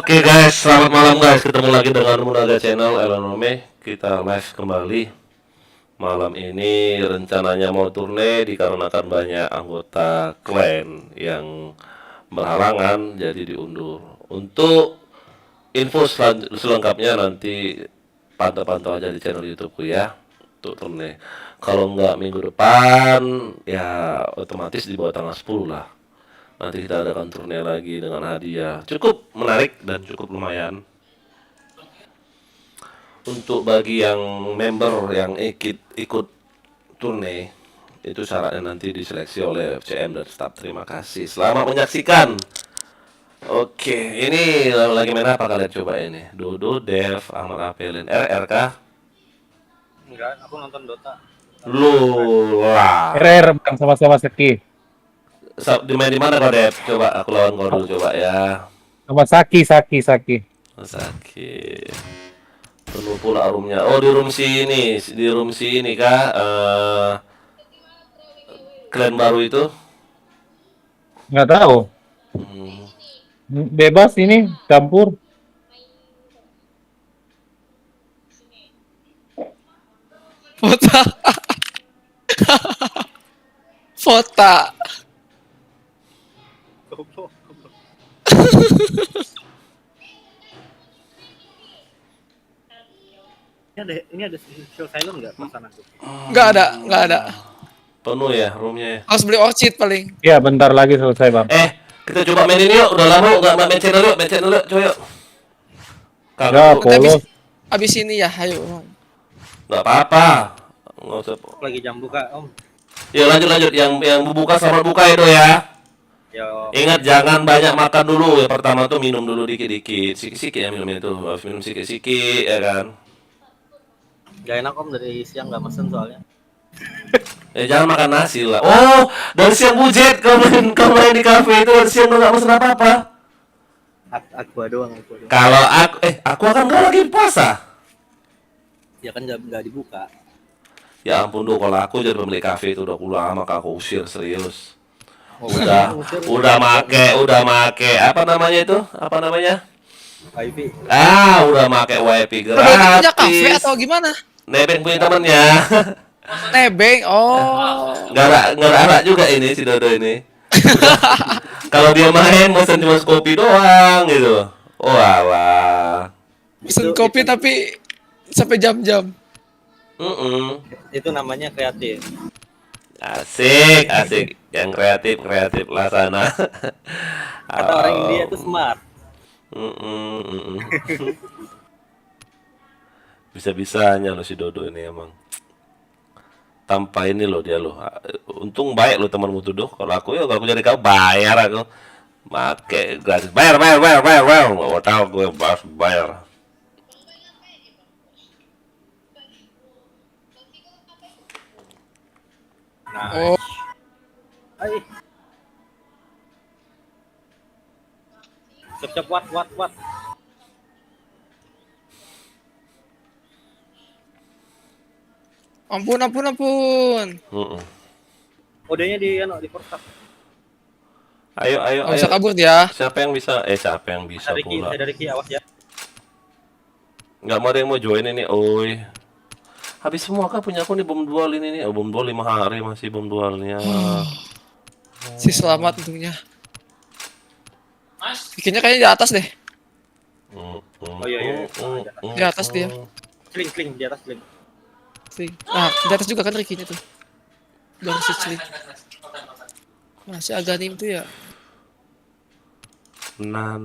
Oke guys, selamat malam guys. Ketemu lagi dengan Munaga Channel Elonome. Kita live kembali. Malam ini rencananya mau turne dikarenakan banyak anggota klan yang berhalangan jadi diundur. Untuk info selengkapnya nanti pantau-pantau aja di channel YouTubeku ya untuk turne. Kalau nggak minggu depan ya otomatis di bawah tanggal 10 lah. Nanti kita adakan turne lagi dengan hadiah cukup menarik dan cukup lumayan. Untuk bagi yang member yang ikut turne itu syaratnya nanti diseleksi oleh FCM dan staff. Terima kasih. Selamat menyaksikan. Oke, ini lagi main apa kalian coba ini? Dodo, Dev, Ahmad Apelin, RRK? Enggak, aku nonton Dota. Lu lah. RR bang sama-sama Seki. Dimain di mana kau Dev? Coba aku lawan kau dulu coba ya. Sama Saki. Sakit. Penuh pula roomnya. Oh di room sini kah? Klan baru itu? Nggak tahu. Bebas ini campur. Fota. Fota. Goblok. Ini ada show silent nggak pasangan tuh? Nggak ada. Penuh ya roomnya ya. Harus beli orchid paling. Ya bentar lagi selesai bang. Kita coba main ini yuk. Udah lama nggak main channel yuk. Coba yuk. Ya Kita polos. abis ini ya, ayo. Nggak apa-apa. Nggak usah. Lagi jam buka, Om. Ya lanjut. Yang buka selamat buka itu ya. Yo. Ingat jangan banyak makan dulu. Yang pertama tuh minum dulu dikit-dikit. Sikit-sikit ya minumnya itu. Harus minum sikit-sikit ya kan. Gak enak Om, dari siang nggak mesen soalnya. Jangan makan nasi lah. Oh, dari siang bujet kau main di kafe itu dari siang nggak mesen apa-apa. Aqua doang. Kalau aku akan nggak lagi puasa. Ya kan nggak dibuka. Ya ampun doh, kalau aku jadi pemilik kafe itu udah lama aku usir serius. Oh, Udah make apa namanya itu? Apa namanya? wifi. Udah make wifi Udah punya kafe gratis. atau gimana? Nebeng punya temennya. Nebeng. Oh. Nggak ada juga ini si Dodo ini. Kalau dia main mesen cuma kopi doang gitu. Wah. Pesen kopi tapi sampai jam-jam. Itu namanya kreatif. Asik. Yang kreatif lah sana. Kata orang India itu smart. Bisa-bisanya lo si Dodo ini emang. Tanpa ini lo dia lo. Untung baik lo temanmu tuh doh. Kalau aku jadi kau bayar aku. Make gratis. Bayar. Mau tahu gue harus bayar. Nah. Oh. Ay. Siap-siap wat. Ampun. Odenya di portak. Ayo. Nggak usah kabur dia. Siapa yang bisa pula? Ada Ricky, awas ya. Nggak mau ada yang mau join ini, oi. Habis semua kah punya aku nih bom dual ini nih. Bom dual 5 hari masih bom dualnya. Si selamat untungnya. Bikinnya kayaknya di atas deh. Oh iya. Di atas dia. Kling di atas kling. Nah, di atas juga kan Ricky-nya tuh. Jangan si Cling. Nah, si Aganim tuh ya. Na.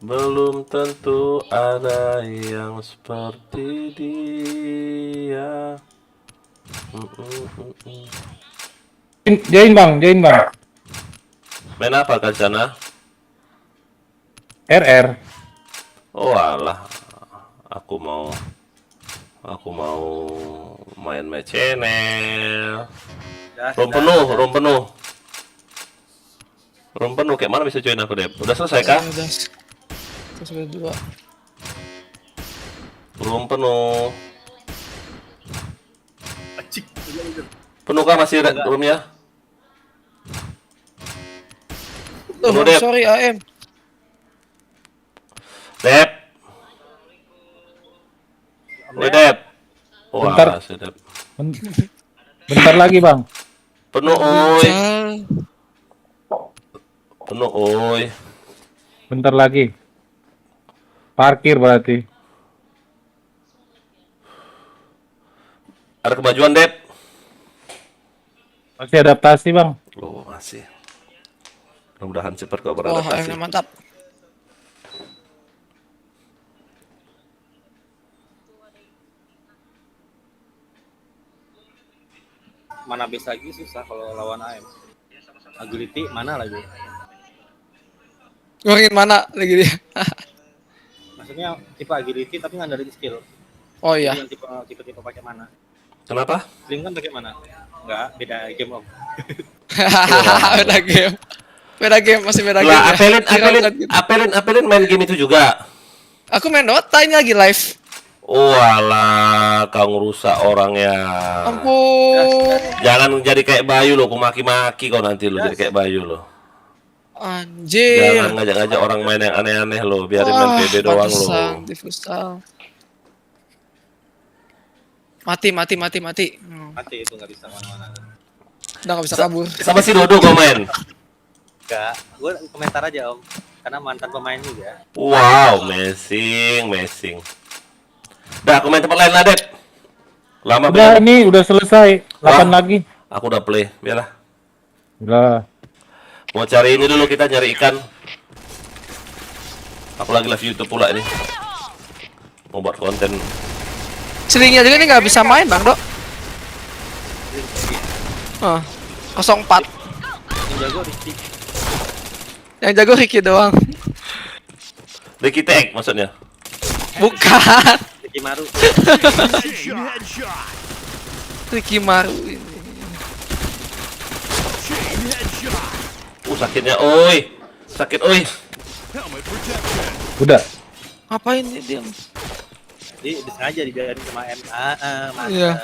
Belum tentu ada yang seperti dia. Join bang. Main apa Kancana? RR. Oh alah, aku mau main channel. Room penuh, kayak mana bisa join aku deh? Udah selesai kah? Udah. Terus ada 2. Room penuh. Penuh kah masih roomnya? Oh, Tunggu, Dep. sorry AM. Dep. Woi, Dep. Wah, Bentar. sedap. Bentar lagi bang. Penuh, oi. Ah, Penuh, oi. Bentar lagi. Parkir berarti. Ada kemajuan, Dep. Masih adaptasi bang. Oh, masih. Mudah-mudahan cepat kok wah, beradaptasi. AM mantap. Mana base lagi susah kalau lawan AM. Agility mana lagi? Ngurangin mana lagi dia? Maksudnya tipe agility tapi ngandarin skill. Oh iya. Jadi yang tipe pakai mana? Kenapa? Link kan pakai mana? Enggak, beda game om. Beda game. Beda game, masih beda game. Lah, ya. Hiraukan gitu. Apelin main game itu juga. Aku main Dota ini lagi live. Walah, kau ngerusak orangnya. Ampun. Jangan jadi kayak Bayu lo, aku maki-maki kau nanti lo jadi kayak Bayu lo. Anjir. Jangan ngajak-ngajak orang main yang aneh-aneh lo, biarin main PB doang lo. pantesan difusal. Mati. Mati itu nggak bisa mana-mana. Udah gak bisa kabur. Sama si Dodo kau main. Enggak, gue komentar aja om. Karena mantan pemain juga. Wow, amazing. Dah, aku main tempat lain lah, Dep. Lama Udah banget. ini udah selesai. 8 Wah. lagi. Aku udah play, biarlah. Udah. Mau cari ini dulu, kita nyari ikan. Aku lagi live YouTube pula ini. Mau buat konten. Selingnya juga ini gak bisa main bang Dok. 04. Yang jago Rizky. Yang jago Ricky doang. Ricky Tag maksudnya. Bukan. Ricky Maru. Ricky Maru ini. Sakitnya, oi. Sakit, oi. Udah. Ngapain dia? Jadi disengaja dibiarin sama M. Mantap. Iya.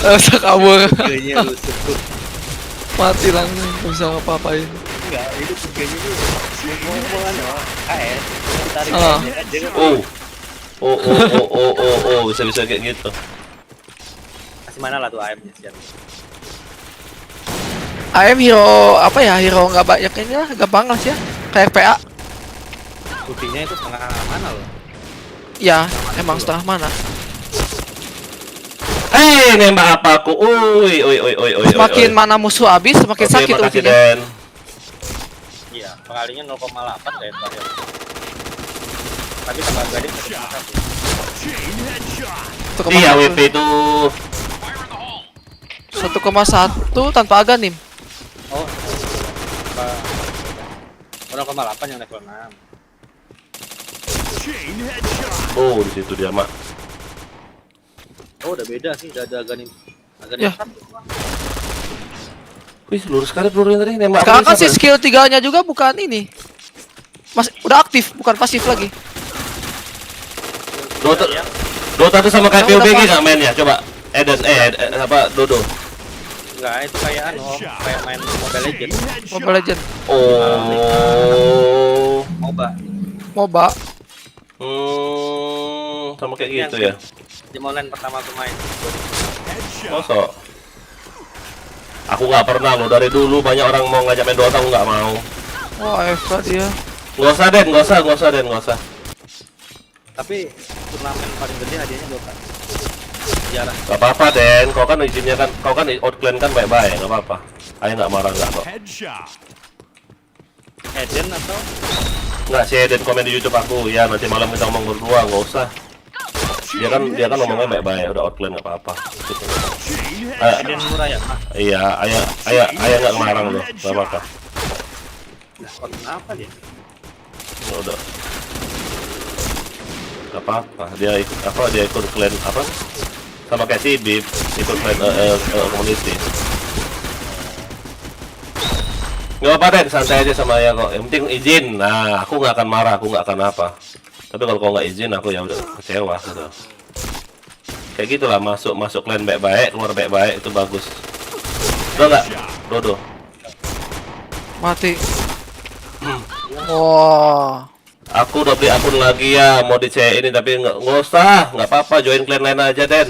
Bisa kabur. Kayaknya rusuk. Mati langsung. Gak bisa ngapa-ngapain. Enggak, itu kayaknya tuh ngomong-ngomongan loh. KS. Tarik Ah. aja. Jangan Oh, bisa kayak gitu. kasih mana lah tuh AM-nya siap. AM hero apa ya? Hero nggak banyak ini lah, gampang lah sih ya. Kayak RPA. Ultinya itu setengah mana loh. Ya, emang setengah mana. Nembak apa aku? Oi. Semakin mana musuh habis, semakin Oke, sakit makasih, ultinya. Den. Iya, pengalinya 0,8 kayak terakhir. Tapi tambah gading 1,1. Iya, WP itu 1,1 tanpa Aganim. Oh, 0,8 yang level 6. Oh, di situ dia, Mak. Oh, udah beda sih, udah ada Aganim. Ya. Wih, lurus sekali pelurunya tadi nembak. Sekarang apa kan si siapa? skill 3-nya juga bukan ini. Mas udah aktif, bukan pasif lagi. Dota tuh sama kayak Udah PUBG pas. nggak mainnya? Coba. Apa Dodo? Enggak, itu kayak kayak main Mobile Legends. Mobile Legend, Oh. MOBA. MOBA. Sama kayak gitu ya. Di online pertama aku main. Masa? Aku nggak pernah loh, dari dulu banyak orang mau ngajak main Dota, aku nggak mau. Wah, AFK dia. Nggak usah, Den. Tapi turnamen paling gede hadiahnya Dota. Jarang. Gak apa-apa, Den. Kau kan izinnya kan, kau kan outclan kan baik-baik, nggak apa-apa. Ayo nggak marah nggak kok. Eden atau Nggak si Den komen di YouTube aku, ya nanti malam kita ngomong berdua, nggak usah. Dia kan ngomongnya baik-baik, udah outclan nggak apa-apa. Eden murah ya? Iya, ayah nggak ngelarang loh, nggak apa-apa. Apa dia? Udah. Gak apa-apa, dia ikut clan apa? Sama kayak si Bib, ikut clan community. Gak apa-apa Den, santai aja sama ayah kok. Yang penting izin. Nah, aku nggak akan marah, aku nggak akan apa. Tapi kalau kau nggak izin, aku ya udah kecewa gitu. Kayak gitulah, masuk clan baik-baik, keluar baik-baik, itu bagus. Udah nggak, Dodo? Mati. Wah. Aku udah beli akun lagi ya, mau di C ini tapi nggak usah, nggak apa-apa, join clan lain aja Den.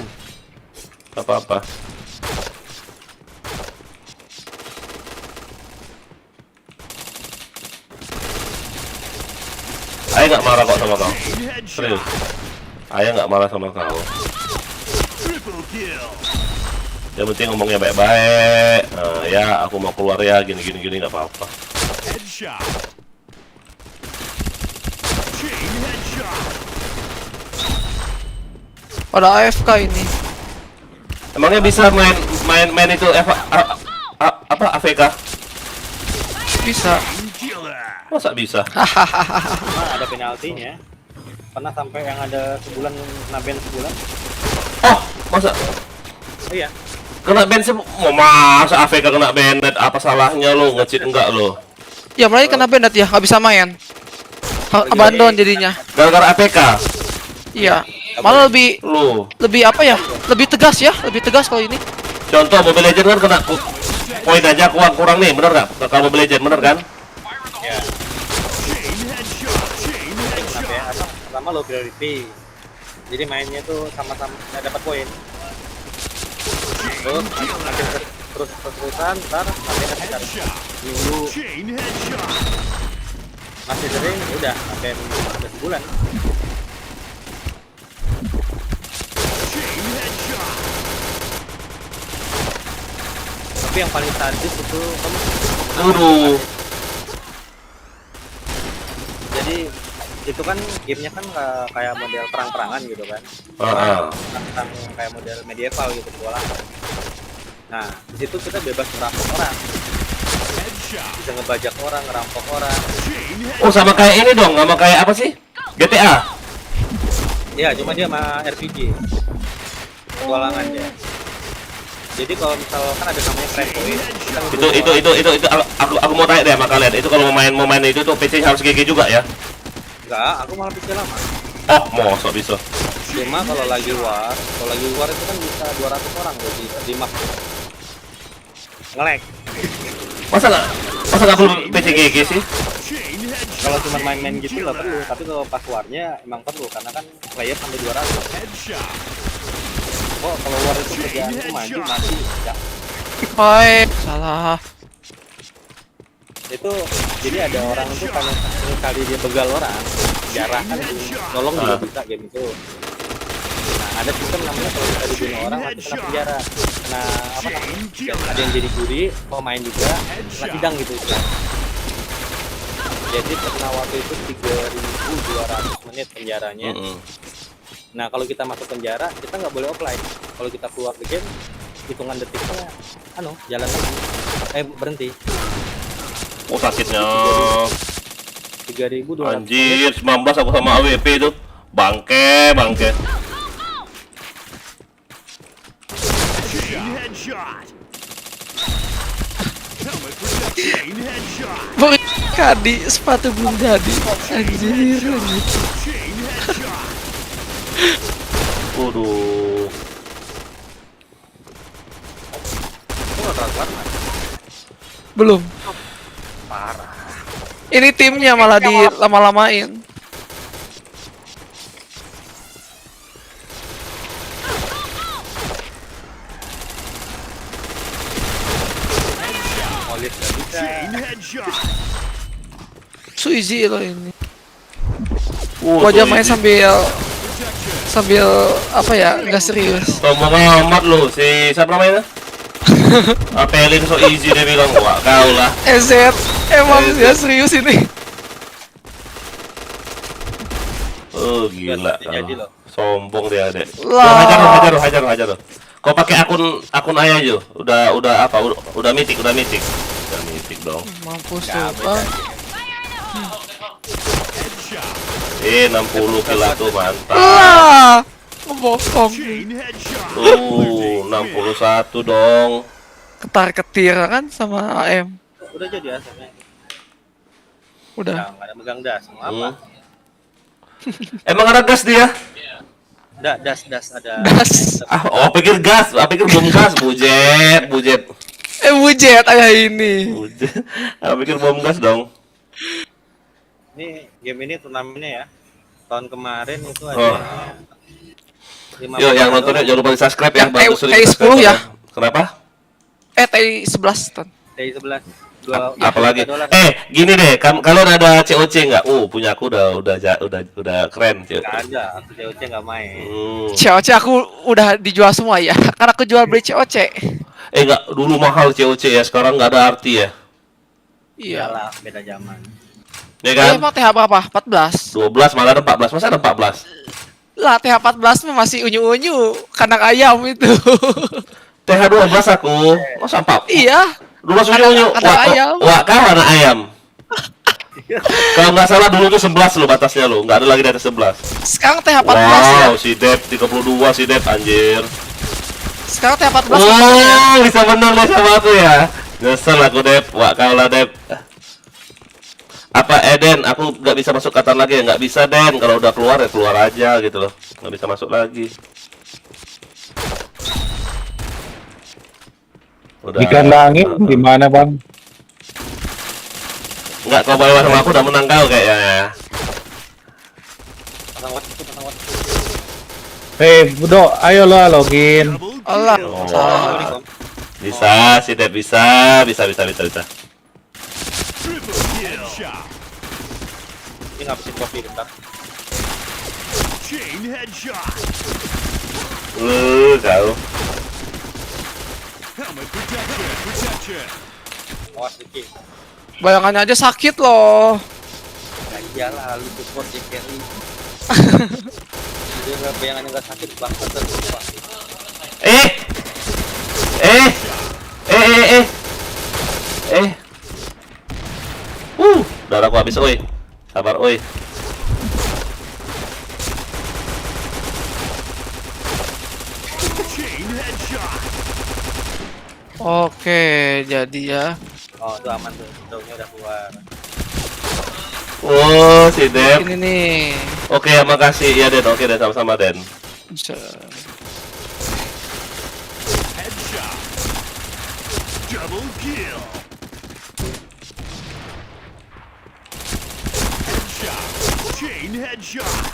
Nggak apa-apa. Ayah nggak marah kok sama kau, serius. Ayah nggak marah sama kau. Yang penting ngomongnya baik-baik. Ya, aku mau keluar ya, gini nggak apa-apa. Ada AFK ini. Emangnya bisa main itu apa AFK? Bisa. Masa bisa? Nah, ada penaltinya. Pernah sampai yang ada sebulan kena ban sebulan. Oh, masa Iya. kena ban sih? Mau masa AFK kena ban? Apa salahnya lo nge-cheat enggak lo? Ya mulai kena banned ya, nggak bisa main. Abandon jadinya. Gara-gara AFK? Iya. Malah Lo. lebih apa ya? Lebih tegas ya, lebih tegas kalau ini. Contoh Mobile Legends kan kena poin aja kurang nih, bener nggak? Kalau Mobile Legends bener kan? Ya. Kenapa ya? Atau pertama low priority. Jadi mainnya tuh sama-sama nggak dapat poin. Terus makin terus-terusan, ntar makin sekitar minggu masih sering, ya udah sampai ada sebulan. Tapi yang paling sadis itu kamu. Aduh. Jadi itu kan gamenya kan nggak kayak model perang-perangan gitu kan. Tentang kayak model medieval gitu petualangan. Nah di situ kita bebas merampok orang, bisa ngebajak orang, ngerampok orang. Oh, sama kayak ini dong, sama kayak apa sih? GTA. Ya cuma dia sama RPG petualangan dia. Jadi kalau misalkan ada namanya friend point, Itu aku mau tanya deh sama kalian. Itu kalau mau main itu tuh PC harus GG juga ya? enggak, aku malah bisa lama. Oh, masa bisa. Cuma kalau lagi war itu kan bisa 200 orang di map. Nge-lag. Masa nggak perlu PC GG sih? Kalau cuma main-main gitu nggak perlu, tapi kalau pas warnya emang perlu karena kan player sampai 200. Oh, kalau war itu kerjaan itu mati ya. Hai, salah. Itu jadi ada orang itu karena sekali dia begal orang, jarah kan tolong juga bisa game itu. Nah, ada sistem namanya kalau kita dibunuh orang nanti kena penjara. Nah, apa namanya? Ada yang jadi juri, pemain juga, kena sidang gitu. Jadi pernah waktu itu 3.200 menit penjaranya. Nah kalau kita masuk penjara kita nggak boleh offline. Kalau kita keluar ke game hitungan detiknya jalan lagi. Berhenti. Oh, sakitnya. 3.200 Anjir, 19 aku sama AWP itu. Bangke. Bang Kadi sepatu belum jadi. Anjir. Waduh. Belum. Parah. Ini timnya malah dilama-lamain. Olive nggak bisa. So easy loh ini. Tuh, Wajah main ini. sambil apa ya, nggak serius. Sombong amat lu, si siapa namanya? Apelin so easy dia bilang, wah kau lah. EZ emang EZ. nggak serius ini. Oh gila. Jadi loh. Sombong dia deh. Lah. Hajar loh. Kau pakai akun ayah aja. Udah apa? Udah mitik. Udah mitik dong. Mampus Nggak tuh. beda. 60 kill tuh mantap. Lah. Bohong. 61 dong. Ketar-ketir kan sama AM. Udah jadi asalnya. Udah. Nggak ada megang das. Mau apa? Emang ada gas dia? Das ada. Das. Oh, pikir gas, pikir bom gas, bujet. Bujet ayah ini. Bujet. Pikir bom gas dong. Ini game ini turnamennya ya. Tahun kemarin itu Oh. ada Yuk yang nontonnya jangan lupa di subscribe ya. Yang Bantu TI 10 ya. Kenapa? TI 11 ton. dari 11 Apalagi? $2. Gini deh, kalian ada COC nggak? Punya aku udah keren COC. Nggak ada, aku COC nggak main. COC aku udah dijual semua ya. Karena aku jual beli COC. Nggak, dulu mahal COC ya, sekarang nggak ada arti ya. Iya. Iyalah, beda zaman. Ya kan? Emang TH berapa? 14. 12 malah ada 14, masa ada 14? Lah TH 14 mah masih unyu-unyu. Kandang ayam itu. TH 12 aku, masa 4? Iya. 12 unyu-unyu, Ada ayam. wah kau anak ayam. Kalau nggak salah dulu tuh 11 lo batasnya lo, nggak ada lagi dari 11. Sekarang TH 14 ya. Wow, si Dep 32 si Dep anjir. Sekarang TH 14. Oh, bisa bener nih sama aku ya. Nyesel aku Dep, wah kau lah Dep. Apa Den, aku nggak bisa masuk katan lagi ya? Nggak bisa Den, kalau udah keluar ya keluar aja gitu loh. Nggak bisa masuk lagi. Udah. Dikandangin gimana bang? Nggak, kalau bawah sama aku udah menang kau kayaknya ya. Pasang waktu. Budo, ayo lo login. Allah. Oh. Salah. Bisa, si Dep bisa. Ini ngabisin kopi bentar. Kau. Awas Ricky. Bayangannya aja sakit loh. Ya iyalah, lu support Jack Carry. Dia nggak bayangannya nggak sakit bangsa terus Pak. Darah aku habis, oi. Sabar, oi. Oke, jadi ya. Oh, itu aman tuh. Daunnya udah keluar. Oh, si Dep. Ini nih. Oke, ya makasih. Ya, Den. Oke, Den. Sama-sama, Den. Bisa.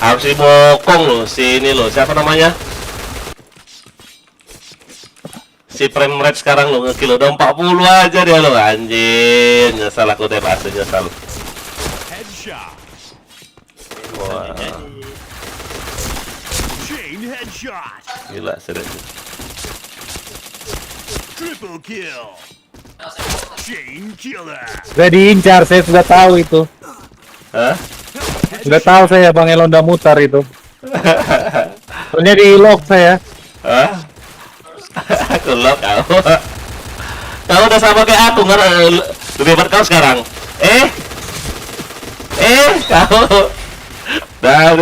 Harus dibokong loh, si ini loh. Siapa namanya? Si frame rate sekarang lo ngekill udah 40 aja dia lo, anjir. Nyesal aku Dep, asli nyesal. Wah, gila serius. Udah diincar, saya sudah tahu itu. Hah? Sudah tahu saya Bang Elonda mutar itu. Soalnya di lock saya. Hah? Aku lock kau. Kau udah sama kayak aku, nggak lebih hebat kau sekarang. Kau. Udah.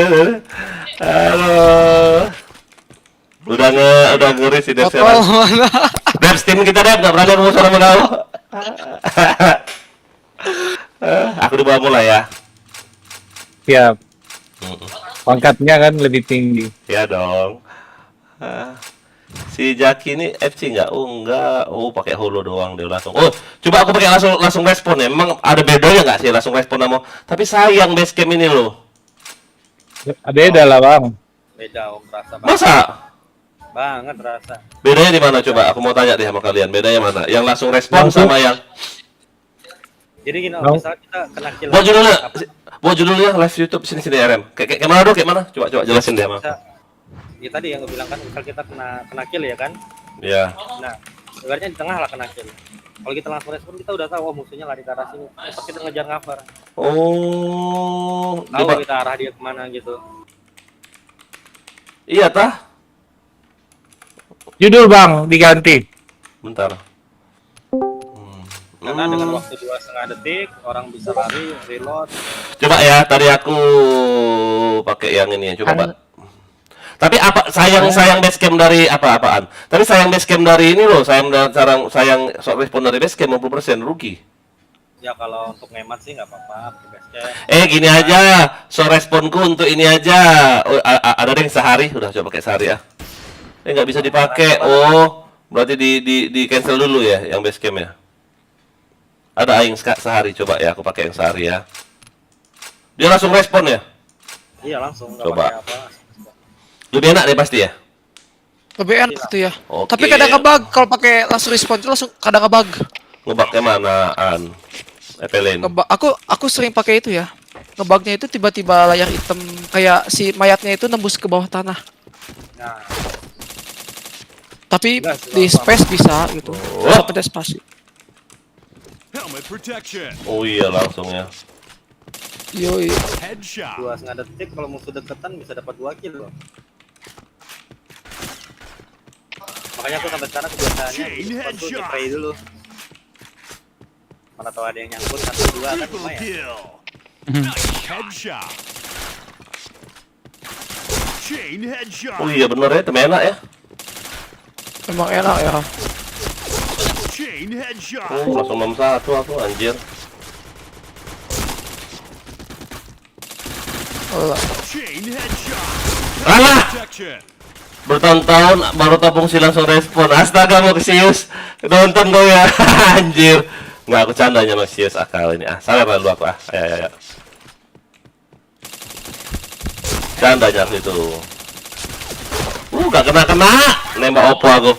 Halo. Udah ngeri sih Dep sekarang. mana? Dep, Steam kita Dep, nggak berani ngomong sama kau. Aku di bawah mulai ya. Siap. Pangkatnya kan lebih tinggi. Ya dong. Si Jaki ini FC nggak? Oh enggak. Oh pakai holo doang dia langsung. Oh coba aku pakai langsung respon ya. Memang ada bedanya nggak sih langsung respon sama? Tapi sayang basecamp ini loh. Beda lah bang. Beda om, rasa banget. Masa? Banget rasa. Bedanya di mana coba? Aku mau tanya deh sama kalian. Bedanya mana? Yang langsung respon Langsung. sama yang Jadi gini om, Oh. misal kita kena kill. buat judulnya live YouTube sini RM. Kayak mana dong? Kayak mana? Coba jelasin deh sama. Ya tadi yang gue bilang kan, misal kita kena kill ya kan. Ya. Nah, ibaratnya di tengah lah kena kill. Kalau kita langsung respon, kita udah tahu oh musuhnya lari ke arah sini. Terus kita ngejar cover. Oh. Tahu kita arah dia kemana gitu. Iya tah. Judul bang diganti. Bentar. Karena dengan waktu 2,5 detik orang bisa lari, reload. Coba ya, tadi aku pakai yang ini ya, coba Pak. Tapi apa sayang basecamp dari apaan? Tapi sayang basecamp dari ini loh, sayang short respon dari basecamp 50% rugi. Ya kalau untuk ngemat sih nggak apa-apa, pakai basecamp. Gini aja, short responku untuk ini aja. Oh, ada yang sehari, udah coba pakai sehari ya. Nggak bisa dipakai. Oh, berarti di cancel dulu ya yang basecamp ya. Ada aing sehari, coba ya aku pakai yang sehari ya. Dia langsung respon ya? Iya langsung, nggak Coba. pakai apa. Lebih enak deh pasti ya? Lebih enak tuh ya. Oke. Tapi kadang ngebug kalau pakai langsung respon itu langsung kadang ngebug. Ngebaknya manaan? Epelin. Aku sering pakai itu ya. Ngebugnya itu tiba-tiba layar hitam kayak si mayatnya itu nembus ke bawah tanah. Nah, Tapi Enggak, di selalu space bisa gitu. Oh. Sampai spasi. Helmet protection. Oh iya langsung ya. Yoi. Headshot. 2,5 detik kalau musuh deketan bisa dapat 2 kill loh. Makanya aku sampai sekarang kebiasaannya Chain di depan tuh headshot. spray dulu. Mana tahu ada yang nyangkut 1 2 kan Triple lumayan. kill. Headshot. Chain headshot. Oh iya bener ya, temen enak ya. Emang enak ya. Chain headshot. Oh langsung 61 aku anjir. Oh, Chain headshot. Alah! Protection. Bertahun-tahun baru tabung si langsung respon. Astaga Maxius. Nonton kau ya. Anjir. Nggak aku candanya Maxius akal ini. Sabar dulu aku Ayo. Candanya itu. Gak kena. Nembak opo aku.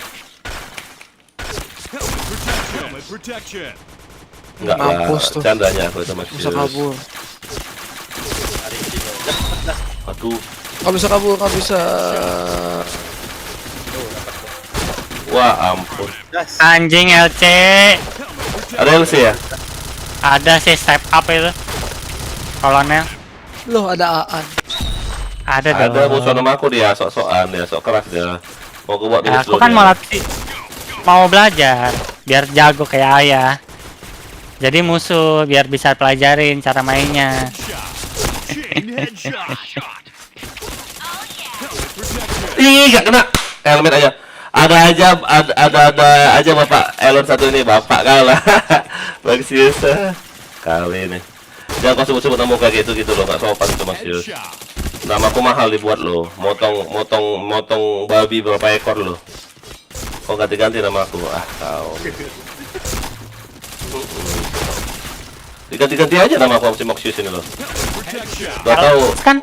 Helmet protection. Enggak lah. Mampus tuh. Candanya aku itu Maxius. bisa kabur. Aduh. Nggak bisa kabur, nggak bisa. Wah ampun. Gas. Anjing LC. Ada LC ya? Ada sih step up itu. Kolonel. Loh ada Aan. Ada Ada dong. musuh nama aku dia sok-sokan dia sok keras dia. Mau aku buat Ya, dulu aku kan mau belajar biar jago kayak ayah. Jadi musuh biar bisa pelajarin cara mainnya. Chain headshot. Helmet protection. Ih, gak kena. Helmet aja. Ada aja Bapak Elon satu ini Bapak kalah. Maxius. Kali ini. Jangan kau sebut-sebut nama kayak gitu loh, gak sopan itu Maxius. Headshot. Nama aku mahal dibuat lo. Motong babi berapa ekor lo. Kau ganti-ganti nama aku. Kau. Diganti-ganti aja nama aku si Maxius ini loh. Protection.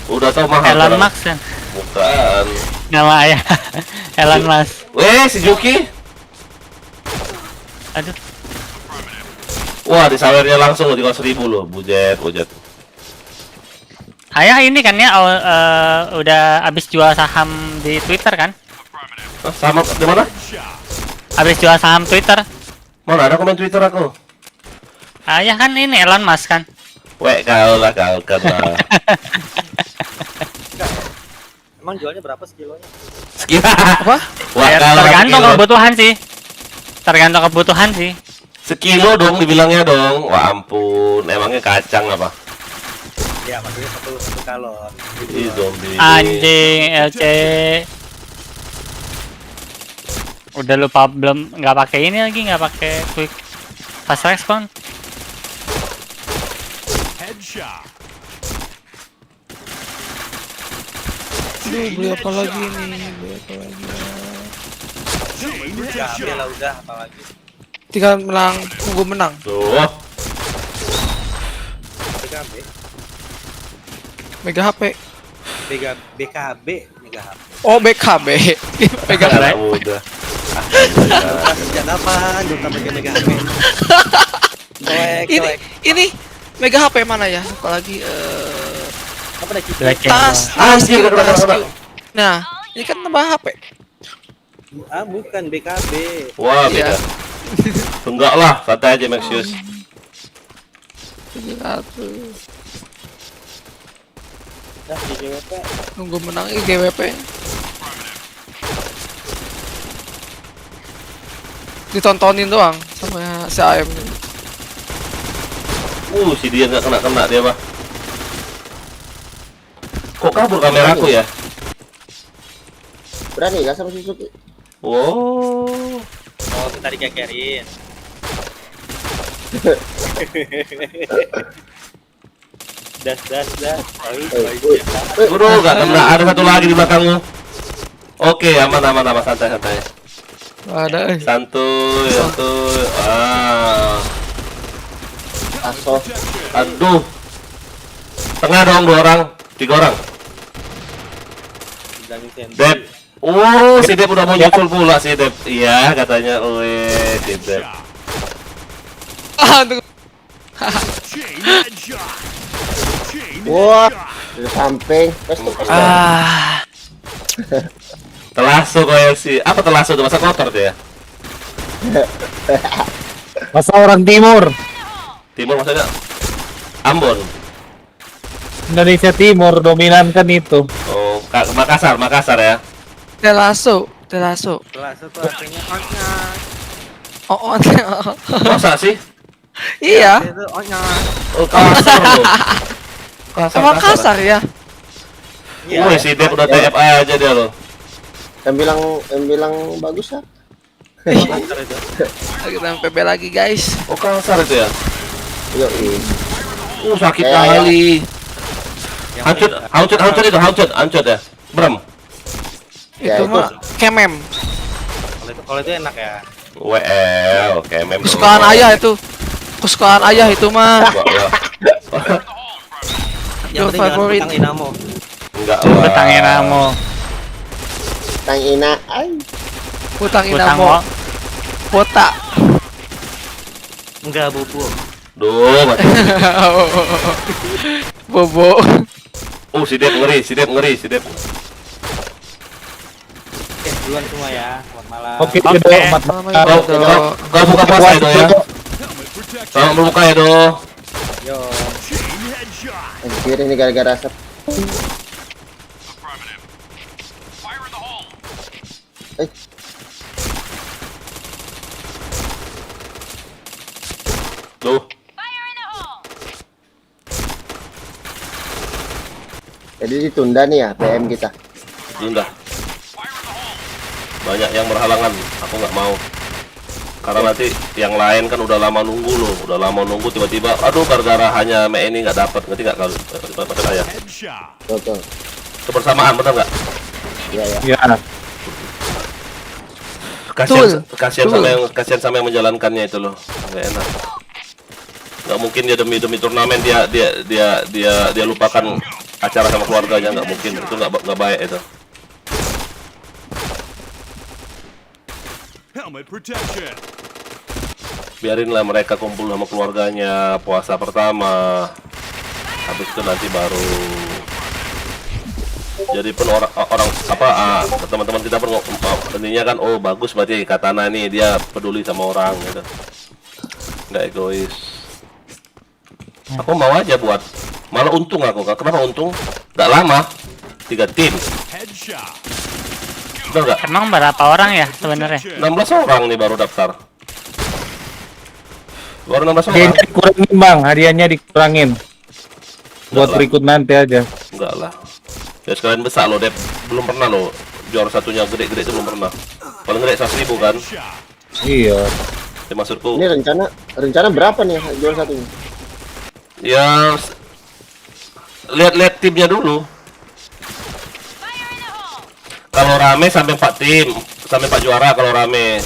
Udah tahu mahal. Elon sekarang. Musk kan Bukan. nama ayah. Elon Musk. Weh, si Juki. Aduh. Wah, disawernya langsung loh, 1000 loh. Bujet. Ayah ini kan ya udah habis jual saham di Twitter kan? Sama di mana? Headshot. Habis jual saham Twitter. Mana ada komen Twitter aku? Ayah kan ini Elon Musk kan? Weh, kau kena. Emang jualnya berapa sekilonya? Sekira. Apa? Wah, Ya, kalah tergantung sekilo. kebutuhan sih. Tergantung kebutuhan sih. Sekilo dong dibilangnya dong. Wah, ampun. Emangnya kacang apa? Ya maksudnya satu galon. Ih, zombie. Anjing LC. Udah lupa belum nggak pakai ini lagi nggak pakai quick fast respon. Headshot. Aduh, beli apa lagi nih? Beli apa lagi? Chain Ya ambil lah headshot. udah apalagi. Tinggal menang, tunggu menang. Tuh. BKB, Mega HP. BKB, Mega HP. Oh, BKB. Mega HP. Anak muda. Sejak kapan Dota Mega HP? Ini Mega HP mana ya? Apalagi Apa lagi? Black tas, Anjir, tas, kena. skill. Nah, ini kan nambah HP. Ah bukan BKB. Wah, Iya. beda. Enggak lah, santai aja Maxius. Dah di GWP. Nunggu menang GWP. Ditontonin doang sama si AM. Si dia nggak kena dia mah. Kok kabur kameraku ya? Berani gak sama Suzuki? Wow. Oh kita dikekerin. Das. Bro, nggak kena. Ada satu lagi di belakangmu. Oke, aman, santai. Ada. Santuy. Aso. Aduh. Tengah dong 2 orang, 3 orang. Bilangin Sensi. Dep. Oh, si Dep udah mau nyusul pula si Dep. Iya, katanya. Weh, si Dep. Ah, tunggu. Chain headshot. Chain Wah. headshot. Dari samping. Pesta. Telaso kayak si. Apa telaso tuh? Masa kotor dia? Masa orang timur. Timur maksudnya? Ambon. Indonesia Timur dominan kan itu. Oh, Makassar ya. Telaso. Kelas itu artinya onynya. Oh, Masa sih? iya. Itu onynya. Oh, kasar loh. Emang kasar ya? Wih, si Dep udah TF aja dia loh. Yang bilang bagus ya. Kasar itu. Kita PB lagi guys. Oh, kasar itu ya. Yo, Sakit Ya, kali. Yang Hancur ya. Bram. Ya, Itu itu. mah kemem. kalau itu enak ya. WL, kayak mem. Kesukaan ayah itu. Kesukaan ayah itu mah. Yang Your penting jangan favorite. utang Inamo. Enggak lah. Betangin Amo. Tang Ina. Ay. Hutang Utang inamo. mo. Pota. Enggak, bubu. Duh, mati. Bobo. Si Dep ngeri. Duluan semua ya. Selamat malam. Oke, Oke. Edo, mat Kau buka puasa ya, Do ya. Helmet protection. Selamat berbuka ya, Do. Yo. Chain headshot. Anjir ini gara-gara asap. Eh, Duh. jadi ditunda nih ya PM kita. Tunda. Banyak yang berhalangan, aku nggak mau. Karena nanti yang lain kan udah lama nunggu loh, tiba-tiba, aduh gara-gara hanya me ini nggak dapat, ngerti nggak kalau dapat saya? Headshot. Betul. Kebersamaan, benar nggak? Iya ya. Ya, Kasihan sama yang menjalankannya itu loh, nggak enak. Nggak mungkin dia demi turnamen dia lupakan acara sama keluarganya, nggak mungkin, itu nggak baik itu. Helmet protection. Biarinlah mereka kumpul sama keluarganya puasa pertama, habis itu nanti baru jadi pun orang teman-teman kita pun intinya kan, oh bagus berarti Katana nih dia peduli sama orang gitu, nggak egois. Aku mau aja buat, malah untung aku. Kenapa untung? Nggak lama 3 tim, Headshot. bener nggak? Emang berapa orang ya sebenarnya? 16 orang nih baru daftar, baru 16 orang. hadiahnya dikurangin bang, hadiahnya dikurangin. Buat lah. berikut nanti aja. Enggak lah. Ya sekalian besar loh, Dep. Belum pernah loh. Juara satunya gede-gede itu belum pernah. Paling gede 100.000 kan. Shot. Iya. Ya maksudku. Ini rencana berapa nih jual satunya? Ya lihat timnya dulu. Kalau rame sampai 4 tim, sampai 4 juara kalau rame.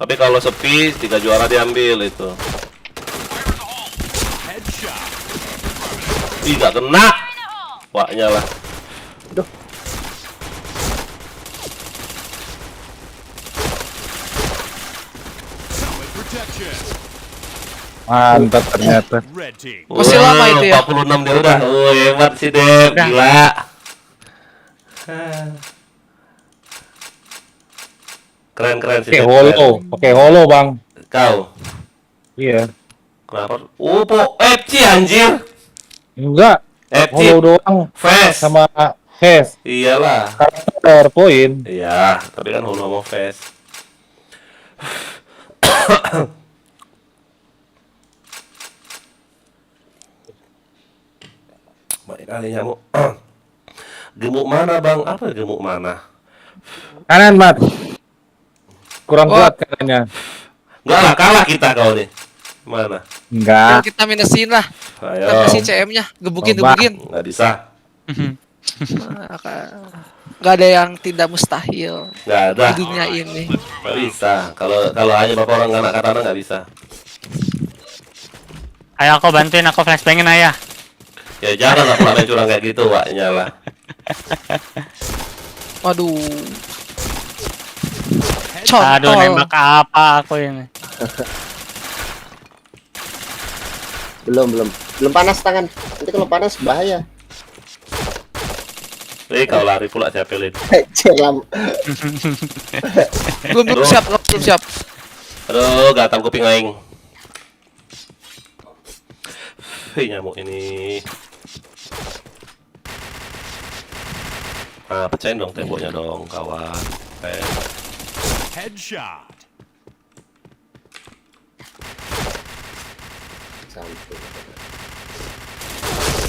Tapi kalau sepi 3 juara diambil itu. Headshot. Ih, nggak kena. Waknya lah. Helmet protection. Mantap ternyata. Red team. Masih lama itu ya? 46 dia udah. Oh, hebat sih, Dep. Gila. Keren sih. Pakai Dep. holo, pakai holo bang. Kau. Iya. Kenapa? FC anjir. Enggak. FC. Holo doang Fast. sama Hes. Iyalah. Karakter poin. Iya, tapi kan holo mau fast. Baik kali nyamuk. Gemuk mana, Bang? Apa gemuk mana? Kanan mat. Kurang Wah. kuat katanya. Enggak lah, kalah kita kau nih. Mana? Enggak. Yuk kita minusin lah. Kita Ayo. minusin CM-nya. Gebukin. Nggak bisa. Gak ada yang tidak mustahil Nggak ada. di dunia ini. Nggak bisa. Kalau hanya bapak orang anak katana nggak bisa. Ayo aku bantuin, aku flashbangin ayah. Ya jarang lah main curang kayak gitu, waknya lah. Waduh. Aduh, Contol. nembak apa aku ini? Belum panas tangan. Nanti kalau panas bahaya. Kau lari pula saya pelin. Celam. Belum siap. Aduh, gatal kuping aing. Nyamuk ini. Ah, pecahin dong temboknya dong, kawan. Headshot.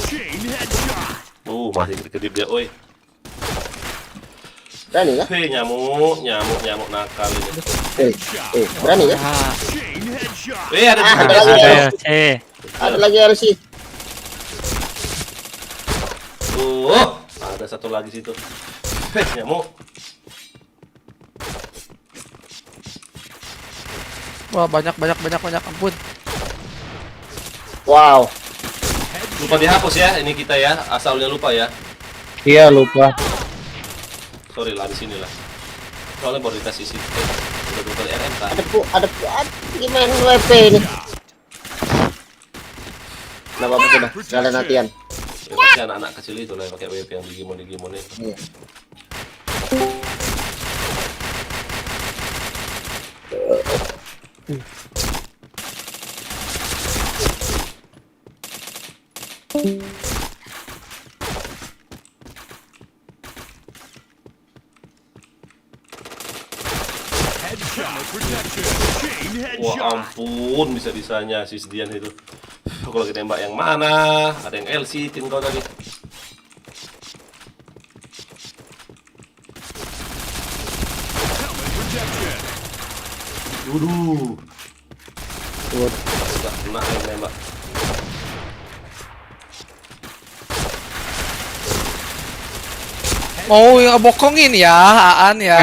Chain headshot. Masih kedip dia, oi. Berani ya? Nyamuk nakal ini. Berani ya? Ah, Chain headshot. Ada di ada sana. lagi. Ayo, C. Ada lagi RC. Ada satu lagi situ. Nyamuk. wah banyak ampun. Wow. Lupa dihapus ya, ini kita ya. Asalnya lupa ya. Iya lupa. Sorry lah di sini lah. Soalnya baru dikasih sih. Udah kali RMK. Ada gimana WP ini? Nah, apa sudah? Sekalian latihan. Ya, pasti anak-anak kecil itu lah yang pakai WP yang digimon itu. Iya. Headshot protection. Chain Wah headshot. ampun, bisa-bisanya si Dian itu. Aku lagi tembak yang mana? Ada yang LC tim kau tadi. Helmet protection. Waduh. Enggak kena yang nembak. Mau yang bokongin ya, Aan ya.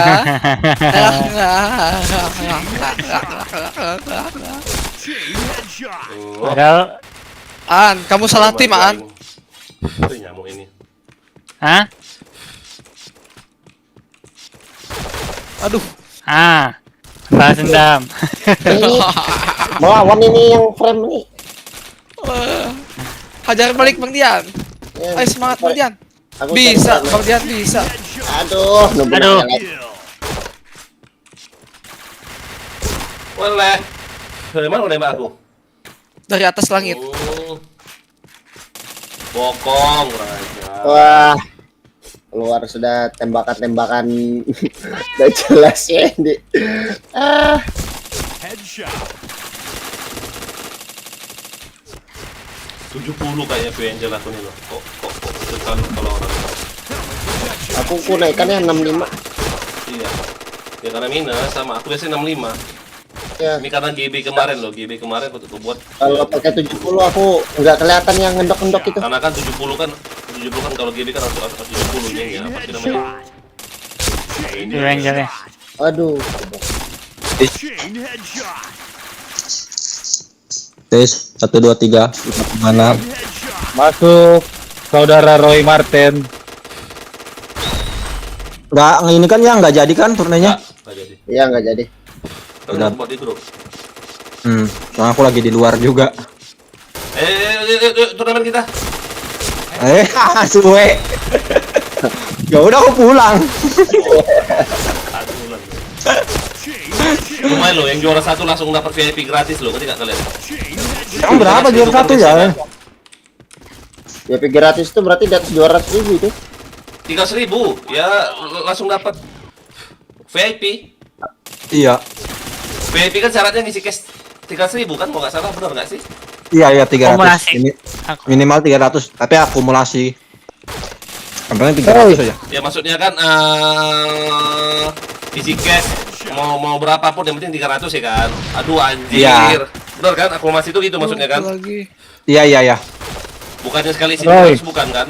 Chain headshot. Padahal, Aan, kamu salah tim, Aan. Nyamuk ini. hah? Aduh. Balas dendam. Ini melawan ini yang frame nih. Hajar balik Bang Dian. Ya, Ayo semangat Bang Dian. aku Bisa, cari- Bang Dian bisa. Headshot. Aduh, nunggu Aduh. lagi. Kill. Boleh. Dari mana nembak aku? Dari atas langit. Bokong kurang ajar. Wah. Keluar sudah tembakan-tembakan udah jelas ya ini. Headshot. 70 kayaknya Angel aku nih loh. Kok kalau orang. Aku naikannya 65. Iya. Ya karena minus sama aku biasanya 65. Ya, Ini karena GB kemarin loh, GB kemarin aku buat. kalau pakai 70 aku nggak kelihatan yang ngendok-ngendok itu. Karena kan 70 kan kalau GB kan harus 70 nya ya, apa sih namanya? Chain Itu Angelnya. Aduh. Chain headshot. Tes 1 2 3 mana? Headshot. Masuk saudara Roy Martin. Enggak, ini kan ya nggak jadi kan turnenya? Nggak jadi. Iya nggak jadi. Kan Udah. buat itu loh. Soalnya aku lagi di luar juga. Turnamen kita. Suwe. Ya udah aku pulang. Aduh, ulang. Chain headshot. Lumayan loh, yang juara satu langsung dapat VIP gratis loh, ngerti nggak kalian? Chain headshot. Yang berapa juara satu ya? Ya gratis itu berarti di atas 200.000 itu. 300.000 ya langsung dapat VIP. Iya. VIP kan syaratnya ngisi cash 300.000 kan, kalau nggak salah, benar nggak sih? Iya 300. Akumulasi. Minimal 300, tapi akumulasi. Kampanye 300 aja. Ya maksudnya kan isi cash mau berapapun yang penting 300 ya kan. Aduh anjir. Iya. Benar kan? Akumulasi itu gitu maksudnya kan? Lagi. Iya. Bukannya sekali isi Roy. 200 bukan kan?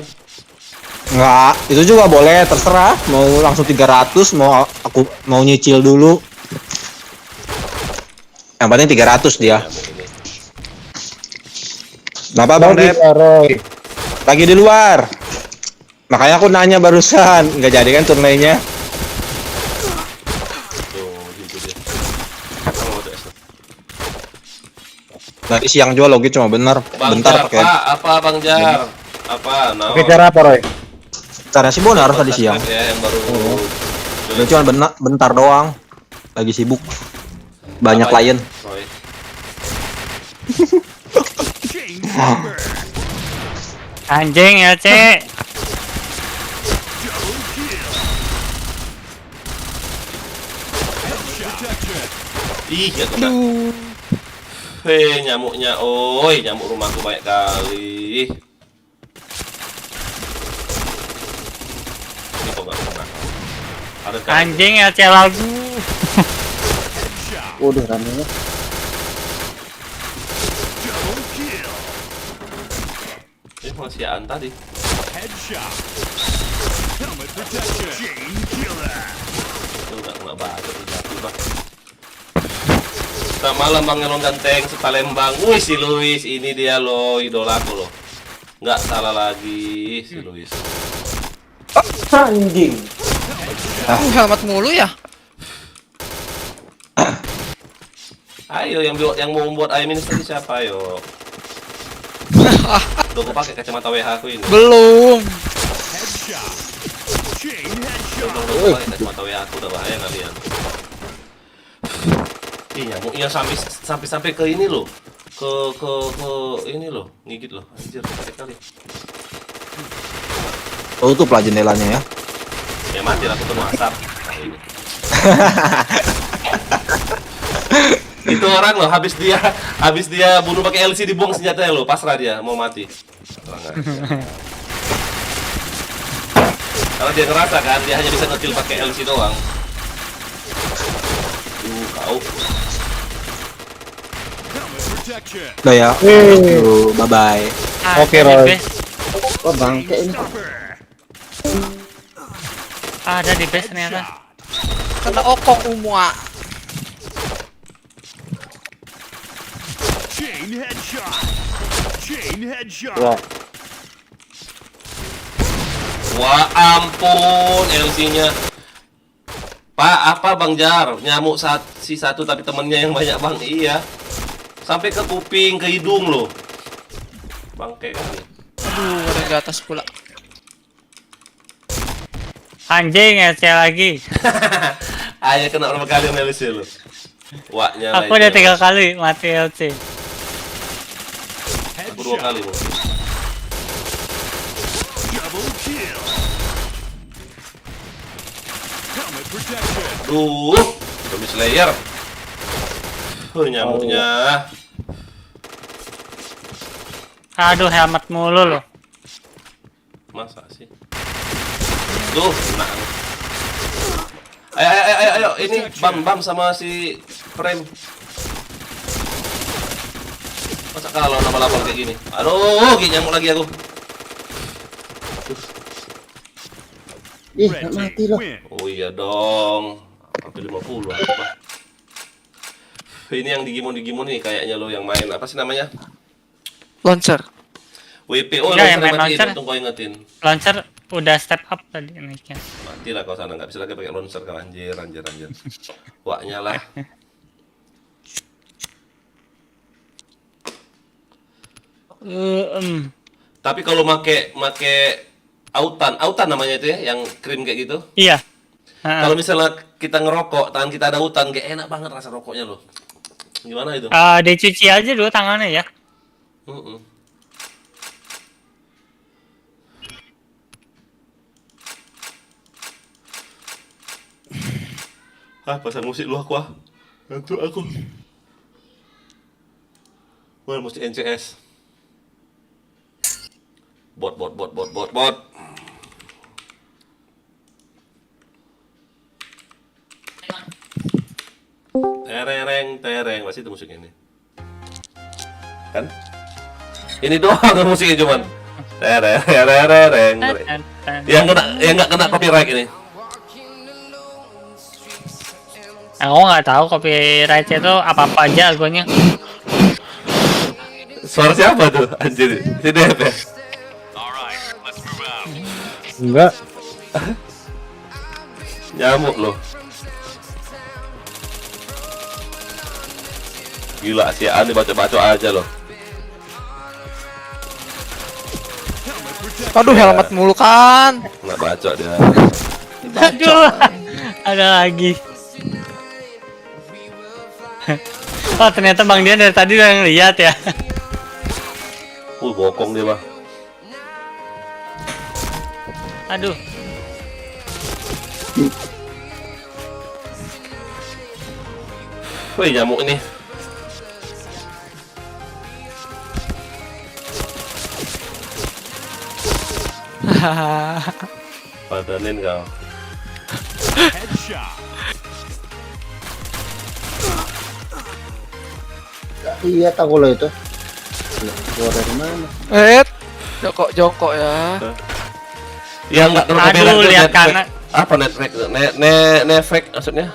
Enggak, itu juga boleh terserah. Mau langsung 300, mau aku mau nyicil dulu. Yang penting 300 dia. Ya, ini. Kenapa Bang Lagi Dep? Roy. Lagi di luar. Makanya aku nanya barusan, nggak jadi kan turnenya? Tuh, gitu dia. Oh, udah. Dari siang juga login cuma bener, Bang bentar Jar, pakai. apa Bang Jar? Apa? Nah, Oke, cara apa Roy? Caranya si Bonar tadi siang. ya yang baru. Dia cuma bentar doang. Lagi sibuk. Banyak Apa? klien. Roy. Chain Sniper. Anjing LC. Double kill. Headshot. Protection. Ih, ya kena. Nyamuknya, oi, nyamuk rumahku banyak kali. Ini kok nggak kena? Ada kan? Anjing LC lagu. Headshot. Udah ramenya. Double kill. Ini manusiaan tadi. Headshot. Helmet protection. Chain killer. Itu nggak kena banget jatuh bang. Selamat malam Bang Elon Ganteng Sepalembang. Wih si Luis, ini dia loh idolaku loh. Nggak salah lagi si Luis. Anjing. Helmet mulu ya. Ayo yang mau membuat ayam ini tadi siapa ayo? Tuh aku pakai kacamata WH aku ini. Belum. Headshot. Chain Tuh, headshot. aku pakai kacamata WH aku udah bahaya kalian. Ih nyamuknya sampai ke ini loh. Ke ini loh, ngigit loh. Anjir, kali. Tutup lah jendelanya ya. Ya mati lah aku tuh asap. Nah, ini. Itu orang loh habis dia bunuh pakai LC dibuang senjatanya loh, pasrah dia mau mati. Karena dia ngerasa kan dia hanya bisa ngekill pakai LC doang. Kau. Helmet protection. Udah ya. Aduh, bye bye. Oke, Roy. Wah bangke ini. Sniper. Ada di base ternyata. Kena okok umua. Chain headshot. Chain headshot. Wah. Wah ampun LC-nya. Pak, apa Bang Jar? Nyamuk si satu tapi temennya yang banyak Bang. Iya. Sampai ke kuping, ke hidung loh. Bangke kali. Aduh, ada yang di atas pula. Anjing LC lagi. Ayah kena berapa kali sama LC lo. Waknya Aku udah 3 kali mati LC. Aku 2 kali mungkin. Double kill. Helmet protection. Zombie Slayer. Nyamuknya. Aduh, helmet mulu loh. Masa sih? Tuh, kena. Ayo, ini Bam sama si Frame. Masa kalau nama lapor kayak gini? Aduh, gini nyamuk lagi aku. Ih, Red nggak mati team loh. win. Oh iya dong. Hampir 50 apa? Ini yang Digimon nih kayaknya lo yang main apa sih namanya? Launcher. WPO Enggak, yang launcher main launcher. untung kau ingetin. Launcher udah step up tadi naiknya. Mati lah kau sana nggak bisa lagi pakai launcher kau anjir. Waknya lah. Tapi kalau make autan namanya itu ya, yang krim kayak gitu. Iya. Kalau misalnya kita ngerokok, tangan kita ada autan, kayak enak banget rasa rokoknya loh. Gimana itu? Dicuci aja dulu tangannya ya. Mm-mm. Pasang musik lu aku Ngantuk aku. Wah, mesti NCS. Bot. Tereng, masih itu musik ini. Kan? Ini doang musiknya cuman. Tereng. Yang nggak kena copyright ini. Aku nggak tahu copyright itu apa aja lagunya. Suara siapa tuh? Anjir, si Dev ya? Enggak. Nyamuk loh. Gila si Ani baca-baca aja loh. Aduh, helmet mulu kan. Nggak baca dia. Aduh, ada lagi. Oh ternyata Bang Dian dari tadi udah ngeliat ya. Bokong dia bang. Aduh. Wih nyamuk ini. Padanin kau. Headshot. Lihat aku loh itu. Keluar dari mana? Jongkok ya. Ya nggak terlalu Aduh, beda, lihat netflix. kanan. Apa Netflix? Netflix maksudnya?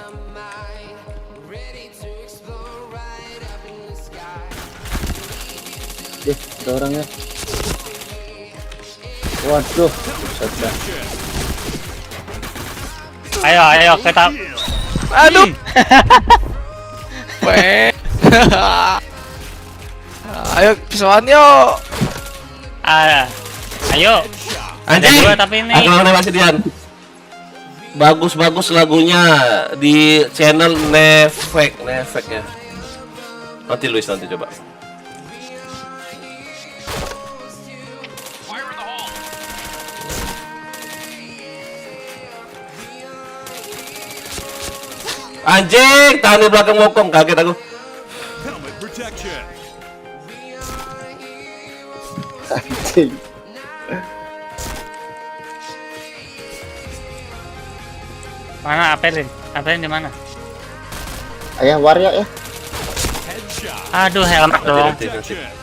Ada orangnya. Waduh, buset dah. Ayo kita. Aduh. Weh. Ayo pisauan yuk. Ayo. Anjing. Ada dua tapi ini. Aku lawan Mas Dian. Bagus-bagus lagunya di channel Netflix ya. Nanti Luis nanti coba. Anjing, tahan di belakang mokong, kaget aku. Helmet protection. Anjing. Mana Apelin? Apelin di mana? Ayah waria ya. Headshot. Aduh, helmet dong.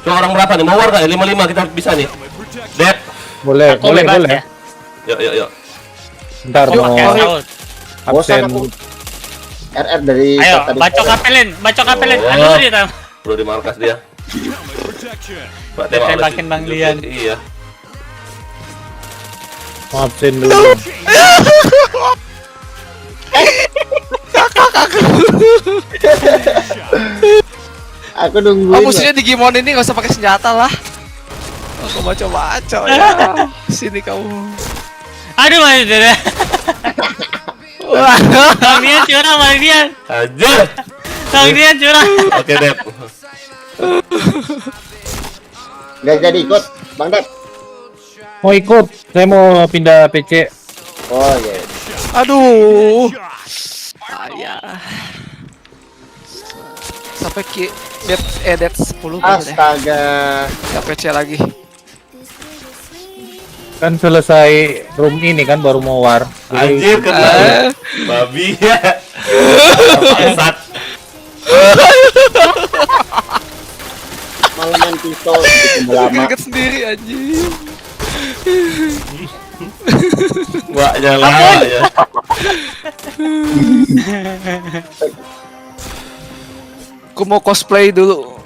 Tuh orang berapa nih? Mau war nggak? 55 kita bisa nih. Helmet protection. Dead. Boleh, Aku boleh, bebas boleh. ya. Yuk. Ntar Aku mau pakai saut. Bosan absen. aku. RR dari Ayo, tadi. bacok Apelin. Oh. Aduh, dia tam. Bro di markas dia. Helmet protection. Mbak Dia tembak tembakin oleh Bang si- Dian. Iya. Mau absen dulu. Aku nungguin. Musuhnya di Gimon ini nggak usah pakai senjata lah. Aku baca ya. Sini kamu. Aduh, masih dia. Wah. Bang Dian curang, Bang Dian. Anjir. Bang Dian curang. Oke, Dep. Nggak jadi ikut, Bang Dep. Mau ikut? Saya mau pindah PC. Oh iya. Aduh. Shot. Ayah. Sampai dead 10 baru deh. Astaga. Nggak PC lagi. Kan selesai room ini kan baru mau war. Jadi, Anjir kena. Babi ya. Bangsat. Malah main pistol itu lama. Kaget sendiri anjing. Wah, nyala ya. Aku mau cosplay dulu.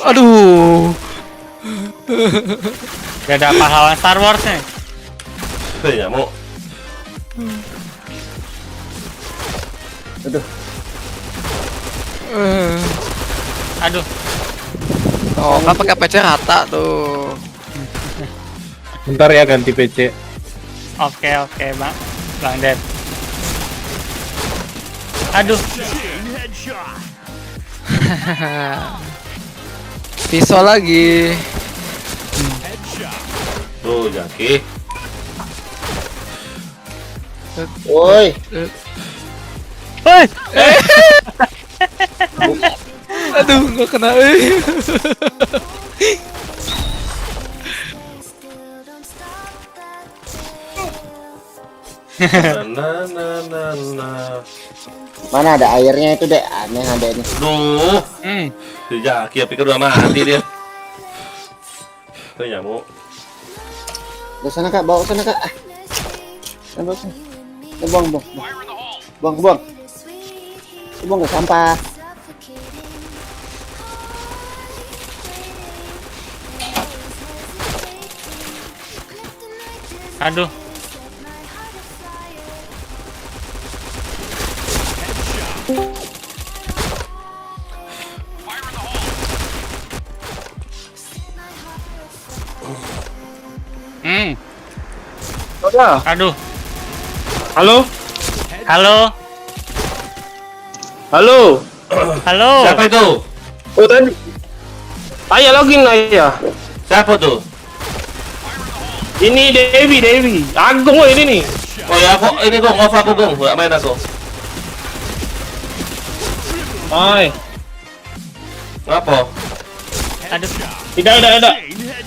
Aduh. Gak ada pahlawan Star Wars nih. Tuh nyamuk. Aduh. Aduh, Oh, kan pakai PC rata tuh. bentar ya ganti PC. oke Bang Ded. Aduh, Chain headshot. Pisau lagi. Headshot. Tuh, Jaki. Woi, hei, Aduh, nggak kena. Na. mana ada airnya itu dek? Aneh ada ini. Duh, si Jaki pikir udah mati dia. Tuh nyamuk. Ke sana kak, bawa ke sana kak. Ah. Bawa sana. Buang. Buang ke sampah. Aduh, Udah. aduh. Halo? Halo, Halo? halo. Siapa itu? Oh tadi. Ayah login lah ya. Siapa tuh? Ini Dewi. Agung loh ini nih. Oh ya, kok ini kok off aku Gong, nggak main aku. Hai. Ngapa? Aduh, Tidak. Chain headshot.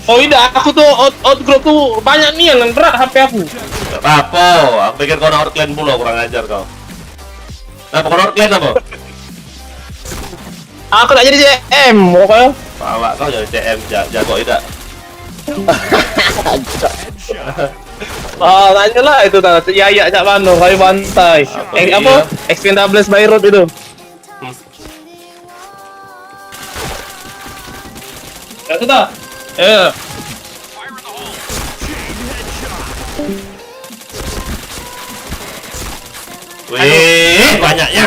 Oh tidak, aku tuh out group tuh banyak nih yang berat HP aku. Nggak apa-apa, aku pikir kau out clan pula, kurang ajar kau. Kenapa kau out clan apa? Aku tak jadi CM, pokoknya. Pala kau jadi CM, jago tidak. Oh, tanya lah itu tadi. Ya, Cak Bano, kayu bantai. Iya. Apa? Expendables by road itu. Ya sudah. Wih, banyaknya.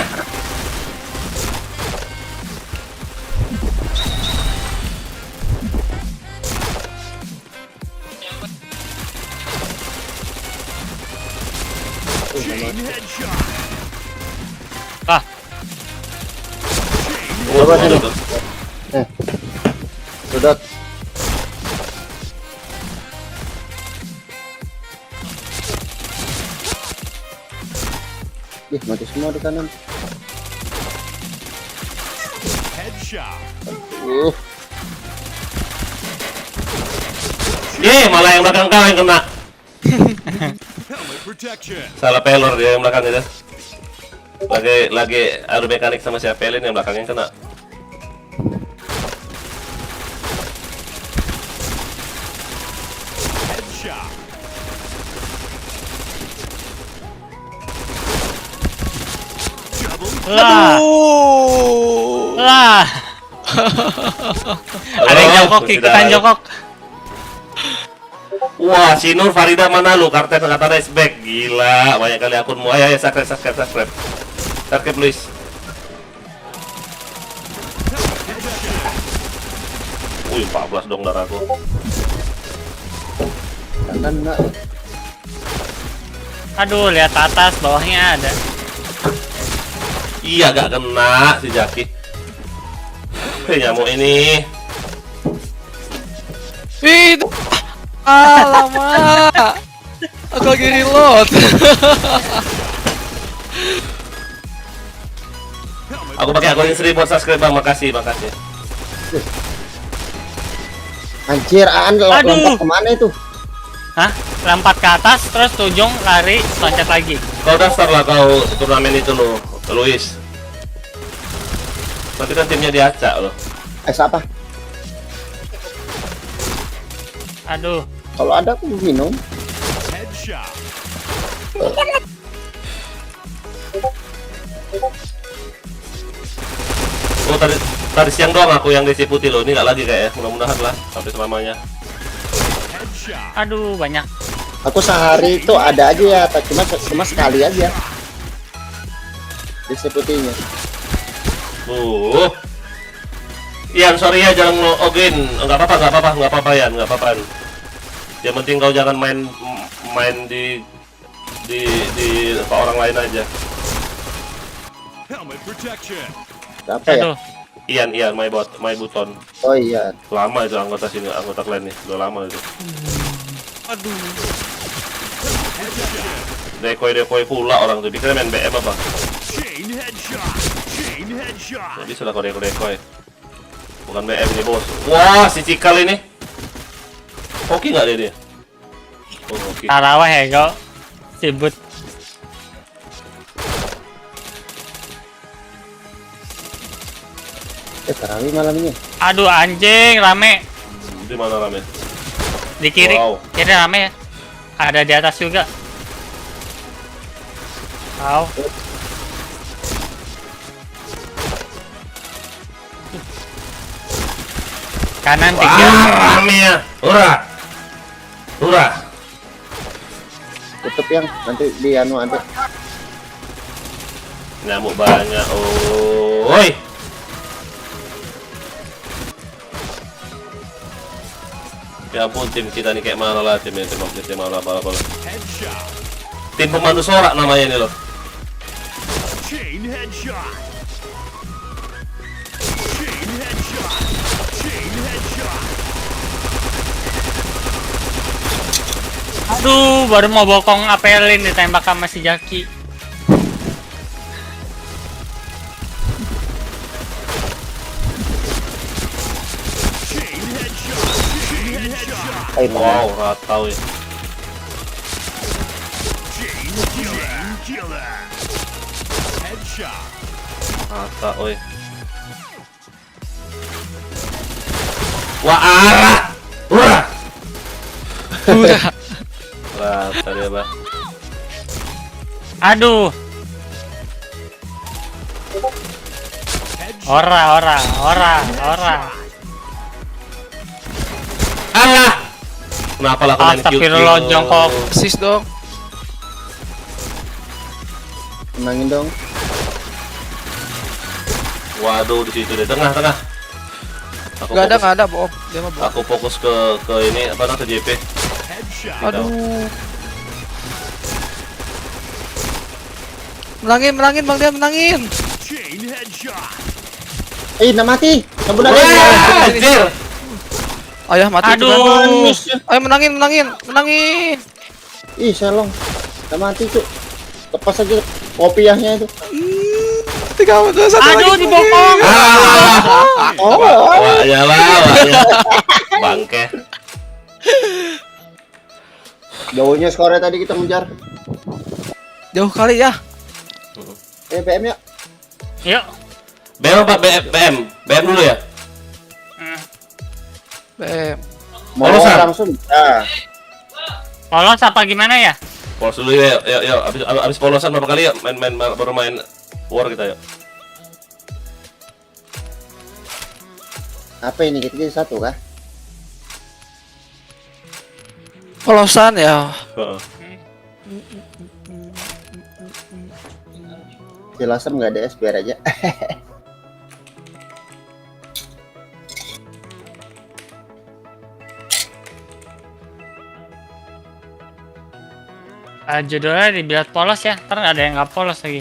Chain headshot. ah, Coba sini. Tuh. Sudut. Ih, mati semua di kanan. Headshot. Malah yang belakang kau yang kena. Helmet protection. Salah pelor dia yang belakang itu. Lagi adu mekanik sama si Apelin yang belakangnya kena. Headshot. Double. lah, lah. Ada yang jongkok, ikutan jongkok. Wah, si Nur Farida mana lu? Karten kata race back. Gila, banyak kali akunmu. Ayo, subscribe. Subscribe, please. Wih, 14 dong darahku. Kanan enggak. Aduh, lihat atas, bawahnya ada. Iya, gak kena si Jaki. Nyamuk ini. Itu. Lama. Aku lagi reload. Aku pakai akun Sri buat subscribe, Bang. Makasih. Anjir, Aduh. lompat kemana itu? Hah? Lompat ke atas, terus tujung, lari, loncat lagi. Kau daftar lah kau turnamen itu lo, Luis. Nanti kan timnya diacak lo. Apa? Aduh, Kalau ada aku minum. Headshot. Oh, tadi siang doang aku yang DC putih lo. Ini nggak lagi kayak ya. Mudah-mudahan lah sampai selamanya. Headshot. aduh, banyak. Aku sehari itu ada aja ya, cuma sekali aja. Disebutinya. Ian, sorry ya jangan login. Nggak apa-apa Ian, nggak apa-apa. Yang penting kau jangan main di apa, orang lain aja. Helmet protection. Apa ya? Aduh, Ian, my button. Oh iya. Lama itu anggota sini, anggota clan nih, udah lama itu. Aduh. Dekoi pula orang tuh, dikira main BM apa? Chain headshot. Chain headshot. Jadi sudah kau dekoi. Bukan BM nih bos. Wah, si Cikal ini. Oke nggak dia? Oh, oke. taraweh ya, kok. Sibut. Tarawih malam ini. Aduh, anjing, rame. Di mana rame? Di kiri. Wow. Kiri rame ya. Ada di atas juga. Wow. Kanan 3. Wah, rame ya. Ura. Tutup yang nanti di anu ada. Nyamuk banyak. Oi. Ya ampun, tim kita nih kayak mana lah tim mana apa. Headshot. Tim pemandu sorak namanya ini loh. Chain headshot. Chain headshot. Chain headshot. Aduh, baru mau bokong apelin ditembak sama si Jaki. Chain headshot. Chain headshot. Wow, ratau ya. Chain killer. Headshot. Rata, oi. Wah, arah. Wah. Rata dia, Bang. Aduh. Ora. Alah. Kenapa lah kalian Astagfirullah, jongkok. Sis dong. Menangin dong. Waduh, di situ deh, tengah. Aku Nggak fokus, ada bohong. Dia mah bohong. aku fokus ke ini apa namanya, ke JP. Headshot. Aduh. Menangin Bang Dian, menangin. Chain headshot. Nak mati. Nabun ada. Wah, anjir. Ayah mati juga. Aduh. Ayo menangin. Ih, Selong. Nak mati, Cuk. Lepas aja kopiahnya itu. 3, 2, 1 Aduh, dibokong. Oh. Waknya. Bangke. Jauhnya skornya tadi kita ngejar. Jauh kali ya. BM ya. Yuk. BM apa? BM dulu ya? BM. Mau Polosan. langsung. Nah. Polos apa gimana ya? Polos dulu ya, yuk. Abis polosan berapa kali ya? Baru main war kita yuk. Apa ini kita jadi satu kah? Polosan ya. Heeh. Jelasem nggak ada es biar aja. Judulnya dibilang polos ya, ntar ada yang nggak polos lagi.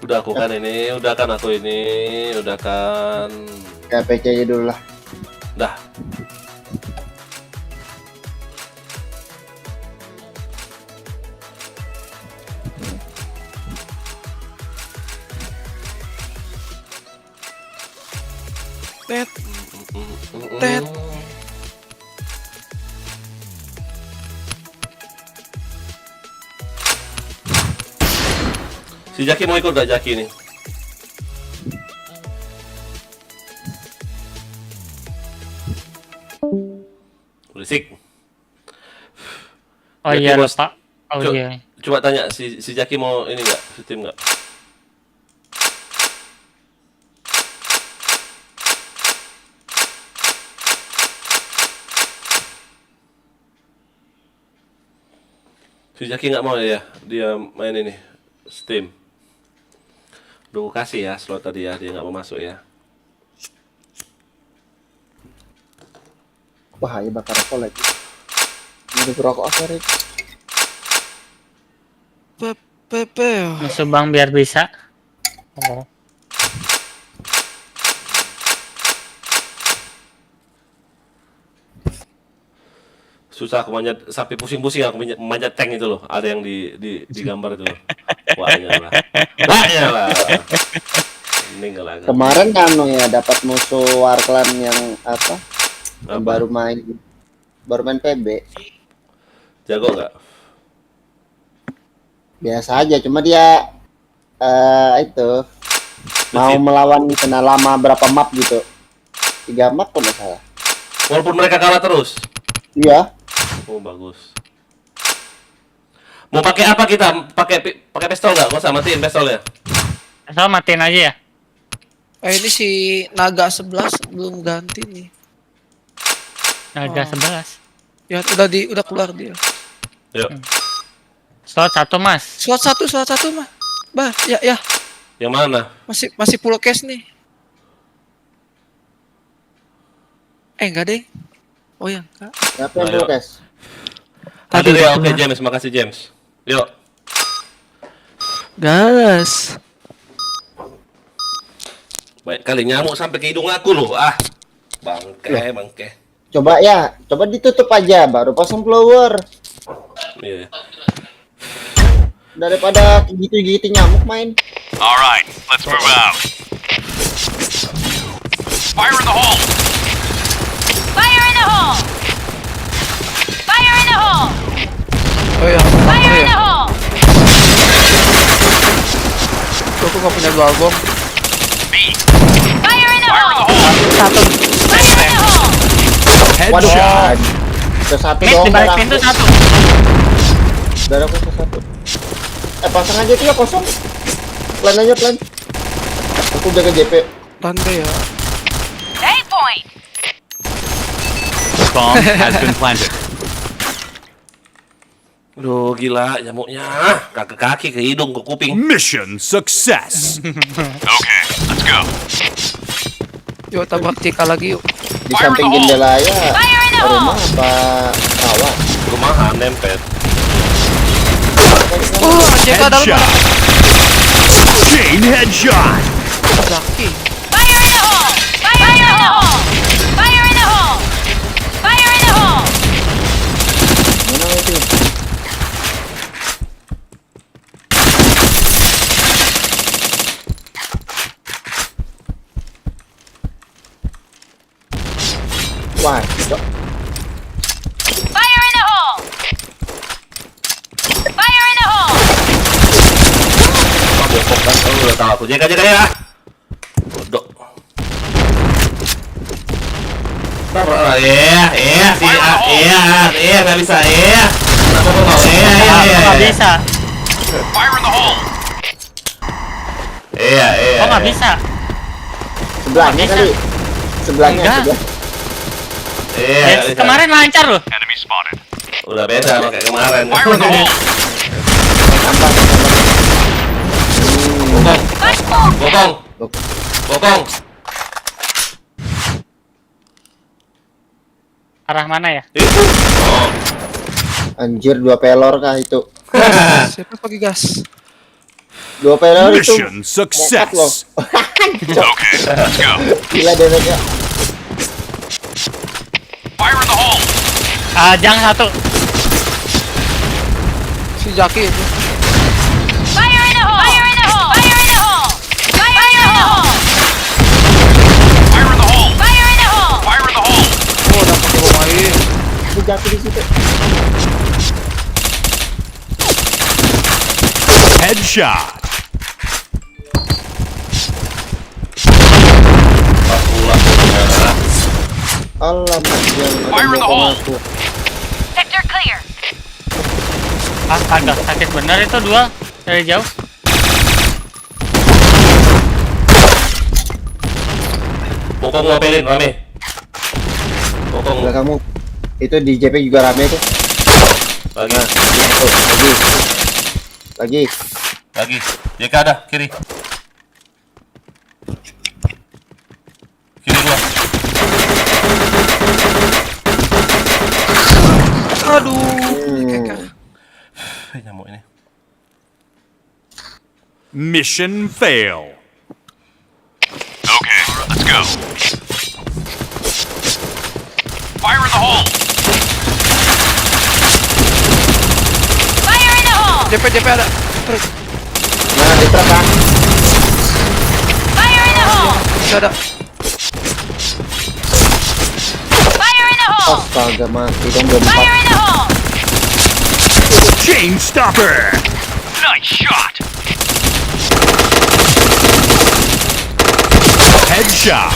Udah aku kan ini, udah kan. Kayak PC aja dulu lah. Dah. Tet. Si Jaki mau ikut gak Jaki nih? Berisik. Oh Jaki iya bos. lupa. Oh Coba- iya. Coba tanya si Jaki mau ini nggak, si tim nggak? Si Jaki nggak mau ya, dia main ini Steam. Udah gua kasih ya slot tadi ya, dia nggak mau masuk ya. Bahaya bakar rokok lagi. Ini berokok apa Rik? Pepe. Musuh bang biar bisa. Oh. Susah aku manjat, sampai pusing-pusing aku manjat tank itu loh. Ada yang di gambar itu loh. Wahnya lah. Meninggal lah. Kemarin kan ya dapat musuh Warclan yang apa? Yang Apa? baru main PB. Jago nggak? Biasa aja, cuma dia itu mau melawan kena lama berapa map gitu. 3 map pun nggak salah. Walaupun mereka kalah terus. Iya. Oh bagus. Mau pakai apa kita? Pakai pistol nggak? Gua sama matiin pistolnya. So matiin aja ya. Ini si Naga 11 belum ganti nih. Naga 11. Ya udah keluar dia. Yuk. Slot 1 mas. Slot satu mah. Bah, ya. Yang mana? Masih full cash nih. Enggak deh. Oh ya, enggak. Siapa yang Ayo. protes? Ada Tadi ya, udah oke keluar. James, makasih James. Yuk. Gas. Baik kali nyamuk sampai ke hidung aku loh. Ah. Bangke. Coba ditutup aja, baru pasang blower. Iya. Daripada gitu-gitu nyamuk main. All right, let's move out. Fire in the hole. Fire in the hole! Fire in the hole! Oh ya, Fire in ya. the hole! Aku nggak punya dual bomb. B. Fire in the hole! Satu. Fire in the hole! Waduh, Headshot. ke satu Mid doang. di balik darahku. pintu 1. Darahku ke satu. Pasang aja itu ya kosong. Plan aja plan. Aku jaga JP. Landai ya. A point! Bomb has been planted. Aduh gila nyamuknya. Ke kaki, ke hidung, ke kuping. Mission success. Okay, let's go. Yuk tambah tika lagi yuk. Di samping jendela ya. Fire in the Rumah hole! apa sawah? Rumahan nempel. Oh, JK dalam Headshot. Chain headshot. Zaki. Fire in the hole! Fire in the hole! Fire in the hole! Fire in the hole! Mana itu? Wah, Fire in the hole! Fire in the hole! Oh, bokok kan, oh, udah tahu aku. Jaga ya. Bodoh. Iya, nggak bisa, iya. Kenapa kok nggak? Iya. Nggak bisa. Fire in the hole. Iya. Kok nggak bisa? sebelahnya kali. Sebelahnya, Enggak. sebelah. Iya. Kemarin lancar loh. Enemy spotted. Udah beda sama kayak kemarin. Fire in the hole. Nampak. Bokong. Arah mana ya? Itu. Oh. Anjir, 2 pelor kah itu? Siapa pakai gas? 2 pelor itu. Mission Nekat loh. success. Okay, let's go. Gila damage-nya. Fire in the hole. Jangan 1. Si Jaki itu. Fire in the hole! Fire in the hole! Fire in the hole! Fire in the hole! Fire in the hole. Fire in the hole! Fire in the hole. Oh, udah pakai bom air. Aku jatuh di situ. Headshot. Alamak, yang Fire in the hole. aku. Sector clear! Agak sakit bener itu 2 dari jauh. Bokong ngapelin rame. Bokong Sebelah kamu. Itu di JP juga rame tuh. lagi. Tuh, lagi. Lagi. JK ada kiri. Kiri gua. Aduh. Nyamuk ini. Mission fail. Okay, let's go. Fire in the hole. Fire in the hole! JP ada. Nah, di truk kan. Fire in the hole! Masih ada. Fire in the hole! Astaga, mati dong belum Fire empat. in the hole! Chain stopper. Nice shot. Headshot.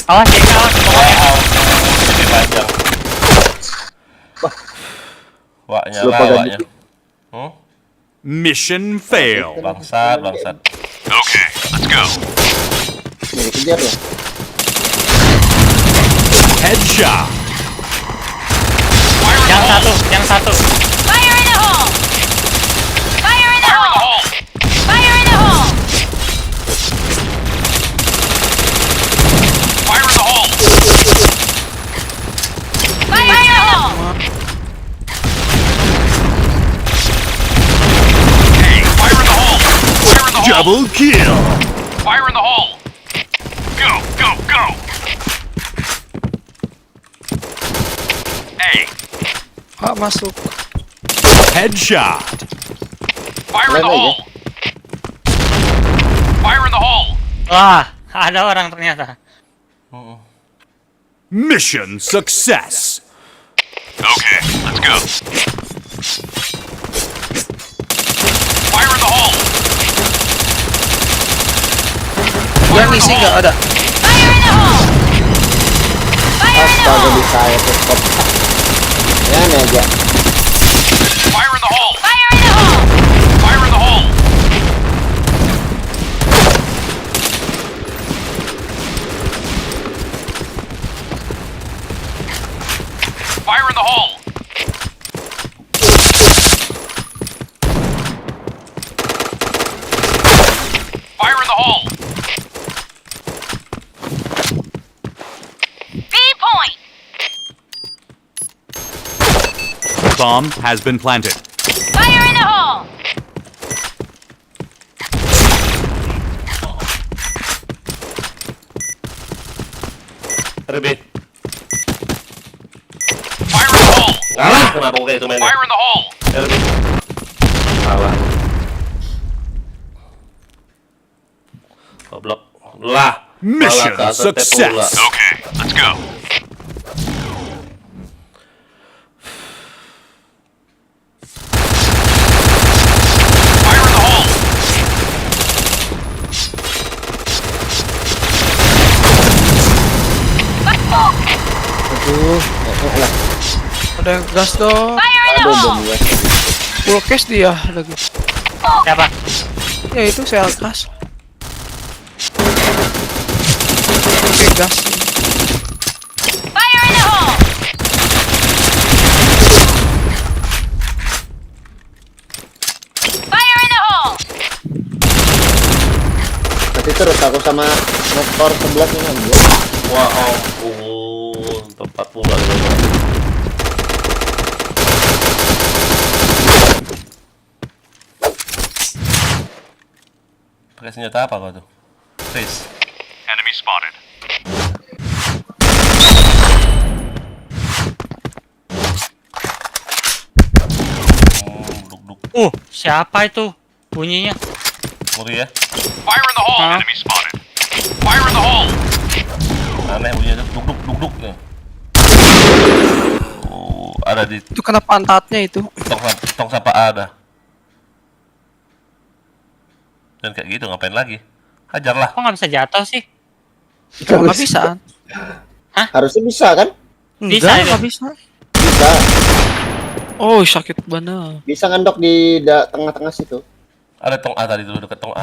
Awas JK, awas. Ini panjang. Wah, nyala Lupa ganti. waknya. Mission fail. Bangsat. Okay, let's go. Nih, kejar ya. Headshot. Yang satu. Fire in the hole! Fire in the hole! Fire in the hole! Fire in the hole! Fire in the hole! Hey, fire in the hole! Fire in the hole! Double kill! Fire in the hole! Go, go, go! Hey, Ah, masuk. headshot! Fire in the Wala na, hole! Fire in the hole! Wah, ada orang ternyata. Mission success! Okay, let's go. Fire in the hole! Yang isi nggak ada. Fire in the hole! Fire in the Astaga hole! bisa ya tuh stop. Yan aja. Fire in the hole! Fire in the hole! Fire in the hole! Fire in the hole! Fire in the hole! B point! Bomb has been planted. Fire in the hole! RB. Fire in the hole! Ngalah, kenapa gue kayak itu mainnya? Fire in the hole! RB. Salah. Goblok. Lah. Mission malah ke atas teh pula. success! Okay, let's go. Fire in the hole! Aduh, lah. Ada yang gas dong. Fire in the Aduh, hole! bom ya. Full cash dia lagi. Siapa? Ya itu sel gas. Oke gas. Fire in the hole! Fire in the hole! Nanti terus aku sama motor sebelah ini aja. Wah ampun. Tepat pula ya. Pakai senjata apa kau tuh? Face. Enemy spotted. Duk. Siapa itu bunyinya? Ngeri ya. Fire in the hole! Huh? Enemy spotted. Fire in the hole! Aneh bunyinya tuh. Duk ya. Oh, ada di Itu kena pantatnya itu. tong sampah ada. Dan kayak gitu ngapain lagi? Hajarlah. Kok nggak bisa jatuh sih? Nggak bisa. Harusnya bisa kan? Bisa Enggak, itu. nggak bisa. Bisa. Oh, sakit banget. Bisa ngendok di tengah-tengah situ. Ada tong A tadi dulu dekat tong A.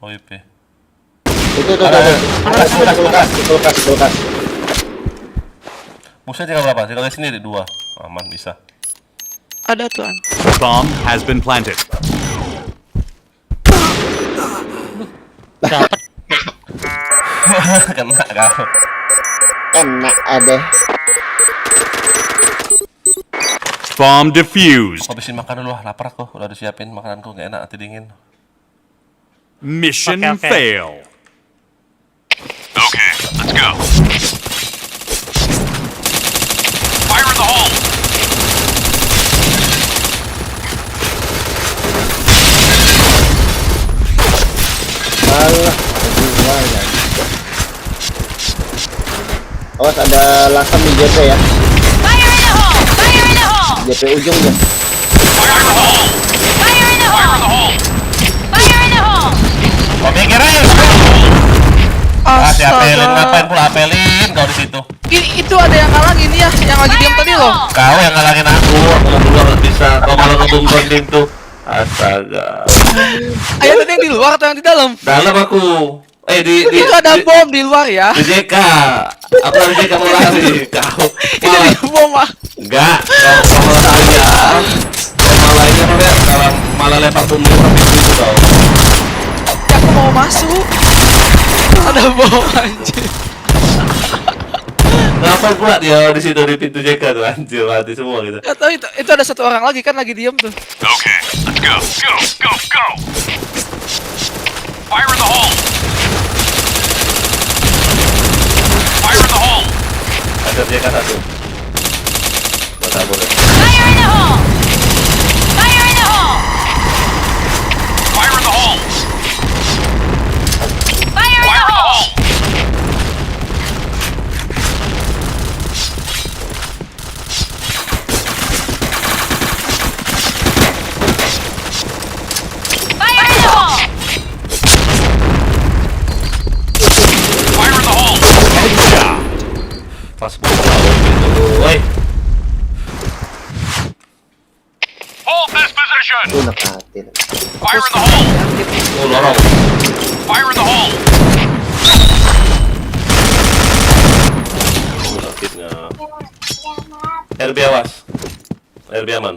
OIP. Itu tuh. Ada. Kulkas. Musuhnya tinggal berapa? Tinggal di sini di 2. Aman bisa. Ada tuan. Bomb has been planted. Dapat. Kena kau. Enak ada. Bomb defused. Habisin makan dulu lah, lapar aku. Udah disiapin makananku, nggak enak, nanti dingin. Mission Okay. fail. Okay, let's go. Fire in the hole! Alah, kedua ya. Awas ada langsam di JP ya. Fire in the hole! Fire in the hole! JP ujung ya. Fire in the hole! Fire in the Fire in hole! the hole! Fire in the hole! Kau pikirin? Ah, si apelin ngapain pula apelin kau di situ? Itu ada yang ngalangin ya, yang lagi diam tadi loh. Kau yang ngalangin aku berdua nggak bisa. Kau malah ngebom bonding tuh. Astaga. Ayo tadi yang di luar atau yang di dalam? Dalam aku. Itu ada bom di luar ya. Di JK. Apa di JK mau lari? Kau Itu di bom ah. Enggak, kalau lainnya malah lempar bom sampai itu tau. Ya, aku mau masuk. Ada bom anjir. Ngapain pula dia di situ di pintu JK tuh anjir, mati semua gitu. Atau itu ada satu orang lagi kan lagi diem tuh. Okay, let's go. Go, go, go. Fire in the hole. Fire in the hole. Ada JK satu. Mata boleh. Fire in the hole! Fire in the hole! Fire in the hole. Fire in Fire the in the hole! hole. Fire in the hole! Fire in the hole. Pas gitu. Woi, Hold this position. Nakatin. Fire in the hole. lorong. Fire in the hole. Sakitnya. RB awas. RB aman.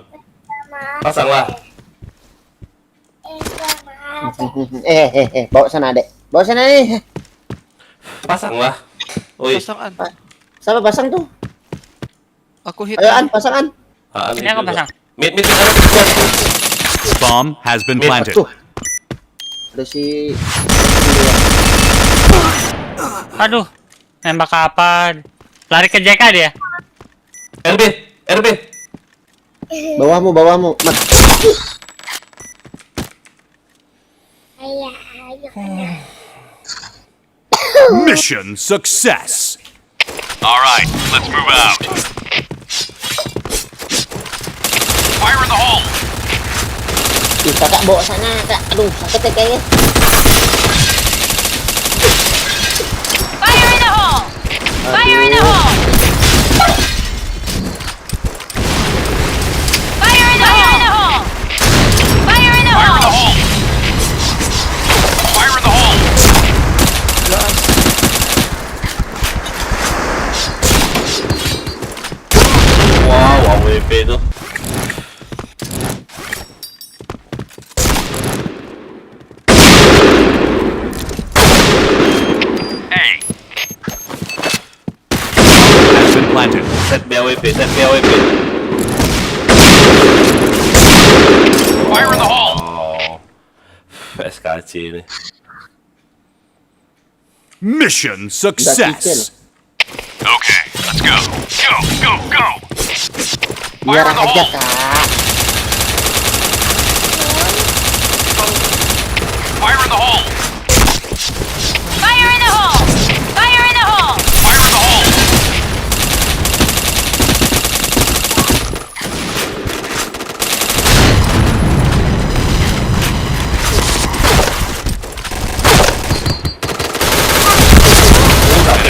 Pasanglah. Bawa sana, Dek. Bawa sana nih. Pasanglah. Oi, Pasangan. Siapa pasang tuh? Aku hit. Ayo, An, pasang, An. Ini aku pasang. Mid ada. Bomb has been planted. Tuh. Ada si... Aduh, nembak kapan? Lari ke JK dia. RB. Bawahmu. Mat. Mission success. All right, let's move out. Fire in the hole. Ih, kakak bawa sana, Kak. Aduh, sakit ya kayaknya. Fire in the hole! Fire in the hole! Fire in the hole! Fire in the Fire in the hole! hole. Fire in the hole. Wow, AWP itu. A. Has been planted. Set BAWP. Fire in the hole. Oh. SKC ini. Mission Udah success. Okay, let's go. Go, go, go. Biar Fire in the aja, hole. Kak. Fire in the hole. Fire in the hole! Fire in the hole! Fire in the hole.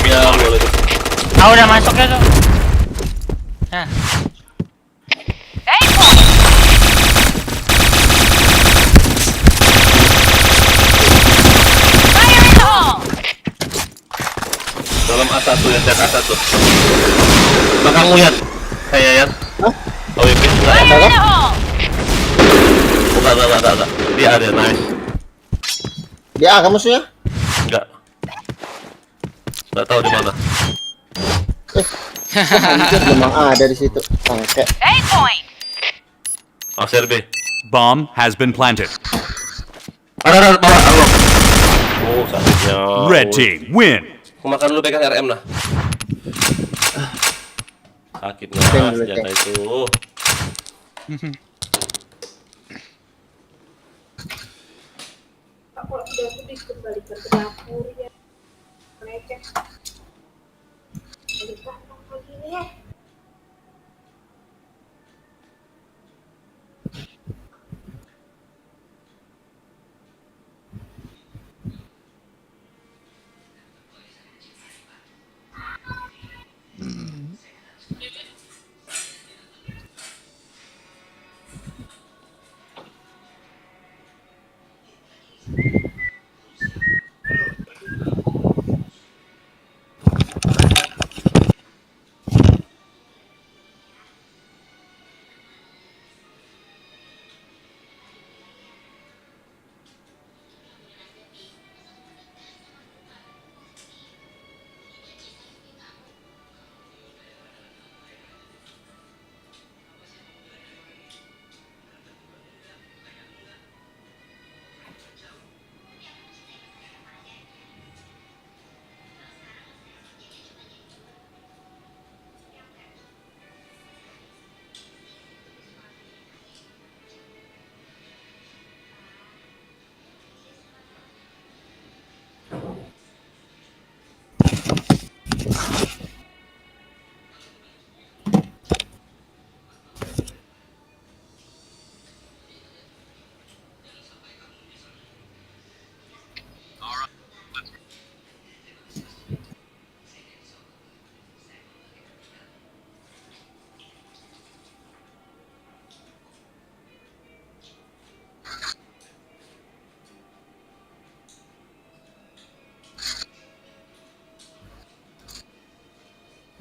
Ya, boleh tuh. Ah, udah masuk ya tuh. Nah, A point! Fire in the hole! Dalam A1 ya, cek A1. Belakangmu Yan. Kayak Yan. AWP enggak Fire ya? in the hole! Enggak. Dia ada nice. Dia kamu musuhnya? Enggak. Enggak tahu di mana. Anjir, memang ada di situ. Bangke. A point! Awas RB. Bomb has been planted. Ada bawah Allah. Oh, sakitnya. Red team win. Aku makan dulu pegang RM nah. Sakitnya Pegang dulu, senjata Teh. itu.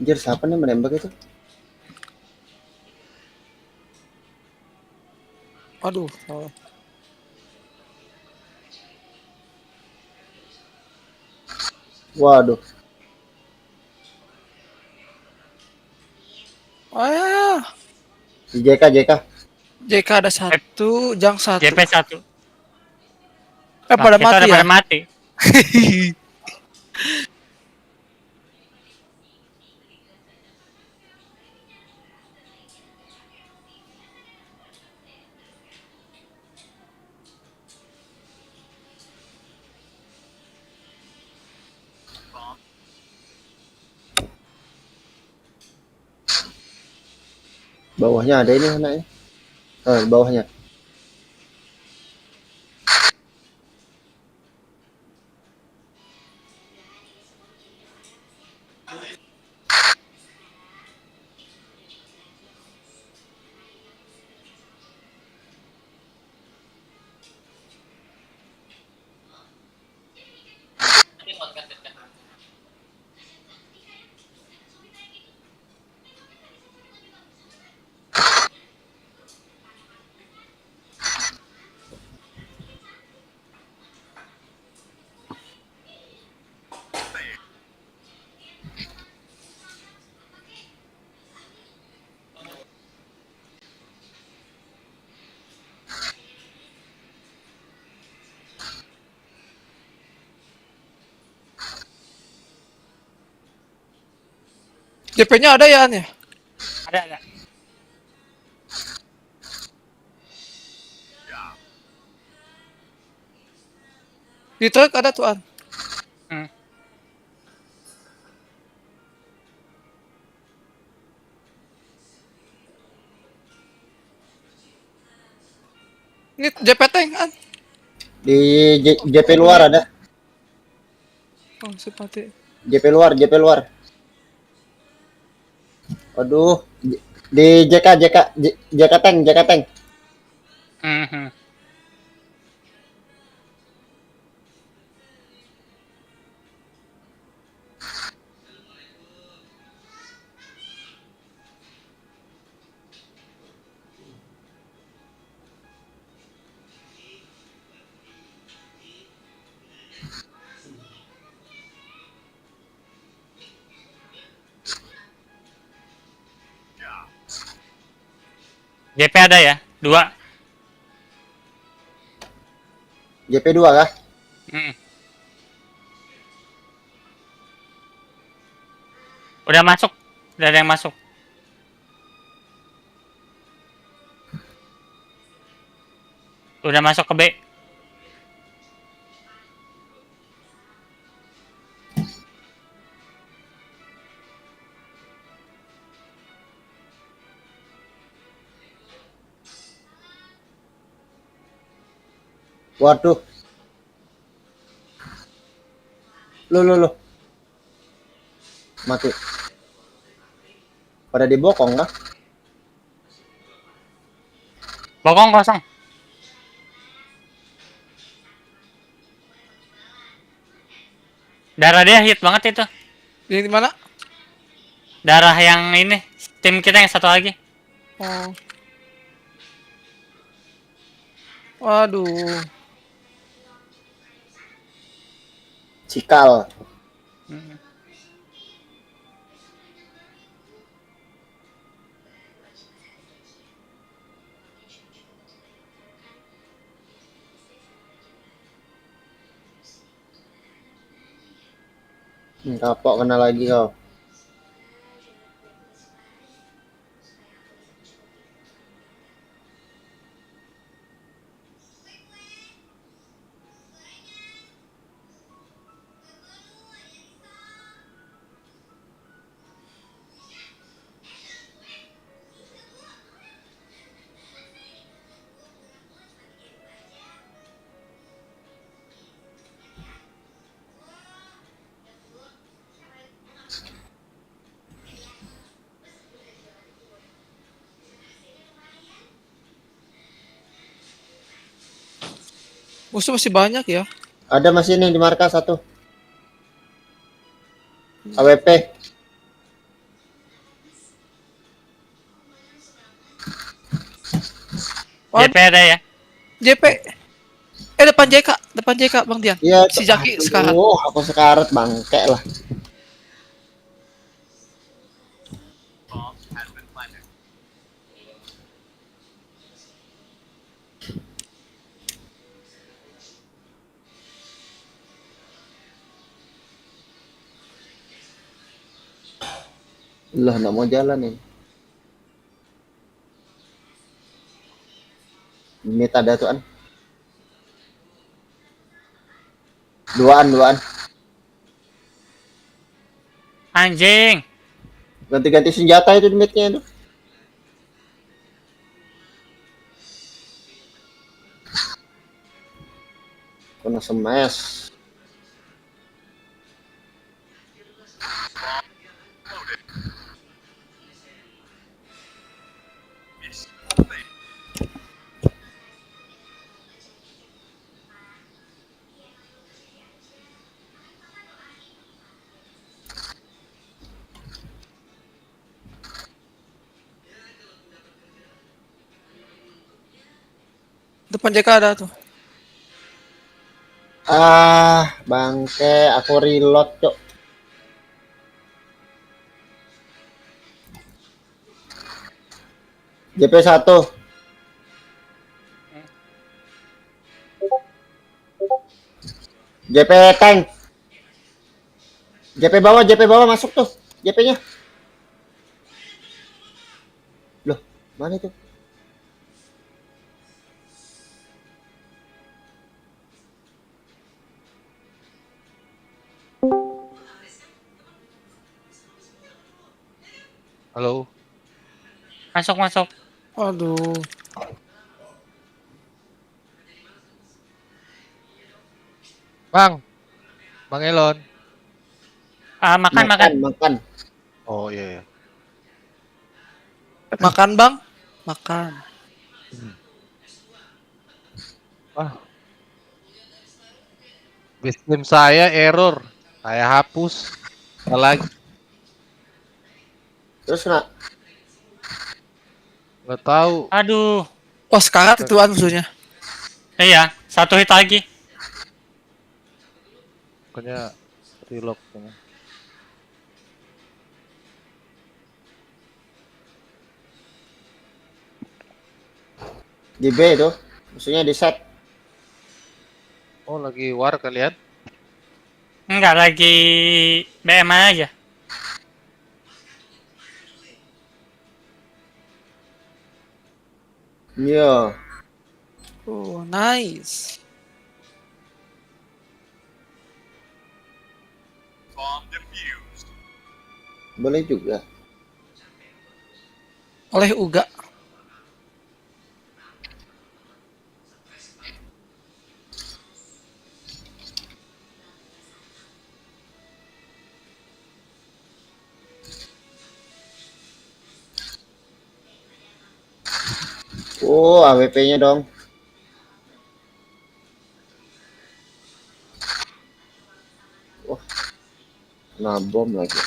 Anjir, siapa nih menembak itu? Aduh. Oh. Waduh. Ah, Di JK. JK ada satu, Jang satu. JP 1. Pada Kita mati udah ya? pada mati. Bawahnya ada ini anaknya. Bawahnya. JP-nya ada ya, An ya? Ada. Di truk ada tuh, An. Hmm. Ini JP tank, An. Di JP luar ada. Oh, simpati. JP luar. Waduh. Di JK tank. Mhm. JP ada ya? 2. JP 2 kah? Mm. Udah masuk. Udah ada yang masuk. Udah masuk ke B. Waduh. Loh. Mati. Pada dibokong kah? Bokong kosong. Darah dia hit banget itu. Di mana? Darah yang ini. Tim kita yang satu lagi. Oh. Waduh. Cikal. Kapok kena lagi kau. Musuh masih banyak ya. Ada masih nih di markas 1. AWP. JP ada ya? JP. Depan JK Bang Dian. Iya, Si Jaki aduh, sekarang. aku sekarat bangke lah. Lah, nggak mau jalan nih. Mid ada tuh an. Duaan. Anjing. Ganti-ganti senjata itu di midnya itu. Kena smash. Depan JK ada tuh. Ah, bangke, aku reload, Cok. JP 1. JP tank. JP bawah masuk tuh. JP-nya. Loh, mana itu? Halo. Masuk. Aduh. Bang. Bang Elon. Makan. Oh iya ya. Makan Bang. Makan. Wah. Sistem saya error. Saya hapus. Lagi. Terus kena. Nggak tahu. Aduh. Oh, sekarat itu musuhnya. Iya, 1 hit lagi. Pokoknya relock. Di B itu. Musuhnya di set. Oh lagi war kalian? Enggak lagi BM aja. Iya. Oh, nice. Boleh juga. Oleh Uga. Oh, AWP-nya dong. Wah. Nah, bom lagi.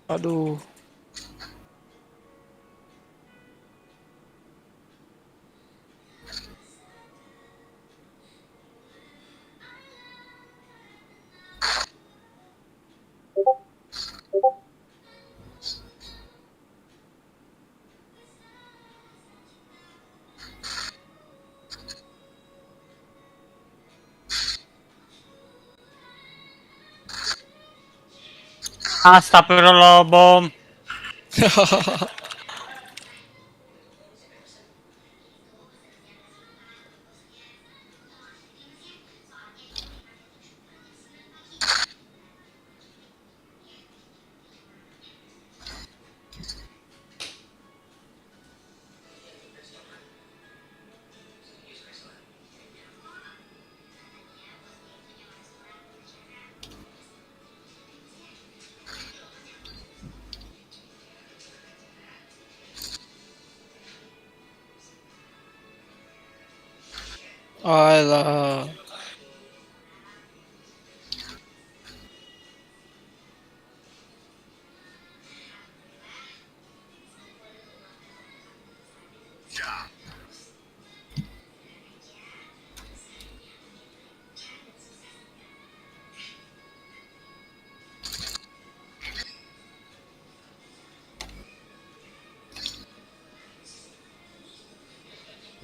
Aduh. Astagfirullah, bom. Alah.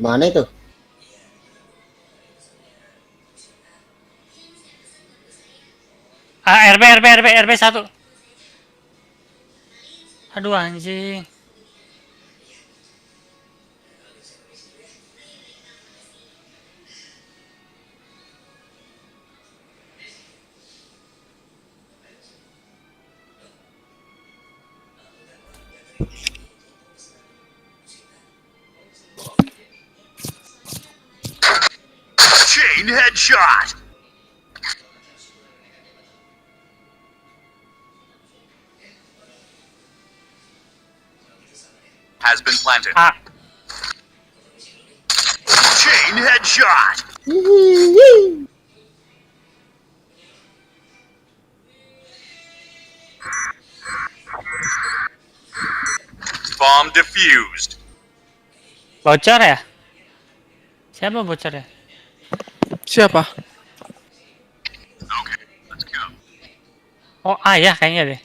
Mana itu? Ah, RB 1. Aduh anjing. Chain headshot. Has been planted. Ah, Chain headshot. Bomb defused. bocor ya? Siapa bocor ya? Siapa? Okay, let's go. Oh, ayah kayaknya deh.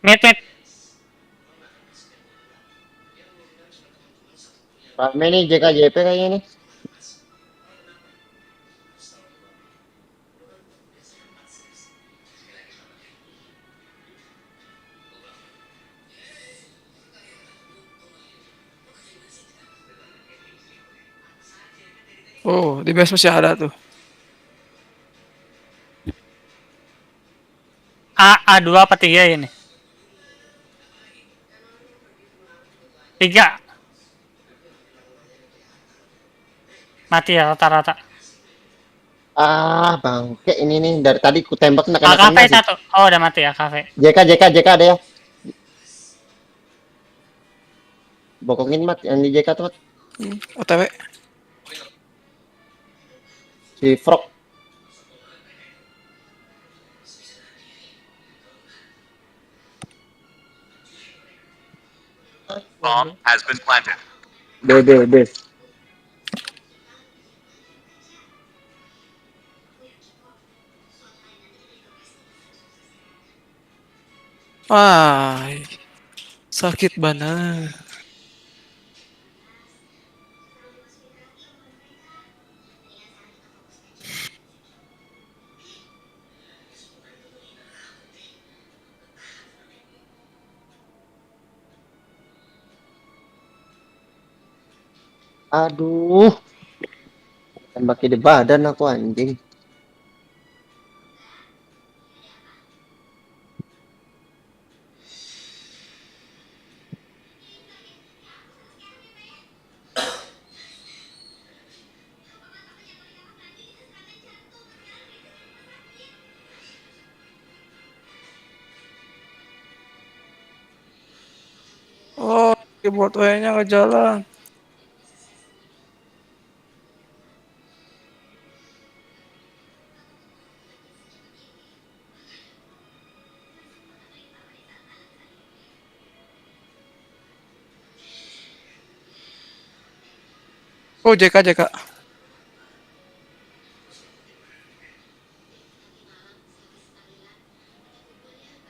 Mit. Rame nih JKJP kayaknya nih. Oh, di base masih ada tuh. A2 apa 3 ini? 3. Mati ya rata-rata. Ah, bangke ini nih dari tadi ku tembak nak kena AKV sih. 1. Oh, udah mati ya AKV. JK ada ya. Bokongin mat yang di JK tuh Mat. OTW. Si Frog. Bomb has been planted. B. Ay, sakit banget. Aduh. Tembak di badan aku anjing. Oh, keyboard W-nya nggak jalan. Oh, JK.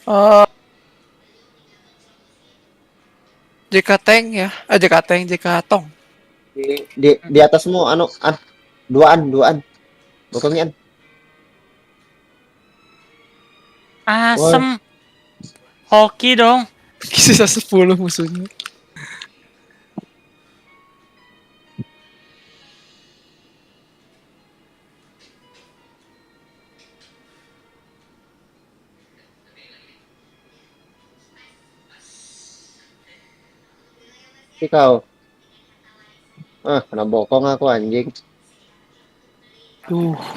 Oh, JK Tank ya. JK Tank, JK Tong. Di atasmu anu duaan. Bokongin. Asem. Hoki dong. Sisa 10 musuhnya. Si kau. Kena bokong aku anjing.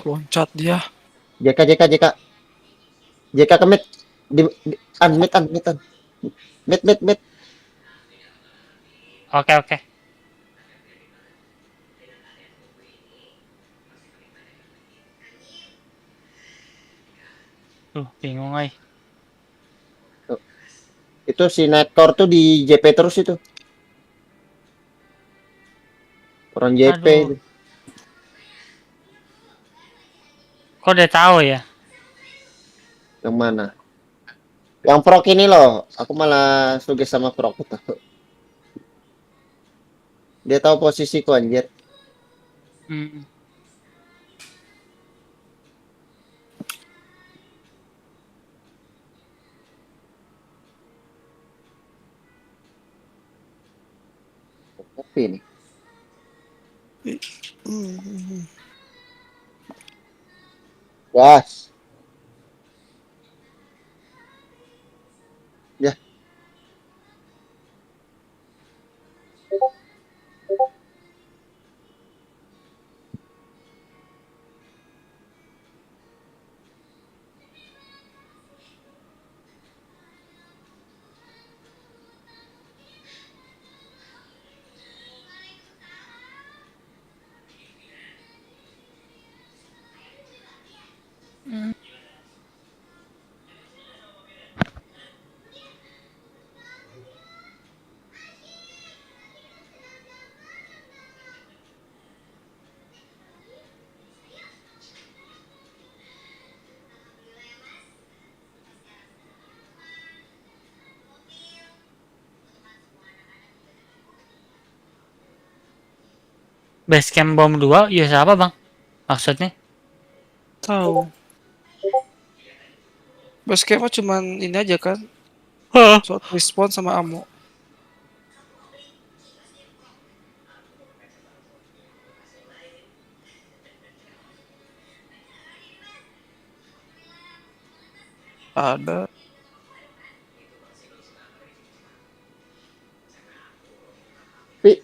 Loncat dia. JK. JK ke mid. Mid, mid. Mid. Oke. Bingung ay. Itu si Nightcore tuh di JP terus itu. Orang JP Aduh, itu. kok udah tahu ya? Yang mana? Yang Frog ini loh. Aku malah suges sama Frog itu. Dia tahu posisiku anjir. Hmm. Tapi ini. Gas. Ya. Basecamp bom 2, ya siapa bang? Maksudnya? Tahu. Basecamp mah cuman ini aja kan. Short response sama ammo. Ada. Tapi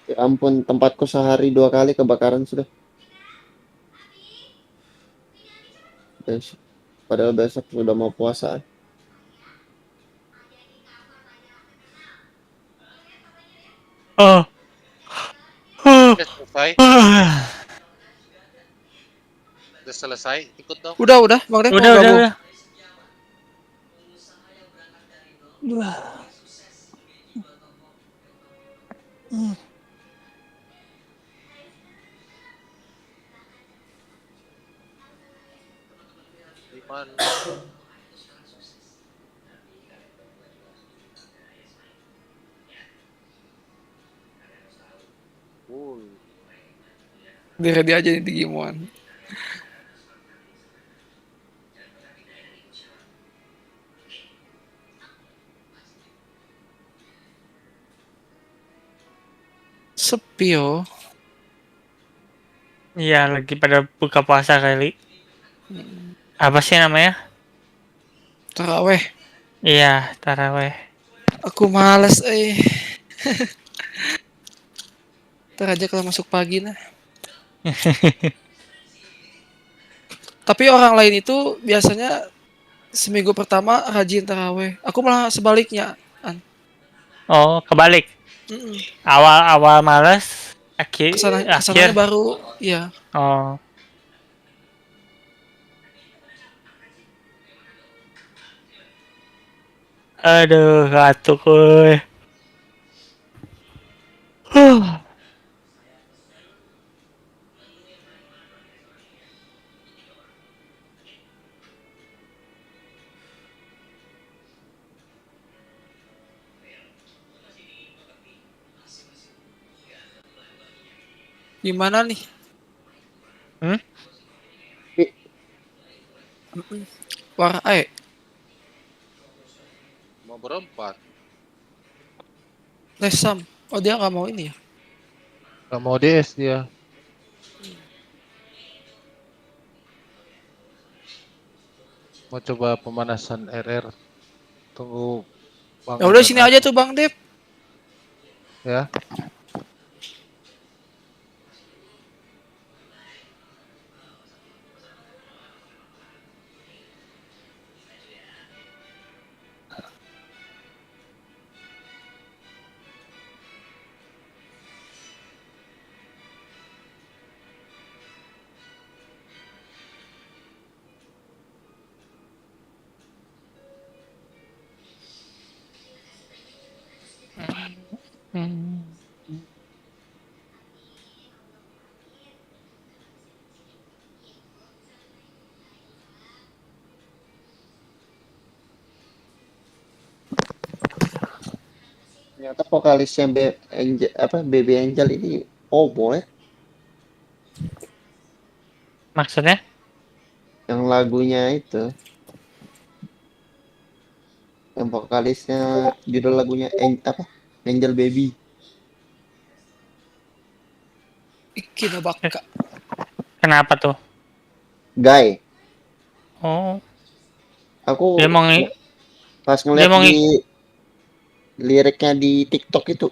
ya ampun, tempatku sehari 2 kali kebakaran sudah. Padahal besok sudah mau puasa. Udah selesai. Udah selesai. Ikut dong. Udah, Bang Dev mau Udah. gabung. Di mana? Di ready aja nih di Gimon. Sepi yo. Iya, lagi pada buka puasa kali. Apa sih namanya? Taraweh. Iya, taraweh. Aku males Ntar aja kalau masuk pagi nah. Tapi orang lain itu biasanya seminggu pertama rajin taraweh. Aku malah sebaliknya. Oh, kebalik. Mm-mm. Awal males, akhir. Kesananya baru, ya. Oh. Aduh, ngantuk euy. Gimana nih? War Mau berempat. Lesam. Oh dia nggak mau ini ya? Gak mau DS dia. Mau coba pemanasan RR. Tunggu Bang Ya udah Edan sini aja tuh Bang Dep. ya. Hmm. Ternyata vokalisnya Angel, apa Baby Angel ini Obo ya. Maksudnya? Yang lagunya itu, yang vokalisnya judul lagunya apa? Angel Baby. Iki na baka. Kenapa tuh? Guy, Oh, aku dia mau pas dia ngeliat mau di liriknya di TikTok itu,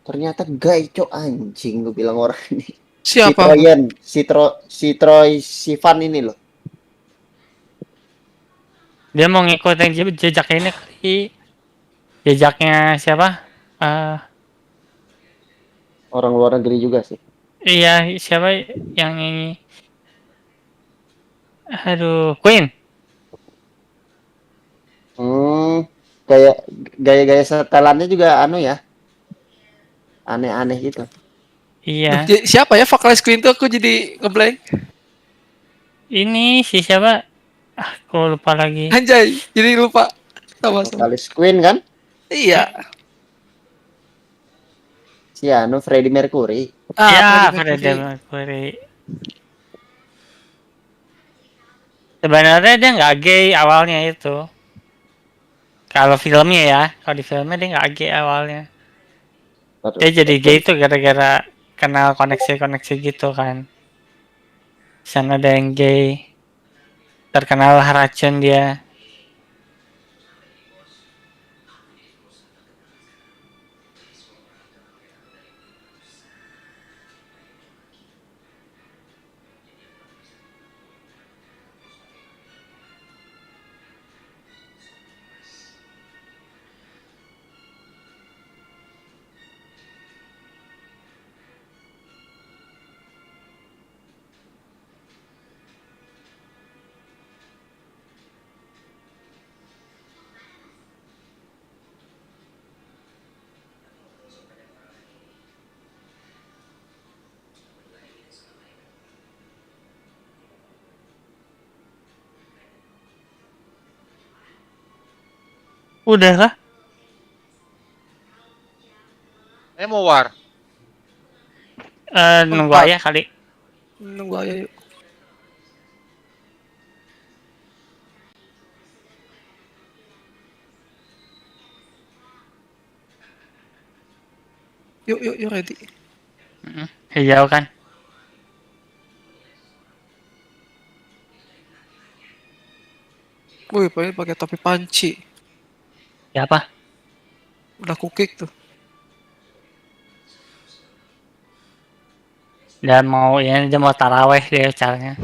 ternyata Guy cok anjing gue bilang orang ini. Si Siapa Bang? Troyen, si Troy Sivan ini loh. dia mau ngikutin jejak ini kali. Jejaknya siapa? Eh, Orang luar negeri juga sih. iya, siapa yang nyanyi? Aduh, Queen. Hmm, kayak gaya-gaya setelannya juga anu ya, aneh-aneh gitu. Duh, Iya. siapa ya vokalis Queen tuh aku jadi ngeblank. Ini si siapa? Ah, aku lupa lagi. Anjay, jadi lupa. Sama-sama. Vokalis Queen kan, Iya. si anu Freddie Mercury. Ah, Freddie Ya, Freddie Mercury. Mercury. Sebenarnya dia nggak gay awalnya itu. Kalau filmnya ya, kalau di filmnya dia nggak gay awalnya. Aduh, Dia jadi gay itu gara-gara kenal koneksi-koneksi gitu kan. Di sana ada yang gay, terkenal racun dia. Udah lah. Mau war. Nunggu Empat. ayah kali. Nunggu aja yuk. Yuk, yuk, yuk ready. Hijau kan. Wih, pakai topi panci. Ya apa? Udah kukik tuh. Dan mau ya dia mau taraweh dia caranya.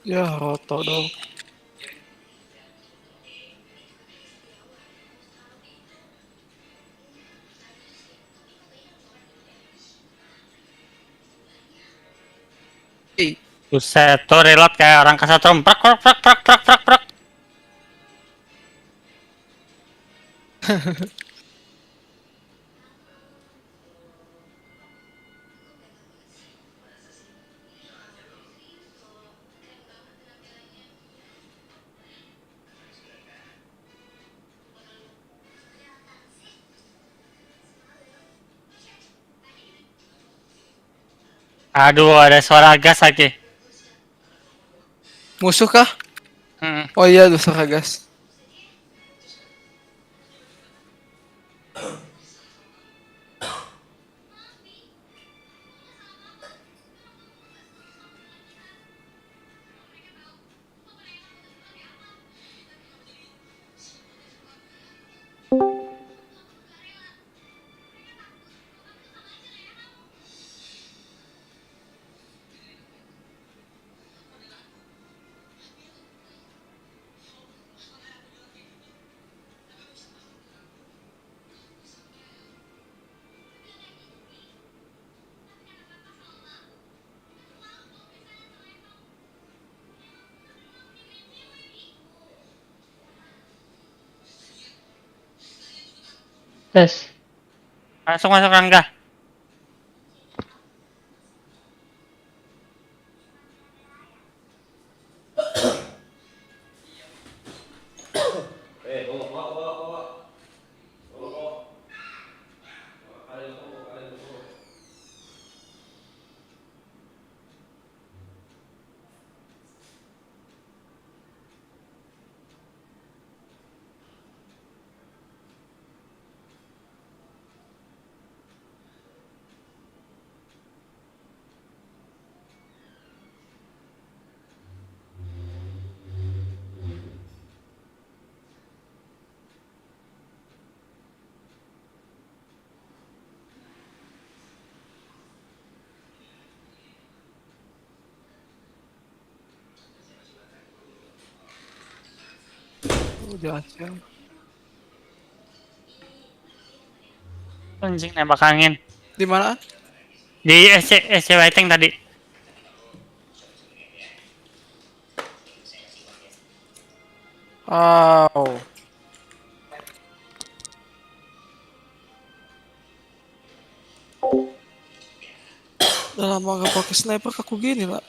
Ya, roto dong. Buset, tuh reload kayak orang kesetrum. Prak prak prak prak prak prak prak. Aduh, ada suara gas lagi. Musuh kah? Hmm. Oh iya, dosa gas. Tes. Masuk masuk Rangga. Udah aja. Anjing nembak angin. Di mana? Di SC Whiting tadi. Wow. Udah lama gak pakai sniper kaku gini lah.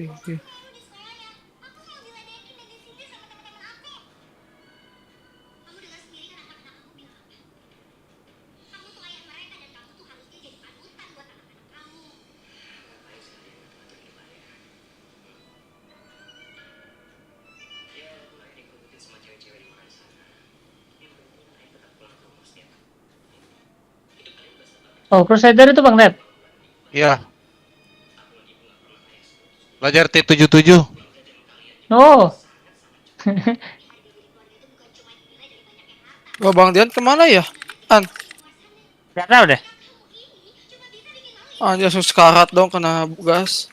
Oke. Oh, Crusader itu Bang Dep. Iya. Belajar T77. Oh, Wah, Bang Dian kemana ya? An, nggak tahu deh. anjir langsung sekarat dong kena gas.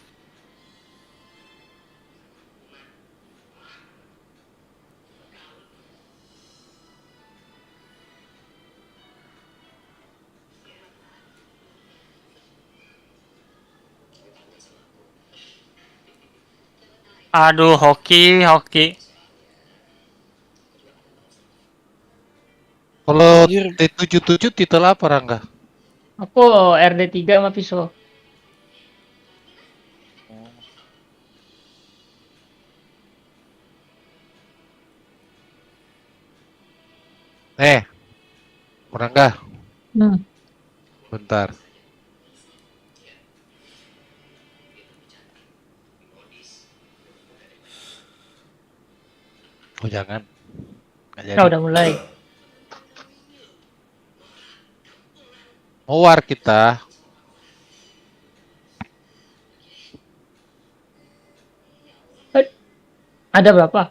Aduh, hoki. Kalau Anjir, T77 titel apa Rangga? Aku RD3 sama pisau. Rangga, Hmm. bentar. Oh jangan, nggak Nah, jadi. udah mulai. Mau war kita. Eh, ada berapa?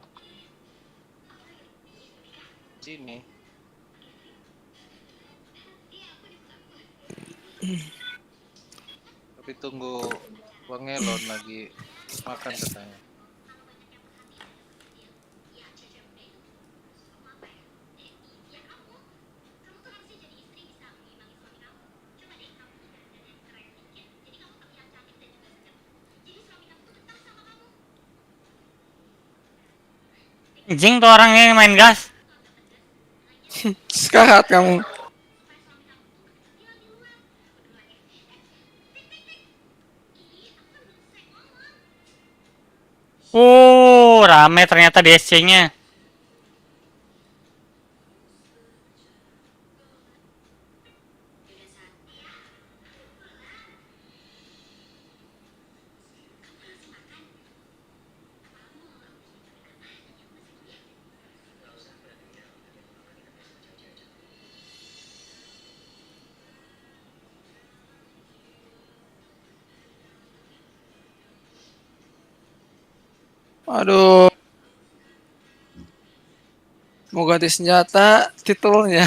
Sini. Tapi tunggu Bang Elon lagi makan katanya. Jing tuh orangnya yang main gas. sekarat kamu. Rame ternyata di SC-nya. Aduh, mau ganti senjata, titelnya.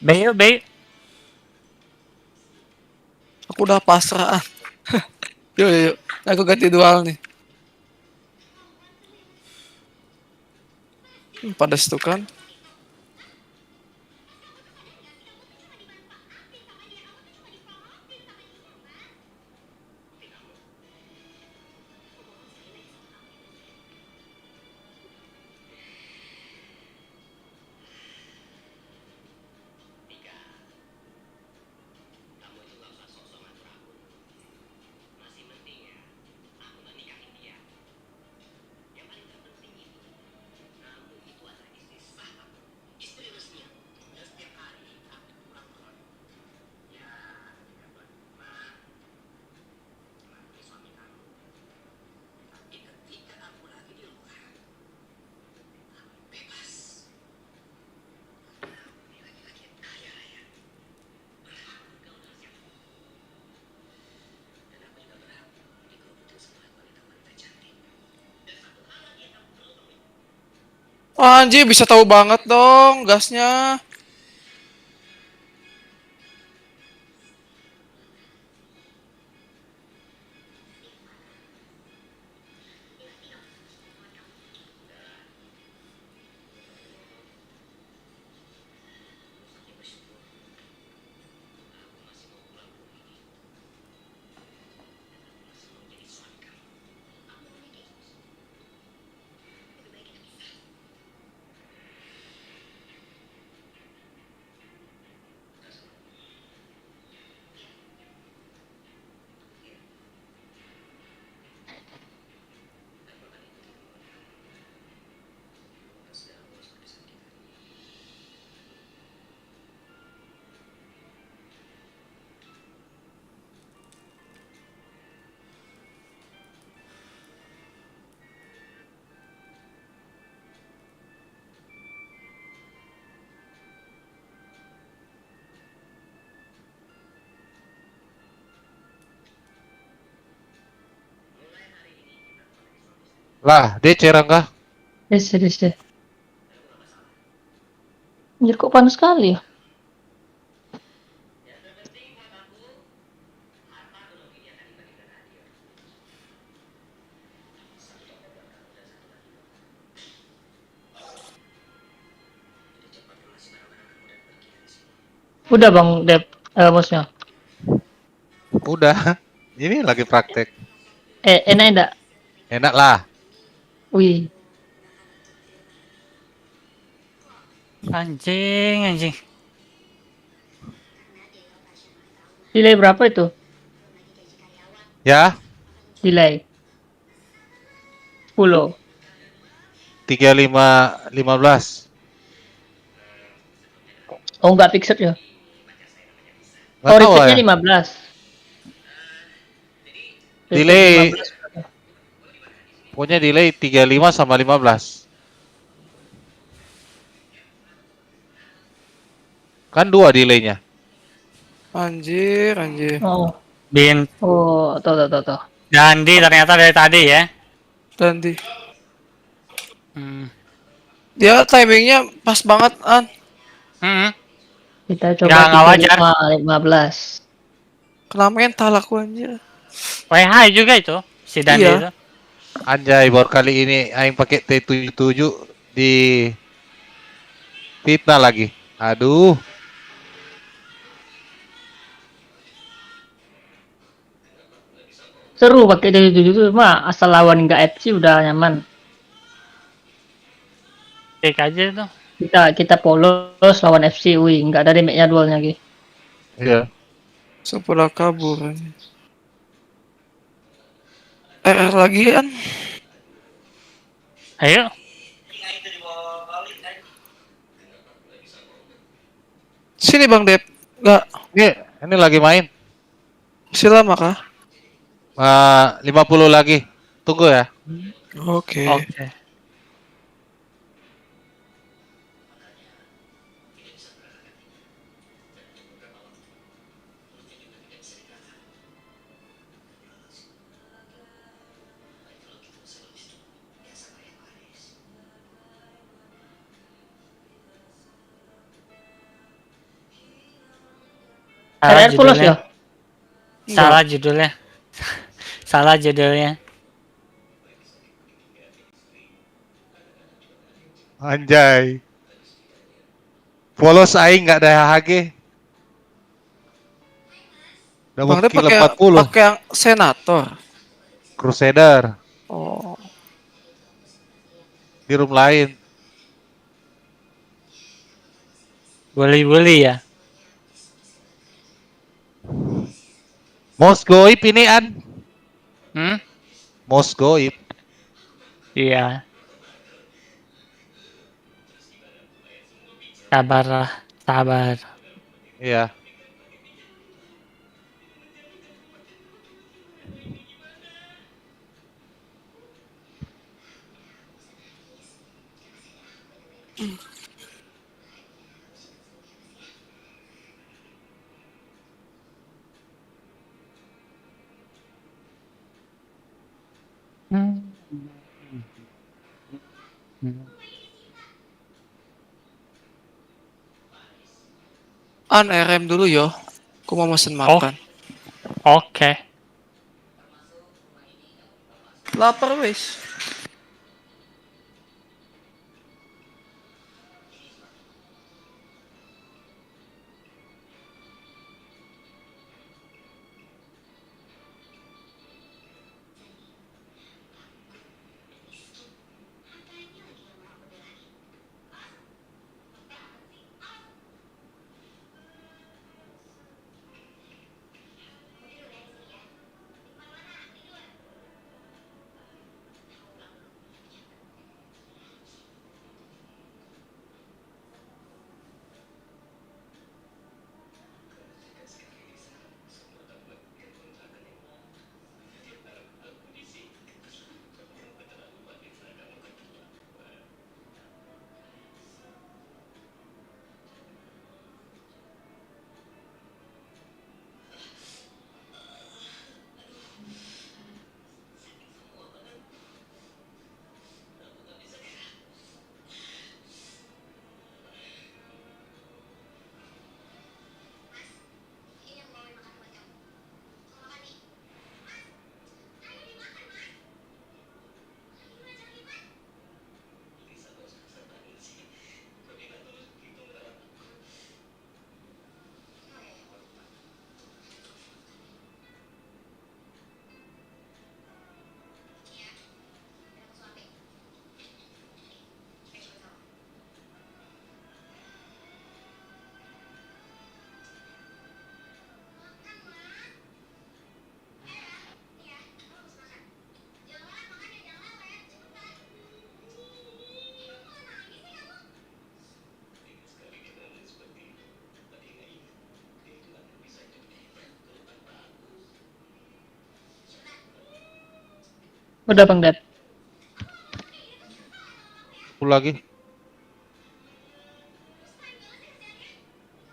Bayu. Aku udah pasrah. Yuk. Aku ganti dual nih. Padas tuh kan. Oh, anjir bisa tahu banget dong gasnya. Lah, dia cerang kah? Serius deh. Anjir kok panas sekali ya? Udah Bang Dep, mouse-nya. Udah. Ini lagi praktek. Enak enggak? Enak lah. Wih, Anjing. delay berapa itu? Ya, Delay 10. 3515. Oh, enggak fixed ya? Nggak Oh, tahu resetnya ya. 15. Reset Delay 15. pokoknya delay 35 sama 15. Kan dua delaynya. Anjir. Oh, Bin tuh. Dandi ternyata dari tadi ya. Dandi. Hmm. Dia timingnya pas banget an. Hmm. Kita coba Nggak wajar. 15. Kena mental aku anjir. WH juga itu si Dandi Iya. itu. Anjay, baru kali ini aing pakai T77 di fitnah lagi. Aduh. Seru pakai dari itu mah asal lawan nggak FC udah nyaman. Cek aja tuh. Kita polos lawan FC, wih nggak ada damage-nya dualnya lagi. Iya. Sebelah kabur. RR lagi kan? Ayo. Sini Bang Dep. Enggak. Ini lagi main. Masih lama kah? 50 lagi. Tunggu ya. Oke. Salah RR polos judulnya. ya? Salah judulnya. Salah judulnya. Anjay. Polos aing nggak ada HG. Bang Dapat Dep kill pakai 40. yang senator. Crusader Oh. di room lain. Bully ya. Most goib ini an. Most goib. Iya. Sabar. Iya. RM dulu yo. Aku mau mesen Oh, makan. oke. Lapar wes. Udah Bang Dad. Lagi.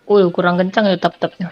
Kurang kencang ya tap-tapnya.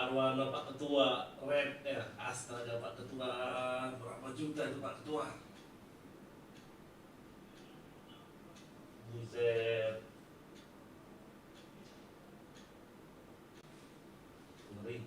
arwana Pak Ketua Red ya, astaga Pak Ketua, berapa juta itu Pak Ketua? Buset. Ngeri.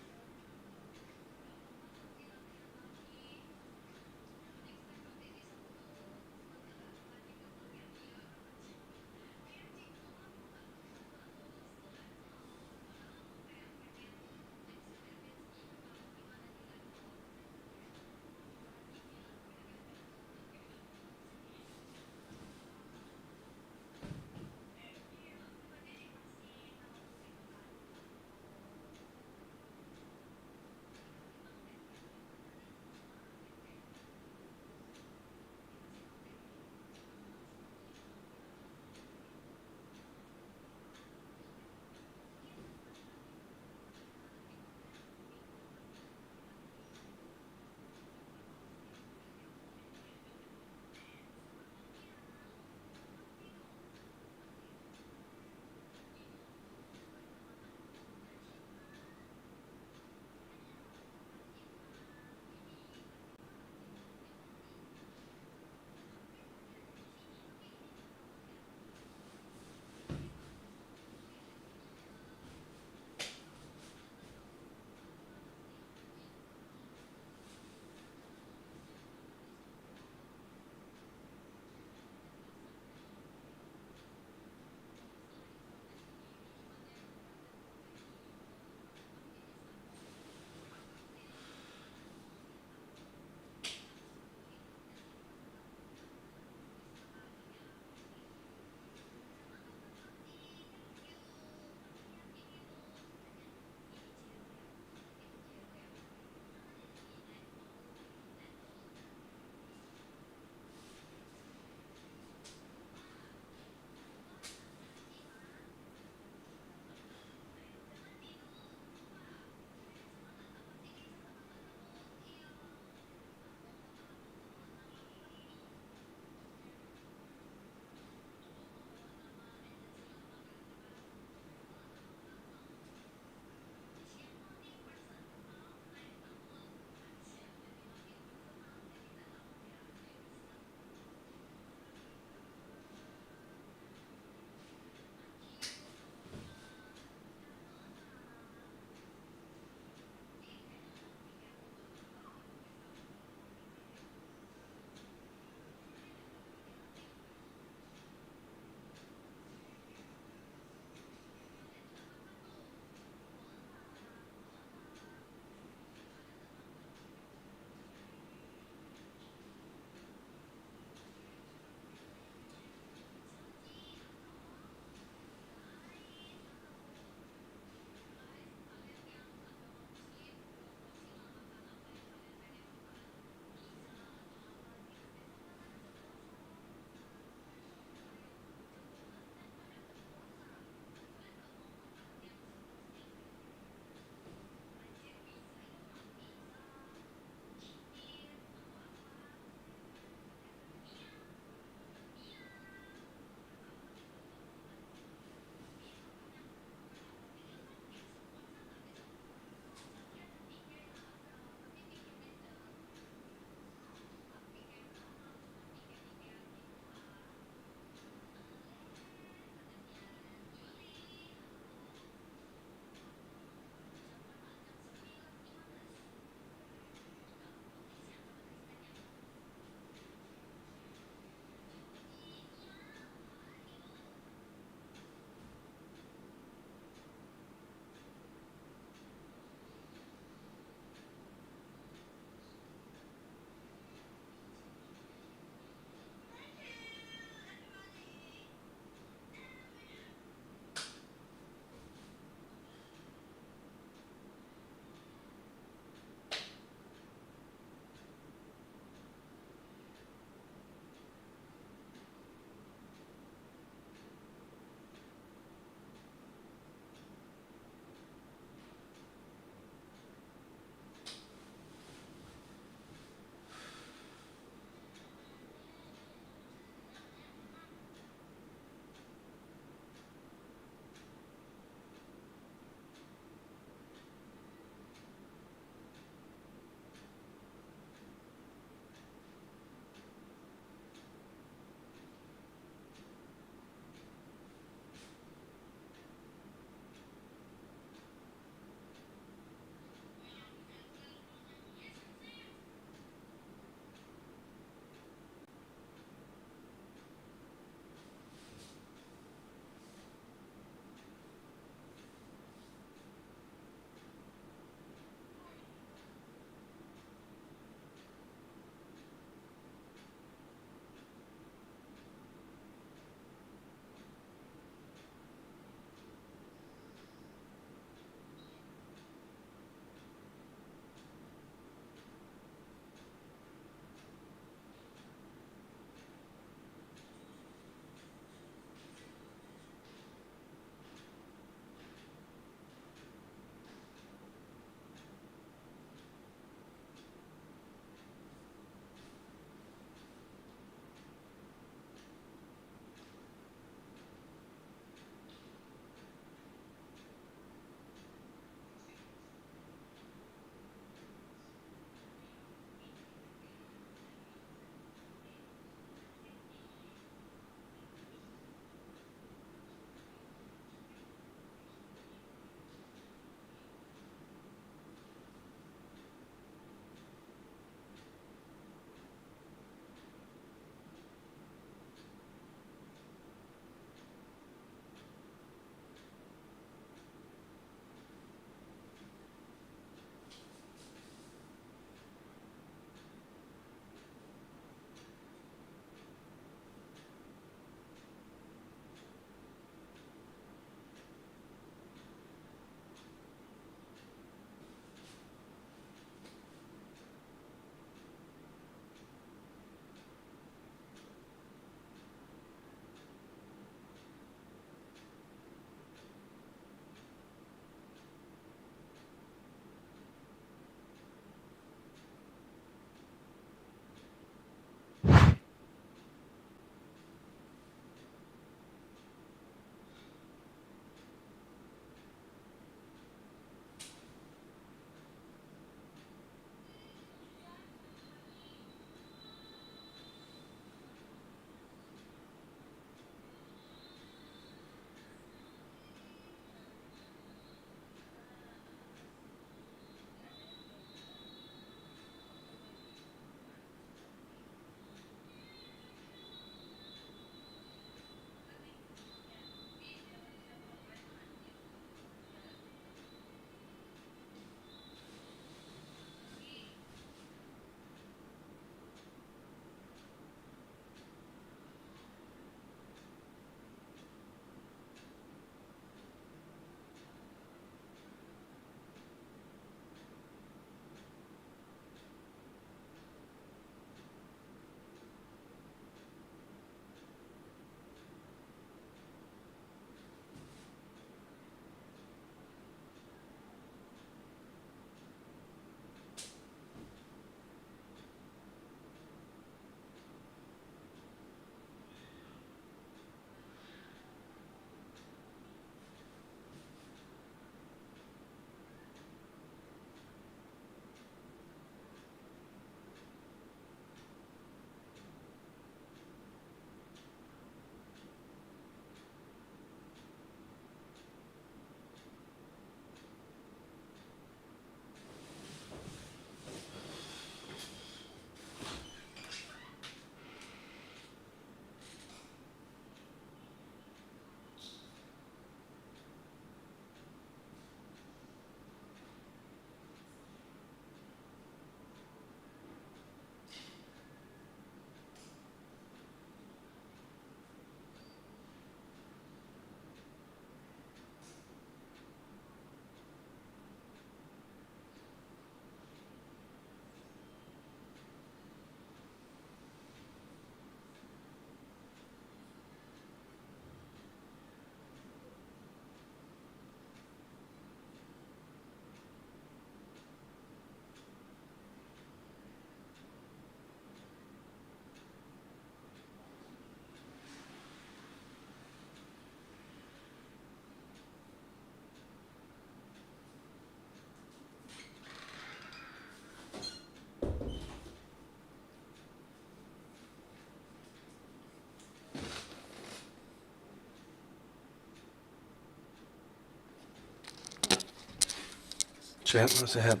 Sehat mas, sehat.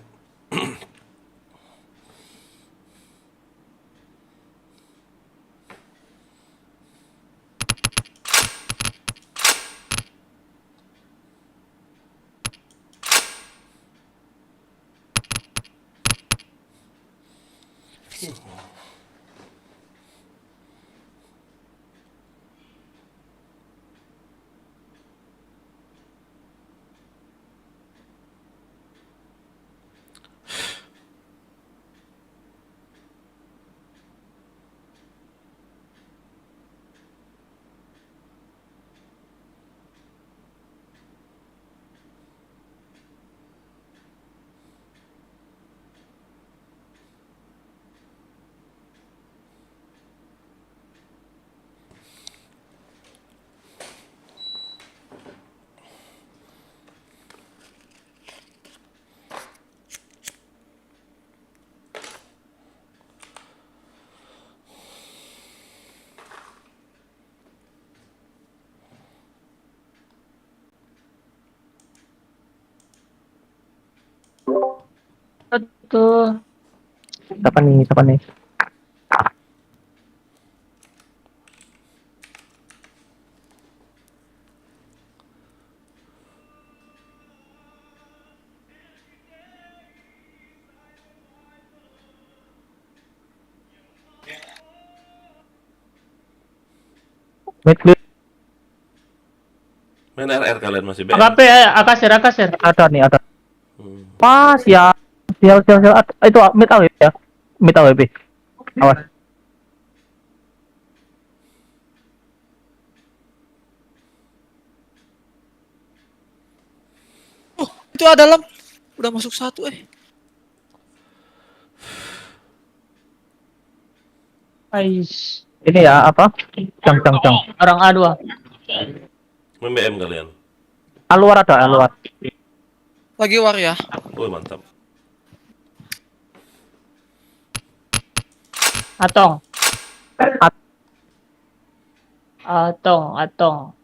Betul. Siapa nih? Siapa nih? Mid clear. Main RR kalian masih BM. AKP, Akasir, Akasir. Ada nih, ada. Hmm. Pas ya. Sial. Itu mid AWP ya. Mid AWP. Awas. Oh, itu ada dalam. Udah masuk satu Ais. Ini ya apa? Cang. Orang A2. Main BM kalian. Aluar ada, aluar. Lagi war ya. Woi mantap. Atong. Atong.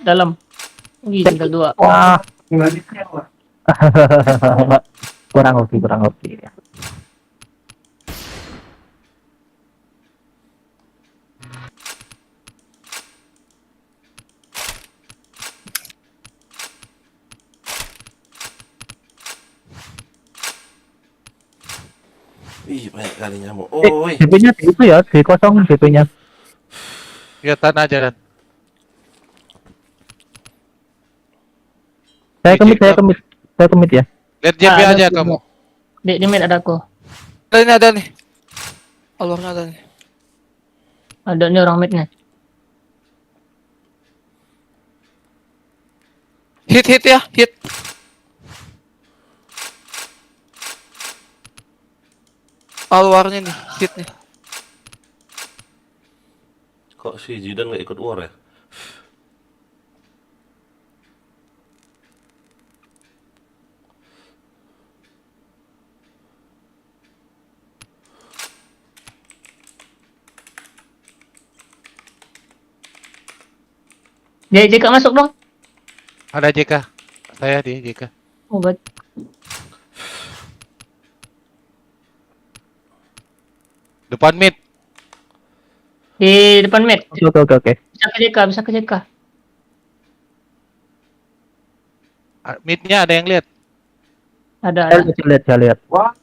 Dalam. Wih, tinggal 2. Wah. kurang hoki. Ih, banyak kali nyamuk. Oh, DP-nya itu ya, D0 DP-nya. Ya tanah aja Dan. Saya kemit ya. Lihat JP ada aja aku. kamu. Di mid ada aku. Ada nih. Alurnya ada nih. Ada nih orang mid nih. Hit ya, hit. Aluarnya nih, hit nih. kok si Jidan nggak ikut war ya? JK masuk dong. Ada JK. Saya di JK. Obat. Depan mid. Di depan mid. Oke. Bisa ke JK. Midnya ada yang lihat. Ada. Saya lihat. Wah.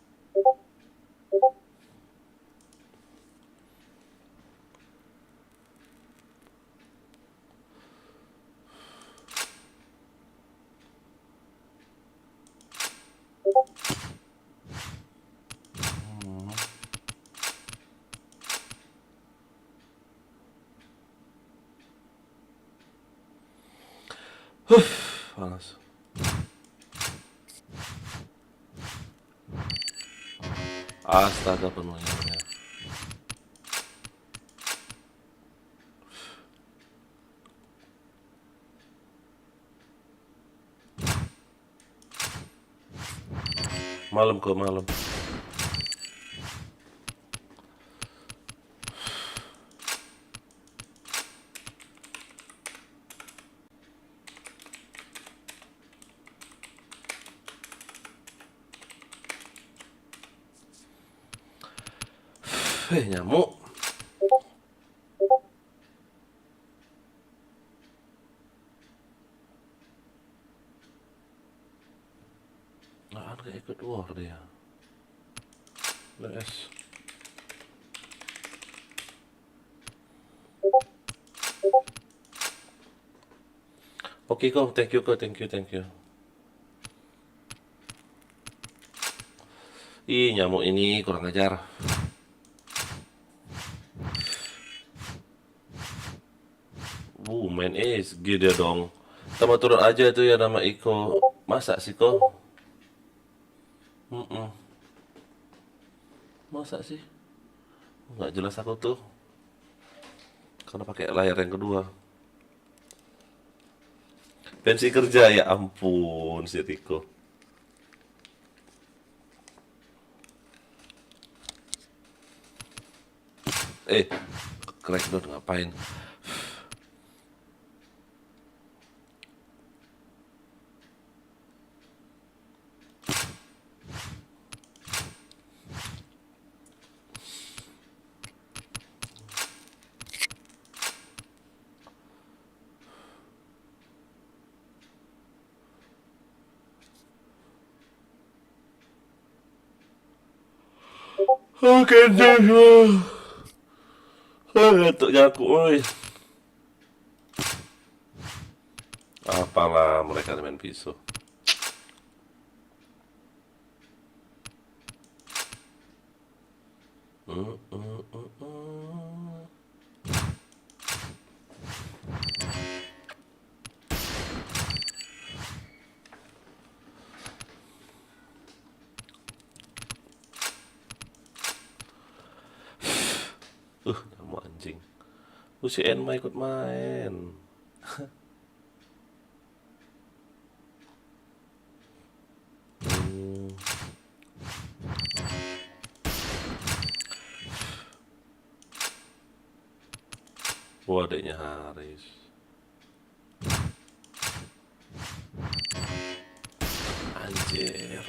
Panas. Astaga penuhnya. Malam kok malam. Nyamuk. Nggak ada ikut war dia. Les. Oke kok, thank you kok, thank you. Ih, nyamuk ini kurang ajar. Main SG dia dong. Sama turun aja tuh ya nama Iko. Masa sih kok? Masa sih? Nggak jelas aku tuh. Karena pakai layar yang kedua. Pensi kerja ya ampun si Riko. Crackdown ngapain? Oke, ngantuknya aku, oi. Apalah mereka main pisau. Kamu anjing. Si Enma ikut main. Adeknya Haris. Anjir.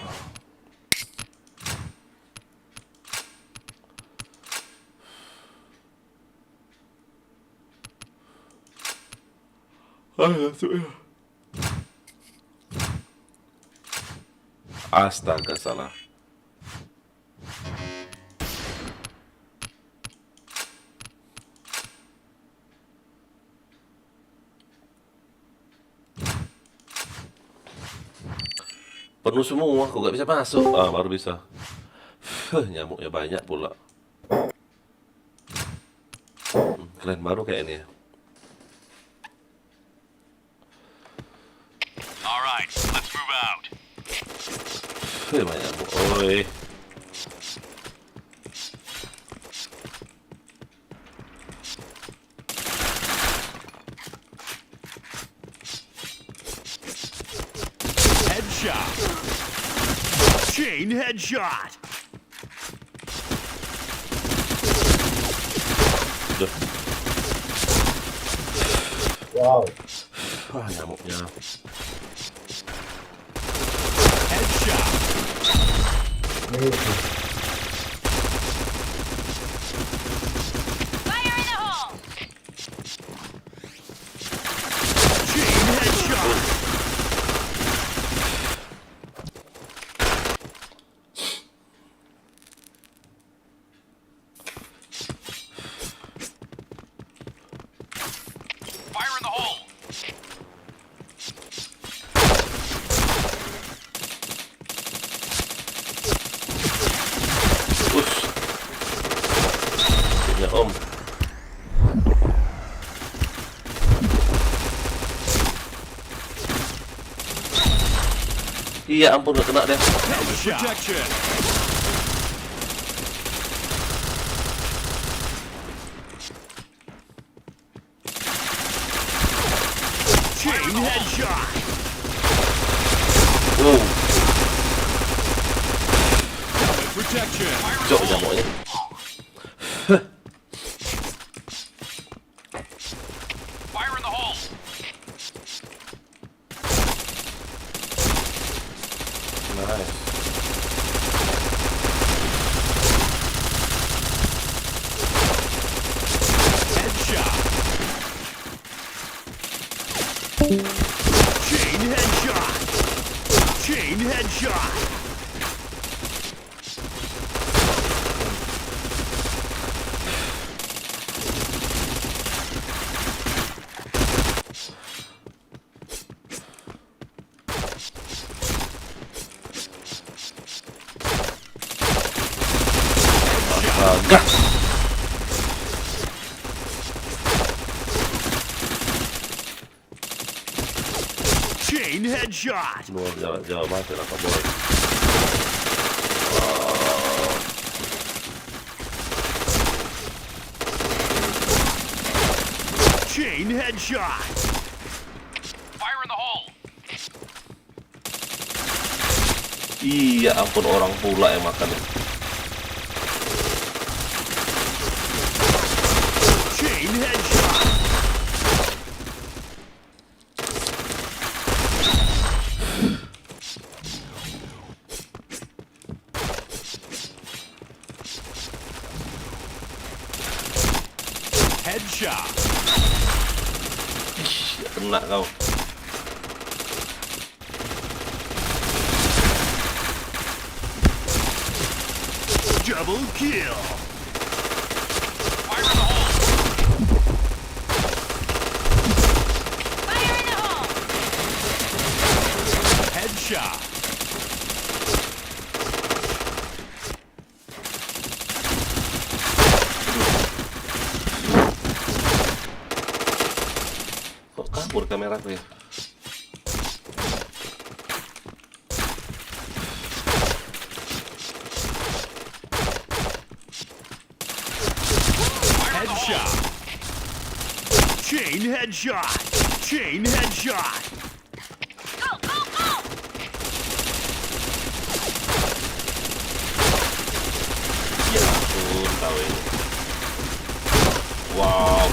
Astaga, salah. Penuh semua, kok gak bisa masuk? Baru bisa. Nyamuknya banyak pula. Keren baru kayak ini ya. Alright, let's move out. Banyak nyamuk, oi. Headshot. Chain headshot. Udah. Wow. Nyamuknya. Headshot. Fire in the hole! Chain headshot. Fire in the hole. Ya om. Iya ampun gak kena deh. Protection. Chain headshot. protection. Cok nyamuknya. Fire in the hole. Nice. Headshot. Chain headshot. Chain headshot. Agak. Chain headshot. Luar Jawa mati lah boleh. Chain headshot. Fire in the hole. Iya ampun orang pula yang makan ya. Chain headshot. Headshot. Ya, kena kau. Double kill. Fire in the hole. Fire in the hole! Headshot. Kok kabur kameraku ya? Headshot. Chain headshot. Chain headshot. Go, go, go! Ya ampun tahu ini. Wow.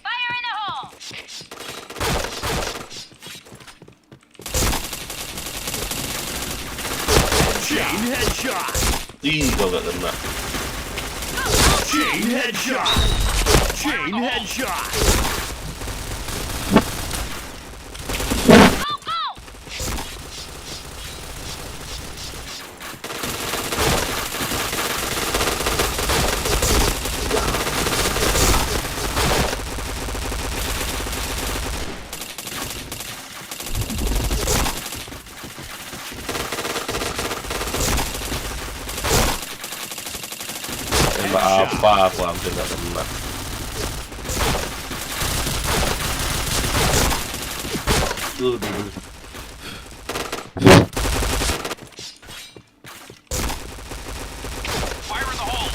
Fire in the hole! Chain headshot. Ih kau gak kena. Chain headshot. Chain headshot. Go, go! Tembak apa aku hampir gak kena. Duh. Fire in the hole.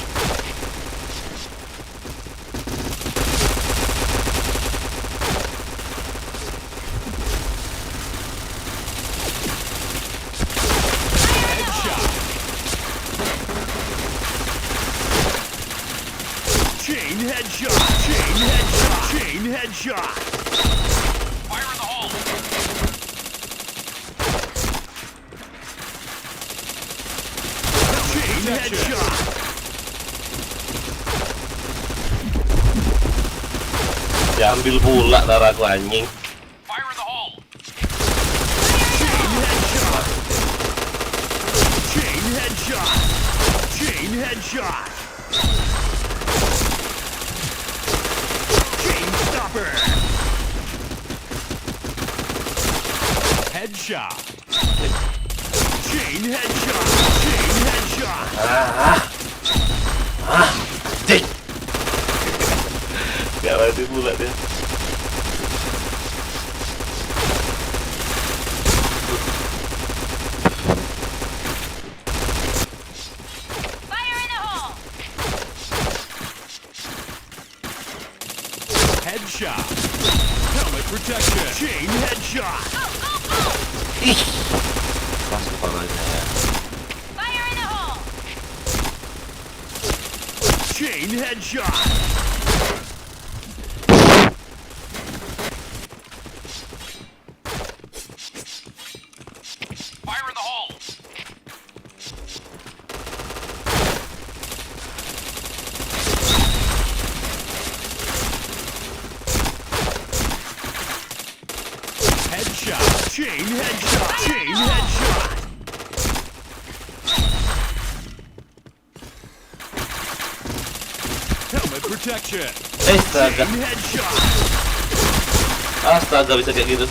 Headshot. Chain headshot. Chain headshot. Chain headshot. Fire in the hole. Chain headshot. Diambil pula darahku anjing. Fire in the hole. Chain headshot. Chain headshot. Chain headshot. Chain stopper. Headshot. Chain headshot. Chain headshot. Cik. Gak mati pula dia. Fire in the hole! Headshot. Helmet protection. Chain headshot. Go, go, go! Ih, pas kepalanya ya. Fire in the hole! Chain headshot. Fire in the hole. Headshot. Chain headshot. Chain headshot. Helmet protection. Astaga. Chain headshot. Astaga, bisa kayak gitu.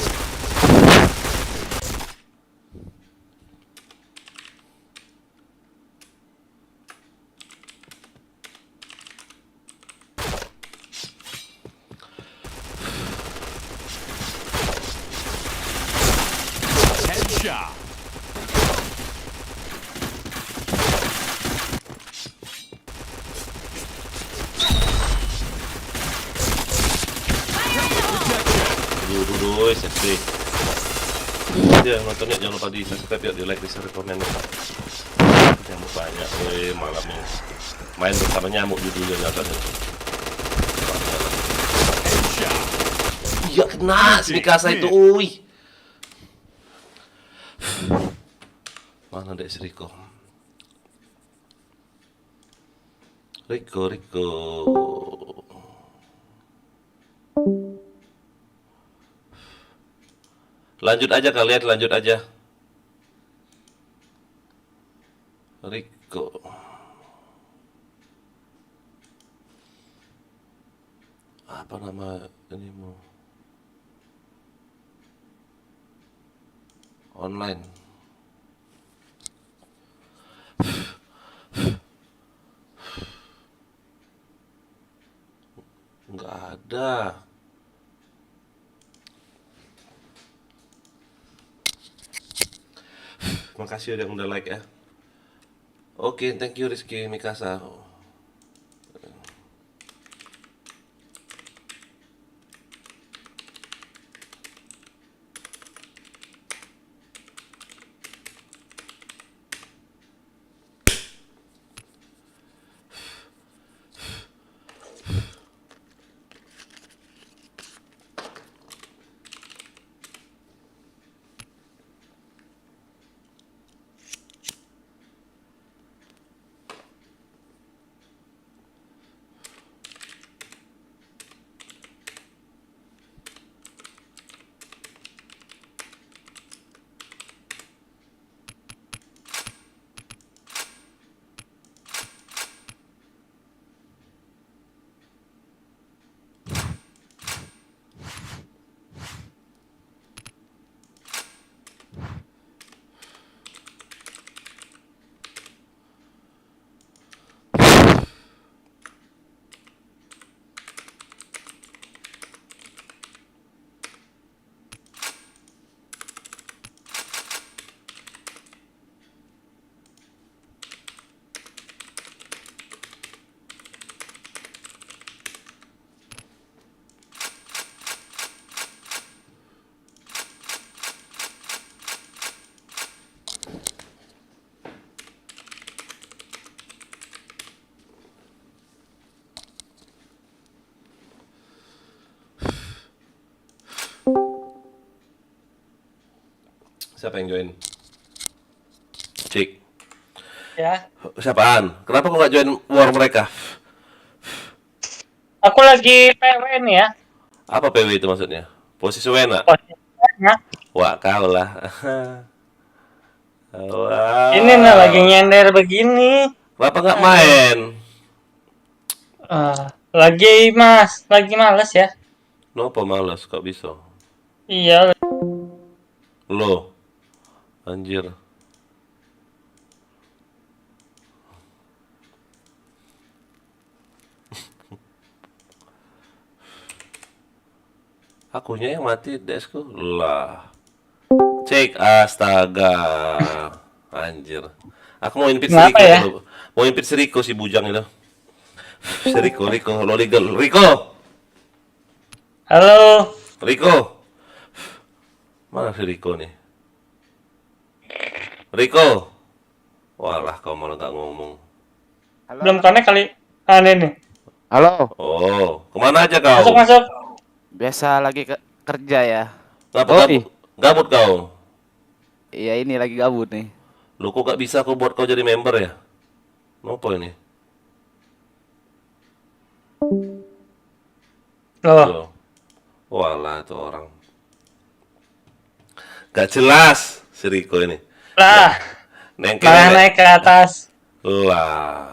Headshot. Dulu, SSD. Dia nontonnya jangan lupa di subscribe ya, di like, di share, komen ya. Nyamuk banyak, malam ini. Main bersama nyamuk judulnya nyatanya. Iya kena si Mikasa itu, uy. Mana dek si Riko? Riko. Lanjut aja kalian, lanjut aja. Riko. Apa nama ini mau? Online. Nggak ada. Makasih udah like ya. Oke, thank you Rizky Mikasa. Siapa yang join? Cik. Ya. Siapaan? Kenapa kok nggak join war mereka? Aku lagi PW nih ya. Apa PW itu maksudnya? Posisi Wena? Posisinya. Wah, kau lah. Wah. Ini nih lagi nyender begini. Kenapa nggak main? Lagi males ya. Kenapa malas? Kok bisa? Iya. Lo, anjir. Akunya yang mati, desku lah. Cek, astaga, anjir. Aku mau invite si Riko ya? dulu. Mau invite si Riko, si bujang itu. Si Riko, lo legal. Riko, Halo. Riko. Mana si Riko nih? Riko. Walah, kau malah nggak ngomong. Belum connect kali. Ah, ini. Halo, Oh, kemana aja kau? Masuk. biasa lagi kerja ya. Ngapa Oh, gabut? Gabut kau? Iya ini lagi gabut nih. Lu kok gak bisa aku buat kau jadi member ya? Nopo ini? Loh, Loh. Walah tuh orang. Gak jelas si Riko ini. lah, Nengkel malah naik ke atas. lah.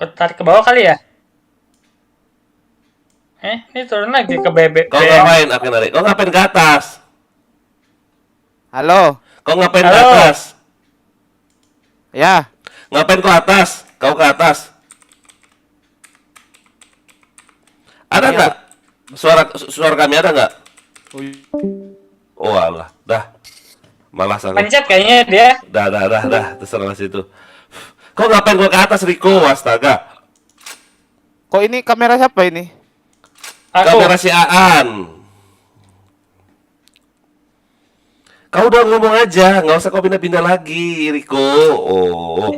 Tarik ke bawah kali ya? Ini turun lagi ke bebek. Kau ngapain aku narik? Kau ngapain ke atas? Halo, Kau ngapain ke Halo. atas? ya. Ngapain kau atas? Kau ke atas? Ada Iya. nggak? Suara kami ada nggak? Oh alah, dah. Malah sangat. Pencet kayaknya dia. Dah. Terserah situ. Kau ngapain gua ke atas, Riko? Astaga. Kok ini kamera siapa ini? Aku. Kamera si Aan. Kau udah ngomong aja, nggak usah kau pindah-pindah lagi, Riko. Oh.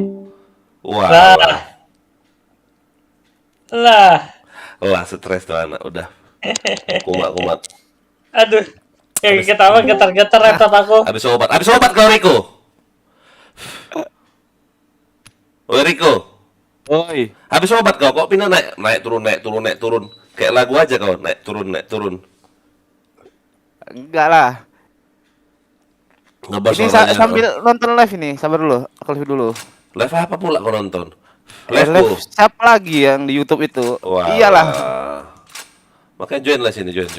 Wah. Lah, stres tuh anak, udah. Kumat. Aduh. Kayak ketawa getar-getar laptop aku. Habis obat kau, Riko. Oi, Riko. Oi. Habis obat kok pindah naik turun. Kayak lagu aja kau, naik turun. Enggak lah. Ngebas Ini suaranya. sambil nonton live ini. Sabar dulu, aku live dulu. Live apa pula kau nonton? Live Live ku. siapa lagi yang di YouTube itu? Wah. Iyalah. Makanya join lah sini, join.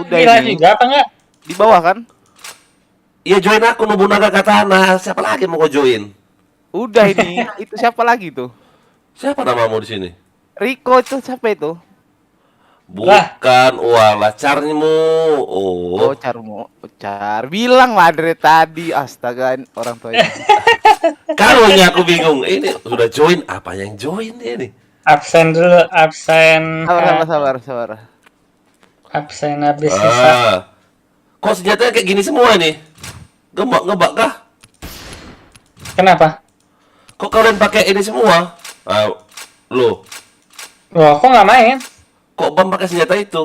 Udah Gila ini. juga apa enggak? Di bawah kan? Iya join aku Nobunaga Katana. Siapa lagi mau kau join? Udah ini. Itu siapa lagi tuh? Siapa namamu di sini? Riko itu siapa itu? Bukan, walah carmu. Oh. Oh, Car. Bilang lah dari tadi. Astaga, orang tua ini. Karunya aku bingung. Ini sudah join, apa yang join dia nih? Absen dulu, absen. Sabar. Absen habis sisa. Kok senjatanya kayak gini semua nih? Ngebak kah? Kenapa? Kok kalian pakai ini semua? Loh, Wah, aku nggak main. kok Bam pakai senjata itu?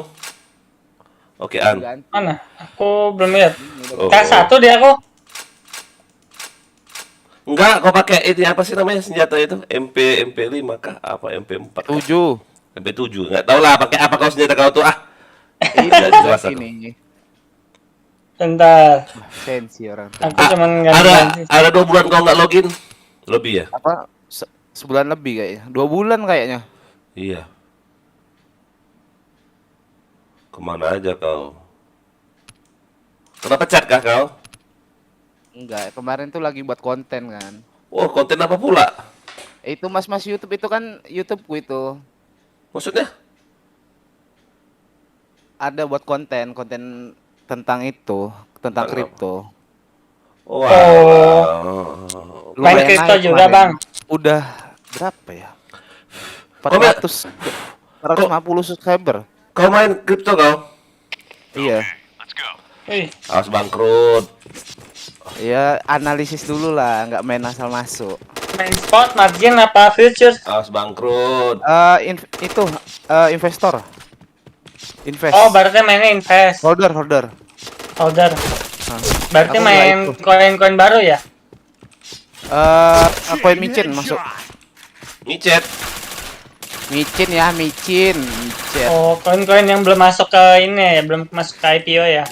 Oke, An. Mana? Aku belum lihat. Oh, K1 dia aku. Enggak, kau pakai ini apa sih namanya senjata itu? MP5 kah? Apa MP4? 7. MP7. Enggak tahu lah pakai apa kau senjata kau tuh ah. Ini Nggak jelas aku. ini. Bentar. Sensi orang tua. Aku cuman ganti. Ada 2 bulan kau nggak login? Lebih ya? Apa? Sebulan lebih kayaknya. 2 bulan kayaknya. Iya. Kemana aja kau? Kenapa pecat kah kau? Enggak, kemarin tuh lagi buat konten kan. Oh, konten apa pula? Itu mas-mas YouTube itu kan YouTubeku itu. Maksudnya? Ada buat konten tentang itu, tentang kripto. Oh. Main Lumayan kripto naik juga, kemarin. Bang. Udah berapa ya? Kau 450 subscriber. Kau main kripto kau? Iya. Wih, Harus bangkrut. Ya analisis dulu lah, nggak main asal masuk. main spot, margin apa futures? Harus bangkrut. Investor. Invest. Oh, berarti mainnya invest. Holder. Berarti Aku main nggak itu. koin-koin baru ya? Koin micin masuk. Micet. Micin ya, micin. Oh, koin-koin yang belum masuk ke ini ya, belum masuk ke IPO ya?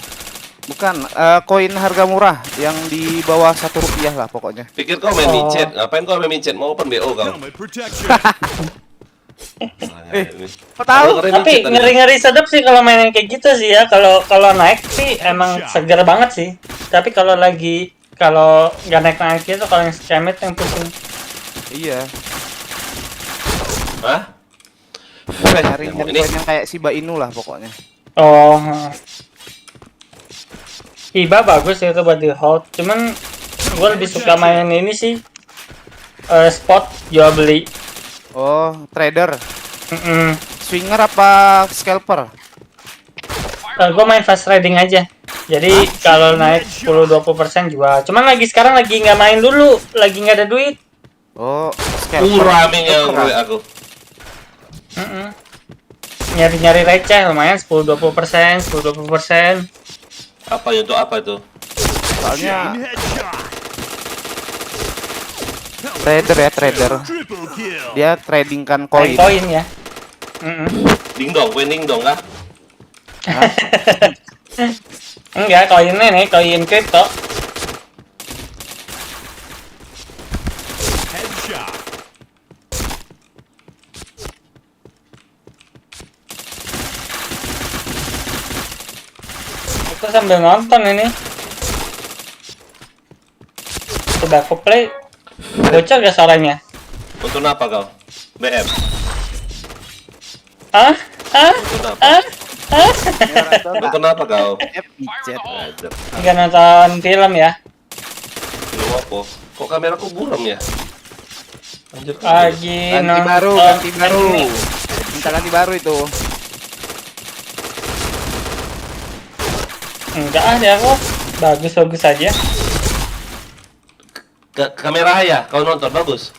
Bukan, koin harga murah yang di bawah Rp1 lah pokoknya. Pikir kau main micet. Ngapain kau main micet? Mau open BO kau? Kau tahu? Tapi ngeri-ngeri sedap sih kalau mainin kayak gitu sih ya. Kalau naik sih emang seger banget sih. Tapi kalau nggak naik gitu, kalau yang scam itu yang pusing. Iya. Hah? Nyari Ini koin yang kayak Shiba Inu lah pokoknya. Oh. Iba bagus ya itu buat di hold. Cuman gue lebih suka main ini sih. Spot jual beli. Oh, trader. Mm-mm. Swinger apa scalper? Gue main fast trading aja. Jadi kalau naik 10-20% jual. Cuman sekarang lagi nggak main dulu, lagi nggak ada duit. Oh, Rame yang gue aku. Nyari-nyari receh lumayan 10-20%, 10-20%. Apa itu? Apa itu? Soalnya trader ya, trader. Dia tradingkan koin. Koin ya. Ding dong, winning dong kah? Enggak, koinnya nih, koin kripto. Aku sambil nonton ini. Coba aku play. Bocor gak suaranya? Untuk apa kau? BM. Untuk apa kau? Enggak nonton film ya? Film apa? Kok kameraku buram ya? Anjir. Lagi Ganti baru, ganti baru. Minta ganti baru itu. Enggak ada kok. Bagus-bagus aja. Kamera ya? Kau nonton bagus?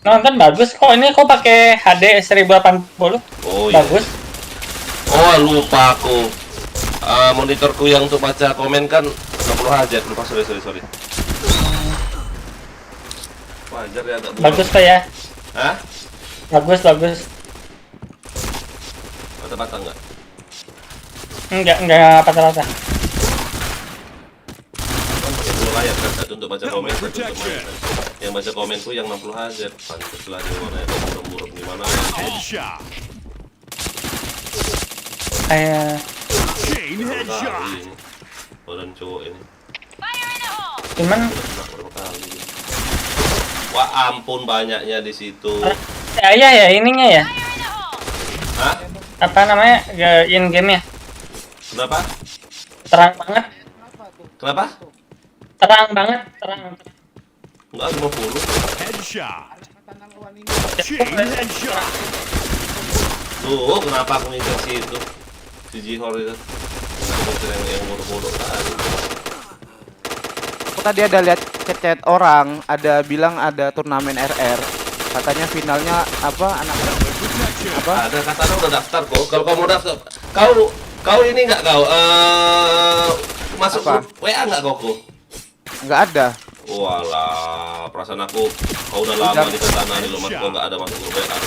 Nonton bagus kok. Ini kok pakai HD 1080. Oh iya. Bagus. Oh lupa aku. Monitorku yang untuk baca komen kan 60 Hz. Lupa, sorry. Wajar ya agak buram. Bagus kok ya. Hah? Bagus. Mata-mata enggak? Enggak patah-patah. Layar kan satu untuk baca komen, satu untuk main. Yang baca komenku yang 60 Hz. Pantes lah di mana ya, burung-burung di mana. Orang cowok ini. Cuman Wah ampun banyaknya di situ. ya ininya ya. Hah? Apa namanya? In game ya. Kenapa? Terang banget. Kenapa? Terang banget. Enggak 50. Tuh, kenapa aku ngincer situ? Si Jihor itu. Yang bodoh-bodoh tadi. Aku tadi ada lihat chat orang, ada bilang ada turnamen RR. Katanya finalnya apa anak apa? Ada katanya udah daftar kok. Kalau kamu daftar, kau ini enggak kau masuk Apa? grup WA enggak kau? Enggak ada. Walah, perasaan aku kau udah lama di sana nih loh, kau enggak ada masuk grup WA.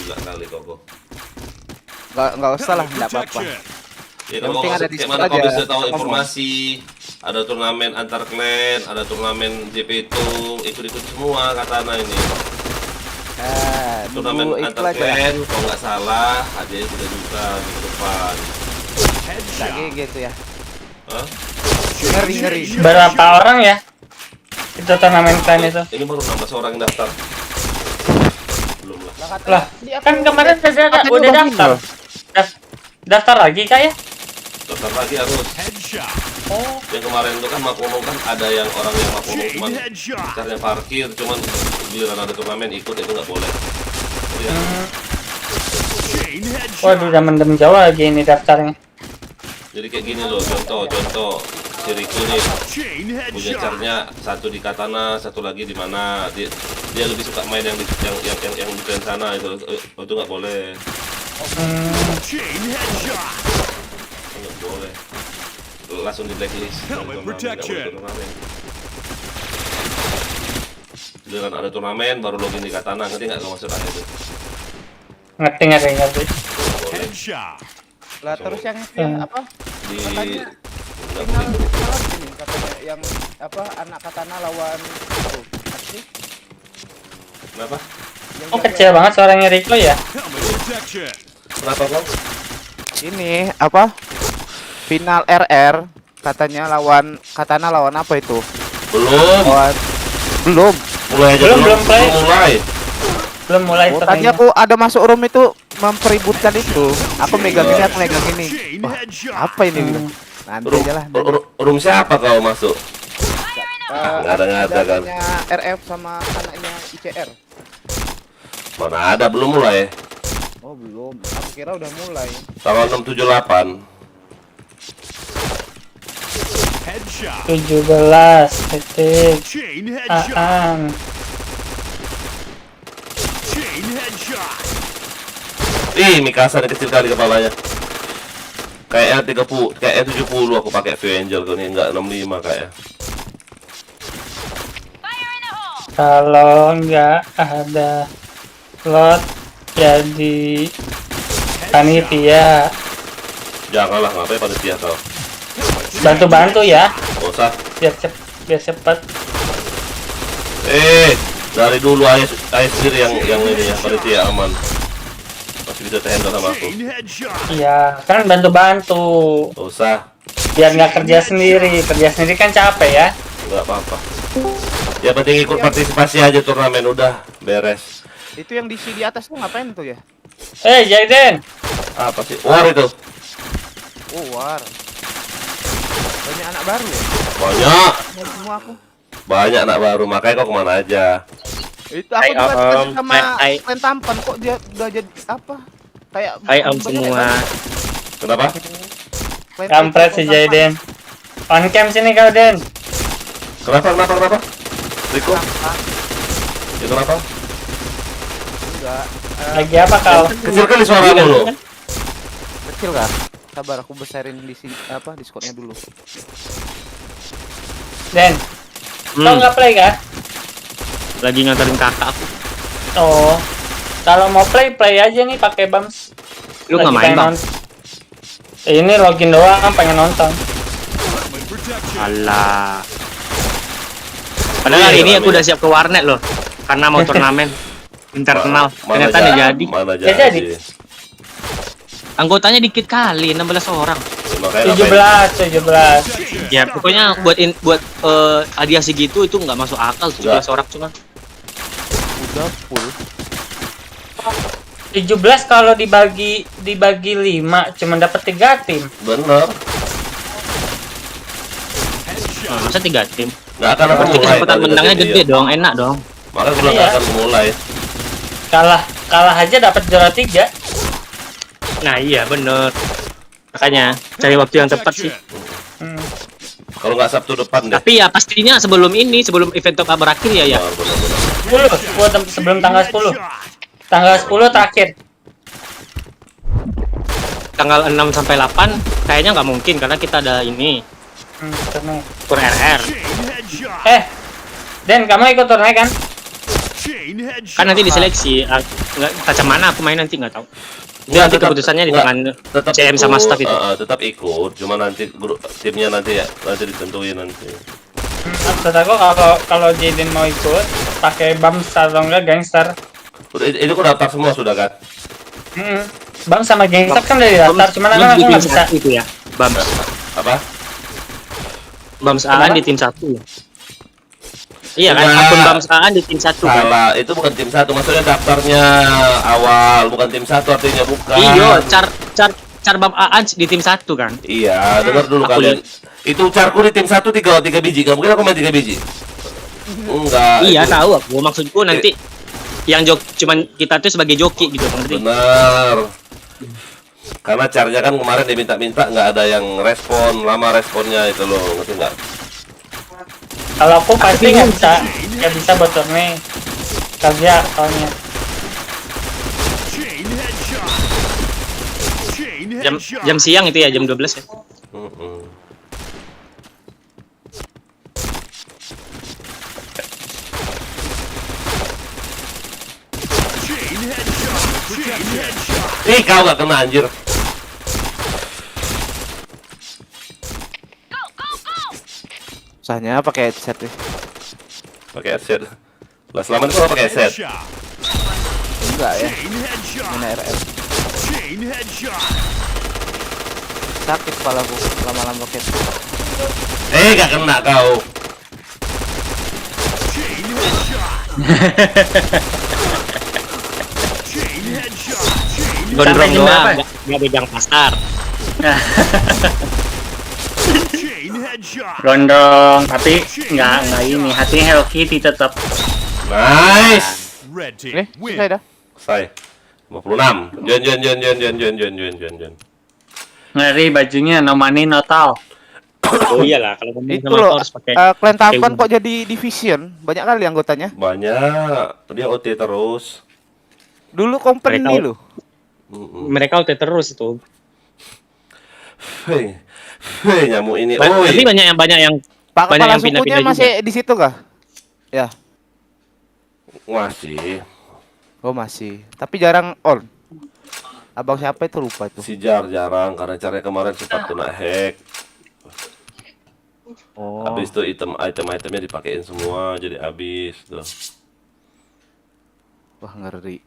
Gila kali kau. Enggak usah lah, enggak apa-apa. Ya Yang kalau penting kau ada di kayak situ mana kau aja, bisa tahu ngomong. informasi, ada turnamen antar klan, ada turnamen JP itu, ikut-ikut semua katanya ini. Turnamen itu antar aja. klan, kalau nggak salah, hadiahnya 3 juta minggu depan. Kayak gitu ya. Hah? Ngeri. Berapa orang ya? Itu turnamen klan itu. Ini baru 16 orang yang daftar. Belum lah. Lah, kan kemarin udah daftar. Daftar lagi kak ya? Daftar lagi harus. Oh. Yang kemarin itu kan Makono kan ada yang orang yang Makono cuman caranya parkir, cuman giliran ada turnamen ikut itu nggak boleh. Ya. Waduh, udah mendem Jawa lagi ini daftarnya. Jadi kayak gini loh, contoh si Riku nih punya carnya satu di Katana, satu lagi di mana dia lebih suka main yang di klan sana itu nggak boleh. Nggak boleh. Langsung di blacklist. Giliran ada turnamen baru login di Katana, ngerti nggak kau maksud itu? Ngerti. Boleh. Lah terus yang apa? Di Katanya nggak final boleh. malam ini katanya yang apa anak katana lawan itu. Apa sih? Kenapa? Oh, kecil banget suaranya Rico ya? Kenapa kau? Ini apa? Final RR katanya lawan katana lawan apa itu? Belum. Belum. Mulai aja Belum play. Belum mulai Oh, tadi turnamen. aku ada masuk room itu mempeributkan itu. Aku megang ini. Wah, apa ini? Nanti aja lah. Room siapa kau masuk? Nggak ada kan? Anaknya RF sama anaknya ICR. Mana ada, belum mulai. Oh belum. Aku kira udah mulai. Tanggal 678. Headshot. 17 titik. Chain headshot. Aan. Chain headshot. Ih, Mikasa ini kecil kali kepalanya. Kayaknya 30, kayaknya 70 aku pakai View Angel kau ini enggak 65 kayaknya. Kalau nggak ada slot jadi panitia. Janganlah, ngapain panitia kau? Bantu-bantu ya, Gak usah. biar cepet. Dari dulu ayah sendiri yang ini ya, panitia aman. Masih bisa handle sama aku. Chain headshot. Iya, kan bantu-bantu. Gak usah. Biar nggak kerja sendiri kan capek ya. Enggak apa-apa. Ya penting ikut partisipasi aja turnamen udah beres. Itu yang di atas tuh ngapain tuh ya? Jaden. Apa sih? War itu. Oh, war. Banyak anak baru ya? Banyak. Semua aku. Banyak anak baru, makanya kau kemana aja? Itu aku juga dikasih sama Klan Tampan kok dia udah jadi apa? Kayak semua. Kenapa? Kampret si Jaden. On cam sini kau Den. Kenapa? Riko? Itu kenapa? Enggak. Lagi apa kau? Kecil kali suaramu lo. Kecil kah? Sabar aku besarin di sini apa Discordnya dulu. Den. Kau nggak play kah? Lagi nganterin kakak aku. Oh. Kalau mau play aja nih pakai Bams. Lu nggak main, Bang? Ini login doang, pengen nonton. Alah. Padahal hari ini aku udah siap ke warnet loh, karena mau turnamen internal. Ternyata nggak jadi. Mana Nggak jadi. Anggotanya dikit kali, 16 orang. 17. Ya pokoknya buat hadiah segitu itu nggak masuk akal, 17 orang cuma. Udah full. 17 kalau dibagi 5 cuma dapat 3 tim. Bener. Nah, masa 3 tim? Nggak akan aku Berarti mulai. kesempatan menangnya gede dong, enak dong. Makanya aku nggak akan mulai. Kalah aja dapat juara 3. Nah iya bener. Makanya cari waktu yang tepat sih. Kalau nggak Sabtu depan deh. Tapi ya pastinya sebelum event top up berakhir ya. 10 sebelum tanggal 10. Tanggal 10 terakhir. Tanggal 6 sampai 8 kayaknya nggak mungkin karena kita ada ini. Tur RR. Den, kamu ikut turnamen kan? Kan nanti diseleksi. Nggak kaca mana aku main nanti nggak tahu. Itu Nggak, nanti tetap- keputusannya di nggak, tangan tetap CM sama ikut, staff itu. tetap ikut, cuma nanti timnya nanti ditentuin nanti. Maksud aku kalau Jaden mau ikut pakai Bams atau enggak Gangster. Itu kok daftar semua sudah kan? Bams sama Gangster kan dari daftar, cuman aku nggak bisa. Itu ya. Bams. Apa? Bams Aan di tim 1. Iya kan, akun Bams Aan di tim 1 kan. Salah, itu bukan tim 1, maksudnya daftarnya awal, bukan tim 1 artinya bukan. Iya, car Bam Aan di tim 1 kan. Iya, dengar dulu Aku kalian. Itu carku di tim 1 3 biji, gak mungkin aku main 3 biji. Enggak. Iya, itu- tahu aku. Maksudku nanti yang cuman kita tuh sebagai joki gitu, ngerti? Benar. Karena caranya kan kemarin diminta-minta nggak ada yang respon, lama responnya itu loh, ngerti nggak? Kalau aku pasti nggak bisa buat turnamen. Kerja soalnya. Jam siang itu ya, jam 12 ya. Ih, kau nggak kena anjir. Usahanya pakai headset nih. Pakai headset. Lah selama ini kau pakai headset. Enggak ya. Main RR. Sakit kepalaku lama-lama pakai headset. Nggak kena kau. Gondrong doang, nggak pegang pasar. Gondrong, tapi nggak ini. Hatinya Hello Kitty tetap. Nice. Selesai dah. Selesai. 56. Jon. Ngeri bajunya no money no towel. Oh iyalah, kalau ngomong Itu sama loh, aku harus pakai. Clan Tampan kok jadi division? Banyak kali anggotanya. Banyak. Dia OT terus. Dulu company Mereka- loh. Mereka udah terus itu. Hei, nyamuk ini. Tapi banyak yang Pak banyak kepala yang pindah-pindah sukunya masih di situ kah? Ya. Masih. Oh masih. Tapi jarang on. Abang siapa itu lupa itu. Si jarang karena caranya kemarin sempat kena hack. Oh. Habis itu item-itemnya dipakein semua jadi habis tuh. Wah ngeri.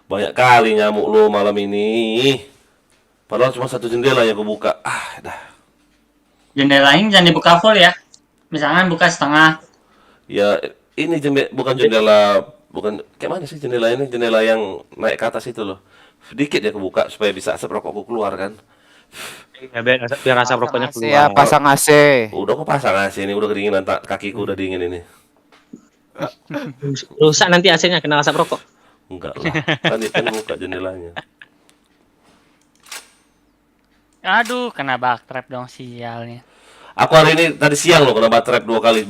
Banyak kali nyamuk lo malam ini. Padahal cuma satu jendela yang kebuka. Dah. Jendelanya jangan dibuka full ya. Misalkan buka setengah. Ya, ini bukan jendela, bukan kayak mana sih jendela ini? Jendela yang naik ke atas itu loh. Sedikit ya kebuka supaya bisa asap rokokku keluar kan. Ya, biar asap rokoknya keluar. Ya pasang AC. Udah kok pasang AC ini, udah kedinginan, kakiku udah dingin ini. Rusak nanti AC-nya kena asap rokok. Enggak lah, kan itu buka jendelanya. Aduh, kena backtrap dong sialnya. Aku hari ini tadi siang loh kena batrap 2 kali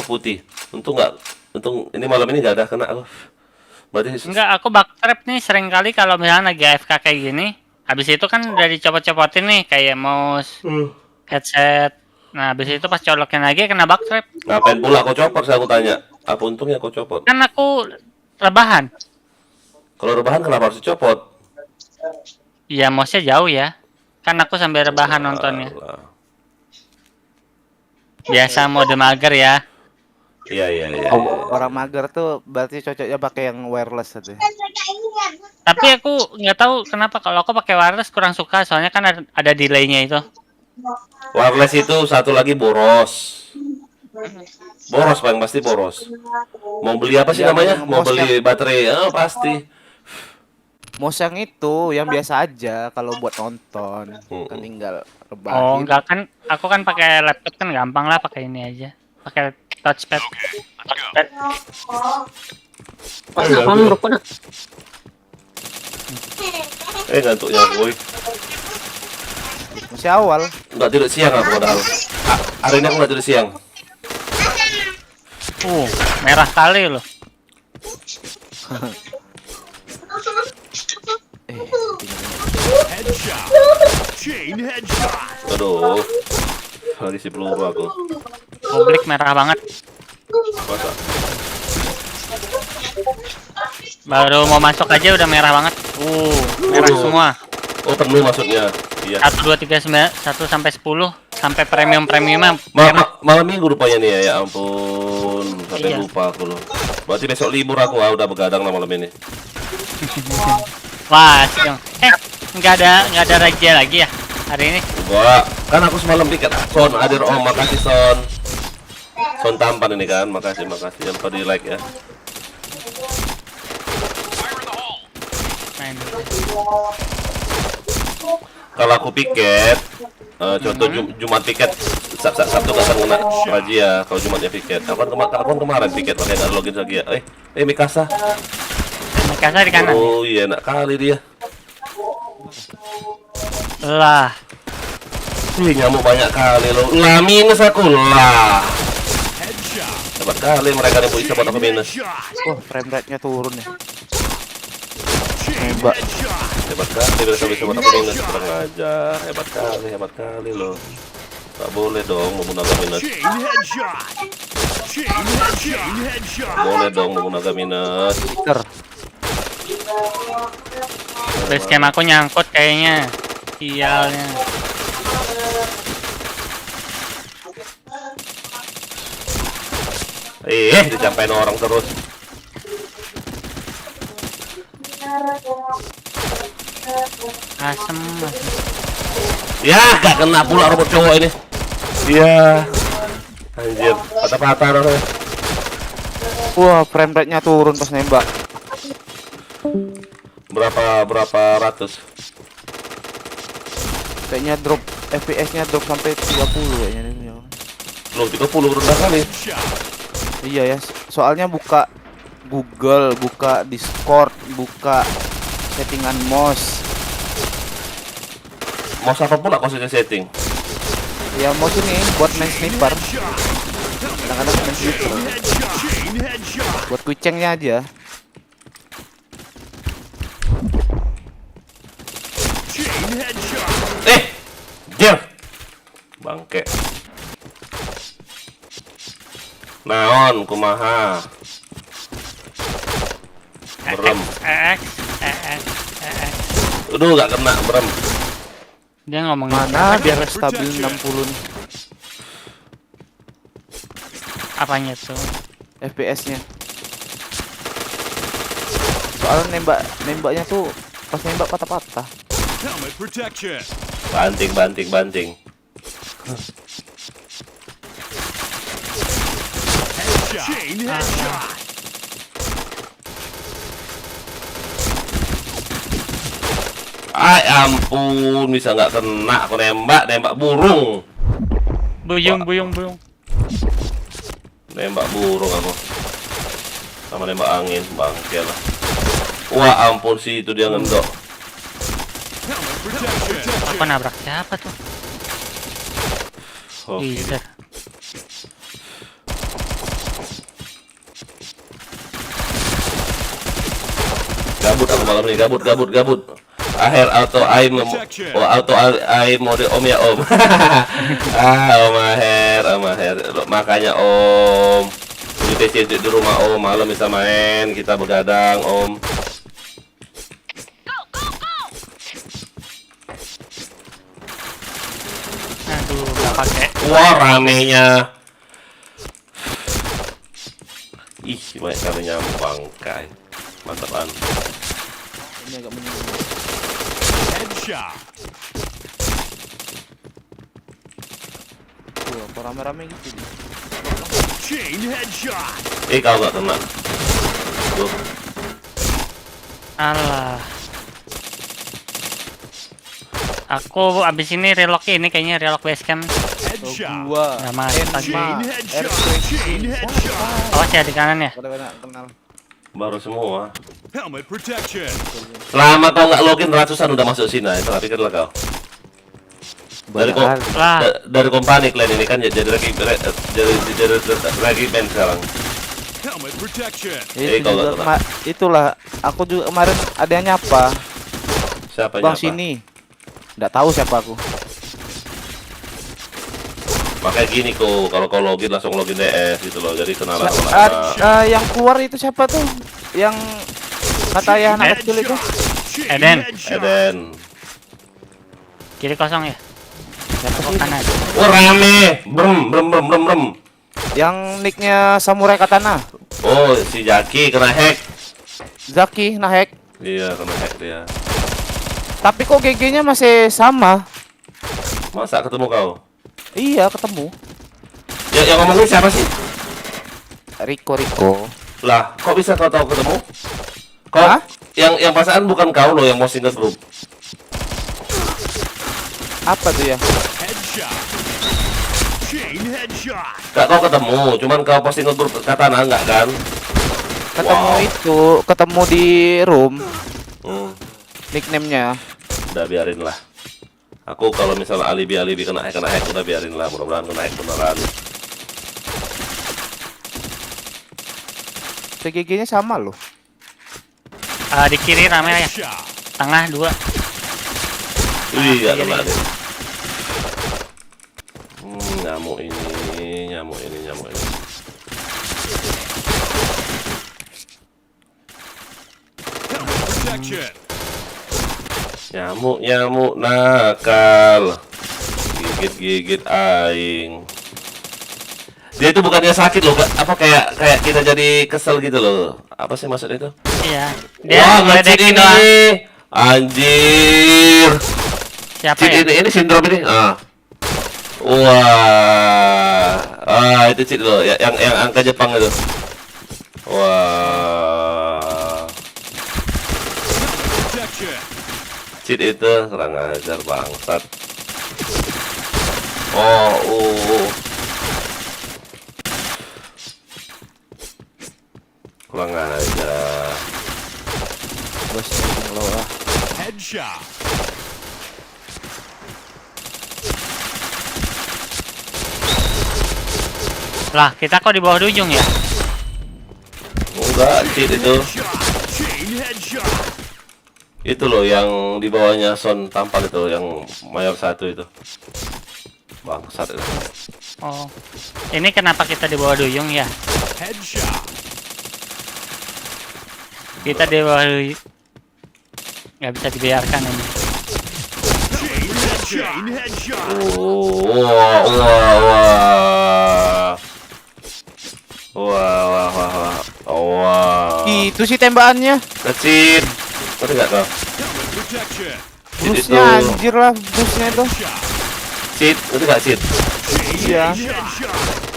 putih. Untung ini malam ini nggak ada kena aku. Berarti Enggak, aku backtrap nih sering kali kalau misalnya lagi AFK kayak gini. Habis itu kan udah dicopot-copotin nih kayak mouse, headset. Nah, habis itu pas colokin lagi kena backtrap. Ngapain pula kau copot? Saya aku tanya. Apa untungnya kau copot? Kan aku rebahan. Kalau rebahan kenapa harus dicopot? Iya, mouse-nya jauh ya. Kan aku sambil rebahan nontonnya. Biasa mode mager ya. Iya. Orang mager tuh berarti cocoknya pakai yang wireless aja. Tapi aku nggak tahu kenapa kalau aku pakai wireless kurang suka soalnya kan ada delay-nya itu. Wireless itu satu lagi boros. Boros paling pasti boros. Mau beli apa sih namanya? Mau beli baterai? Pasti. Mouse yang itu yang biasa aja kalau buat nonton. Kan tinggal rebahin. Oh, enggak kan aku kan pakai laptop kan gampang lah pakai ini aja. Pakai touchpad. Apa rokoknya? Ngantuknya boy. Masih awal. Nggak tidur siang aku padahal. Hari ini aku nggak tidur siang. Merah kali loh. Chain headshot. Aduh. Lagi si peluru aku. Publik merah banget. Masa? Baru mau masuk aja udah merah banget. Merah semua. Oh, penuh maksudnya. Iya. 1 2 3 9 1 sampai 10 sampai premium Malam minggu rupanya nih ya, ya ampun. Sampai lupa aku loh. Berarti besok libur aku udah begadang lah malam ini. Wah, asik dong. Nggak ada raja lagi ya hari ini? Gua kan aku semalam piket Son hadir Om, makasih Son. Son tampan ini kan, makasih jangan lupa di like ya. Kalau aku piket, contoh Jumat piket, Sabtu nggak akan kena haji ya. Kalau Jumatnya piket, aku kan kemarin piket makanya nggak login lagi ya. Mikasa. Mikasa di kanan. Oh iya, enak kali dia. Lah. Nyamuk banyak kali loh. Lah minus aku lah. Hebat kali mereka nih bisa buat aku minus. Wah, frame rate-nya turun ya. Hebat kali mereka bisa buat aku minus. Kurang ajar. Hebat kali loh. Tak boleh dong menggunakan minus. Boleh dong menggunakan minus. Basecamp aku nyangkut kayaknya. Sialnya. Dicampain orang terus. Asem. Ya, gak kena pula robot cowok ini. Iya. Anjir, patah-patah orangnya. Wah, frame rate-nya turun pas nembak. Berapa ratus? Kayaknya drop FPS-nya drop sampai 30 kayaknya ini. Loh, 30 rendah kali. Iya ya, soalnya buka Google, buka Discord, buka settingan mouse. mouse apapun aku sudah setting. Ya mau sini buat main sniper. Kadang-kadang main sniper. Buat kucingnya aja. Jer. Bangke. Naon kumaha? Merem. Udah gak kena merem. Dia ngomong Mana biar stabil 60 nih apanya tuh? FPS-nya. Soalnya nembaknya tuh pas nembak patah-patah. Helmet protection. Banting. Chain headshot. Ay ampun, bisa nggak kena aku nembak burung. Buyung. Nembak burung aku. Sama nembak angin, bangke lah. Wah ampun sih itu dia ngendok. Helmet protection. Apa nabrak siapa tuh? Oke. Iya. Gabut aku malam ini, gabut. Akhir auto aim mode om ya om. Om Aher. Makanya om di PC di rumah om malam bisa main, kita begadang om. Aduh, nggak pakai. Wah ramenya. Ih banyak kali nyamuk bangkai. Mantapan. Ini agak menyinggung. Headshot. Tuh, kok rame-rame gitu nih. Chain headshot. Kau gak kena. Tuh. Alah. Aku abis ini relog ini kayaknya relog basecamp. Headshot. Gua Nggak masuk lagi. Chain headshot. Chain headshot. Awas ya di kanan ya. Pada kenal. Baru semua. Helmet protection. Selama kau nggak login ratusan udah masuk sini, salah pikir lah kau. Dari kompani kalian ini kan jadi lagi band sekarang. Helmet protection. Itu juga itulah aku juga kemarin ada yang nyapa. Siapa Bang nyapa? sini. Nggak tahu siapa aku. Makanya gini kok, kalau kau login langsung login DS gitu loh, jadi kenalan sama Yang keluar itu siapa tuh? Yang kata ya anak kecil itu? Eden. Kiri kosong ya. Siapa sih? Kanan. wah rame, brem. Yang nicknya Samurai Katana. Oh si Jaki kena hack. Zaki naik. Iya kena hack dia. Tapi kok GG-nya masih sama? Masa ketemu kau? Iya ketemu. Ya yang ngomongin siapa sih? Riko. Lah kok bisa kau tahu ketemu? Kau Hah? yang pasangan bukan kau loh yang posting ke grup. Apa tuh ya? Headshot. Chain headshot. Gak kau ketemu, cuman kau posting ke grup Katana enggak kan? Ketemu itu, ketemu di room. Nickname-nya. Udah biarin lah. Aku kalau misalnya alibi kena hack udah biarin lah, mudah-mudahan kena hack beneran. GG-nya sama loh. Di kiri rame ya. Headshot. Tengah 2. Iya kena deh. Nyamuk ini. Helmet protection. Nyamuk nakal. Gigit aing. Dia itu bukannya sakit loh, apa kayak kita jadi kesel gitu loh. Apa sih maksud itu? Iya. Dia Wah, ngeledekin ini. doang. Anjir. Siapa Cheat ya? ini sindrom ini. Wah. Itu cheat loh, yang angka Jepang itu. Wah. Protection. Cheat itu kurang ajar bangsat. Kurang ajar. Bos low lah. Headshot. Lah, kita kok di bawah ujung ya? Enggak, cheat itu. Chain headshot. Itu loh yang di bawahnya Son tampal itu, yang mayor 1 itu. Bangsat itu. Oh. Ini kenapa kita di bawah ujung ya? Headshot. Kita di bawah ujung. Nggak bisa dibiarkan ini. Chain headshot. Wah, wah, wah. Wah, wah, wah, wah. Wah. Itu sih tembakannya. Kecil. Ngerti nggak kau? Protection. Cheat itu. Busnya anjir lah, busnya itu. Cheat, ngerti nggak cheat? Iya. Headshot.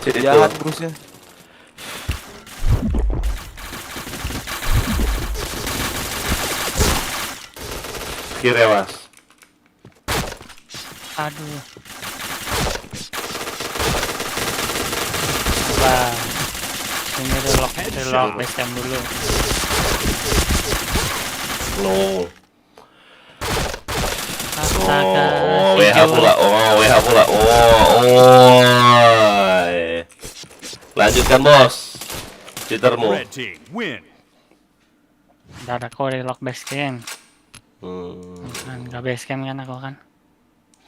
Cheat itu. Jahat busnya. Kira mas. Aduh. Wah. Ini relock base camp dulu. No. Astaga. Oh, WH hijau. pula. Oh, WH pula. Oh. Lanjutkan bos. Cheatermu. Red team win. Bentar, aku relock base camp. Hmm, Kan nggak base camp kan aku kan.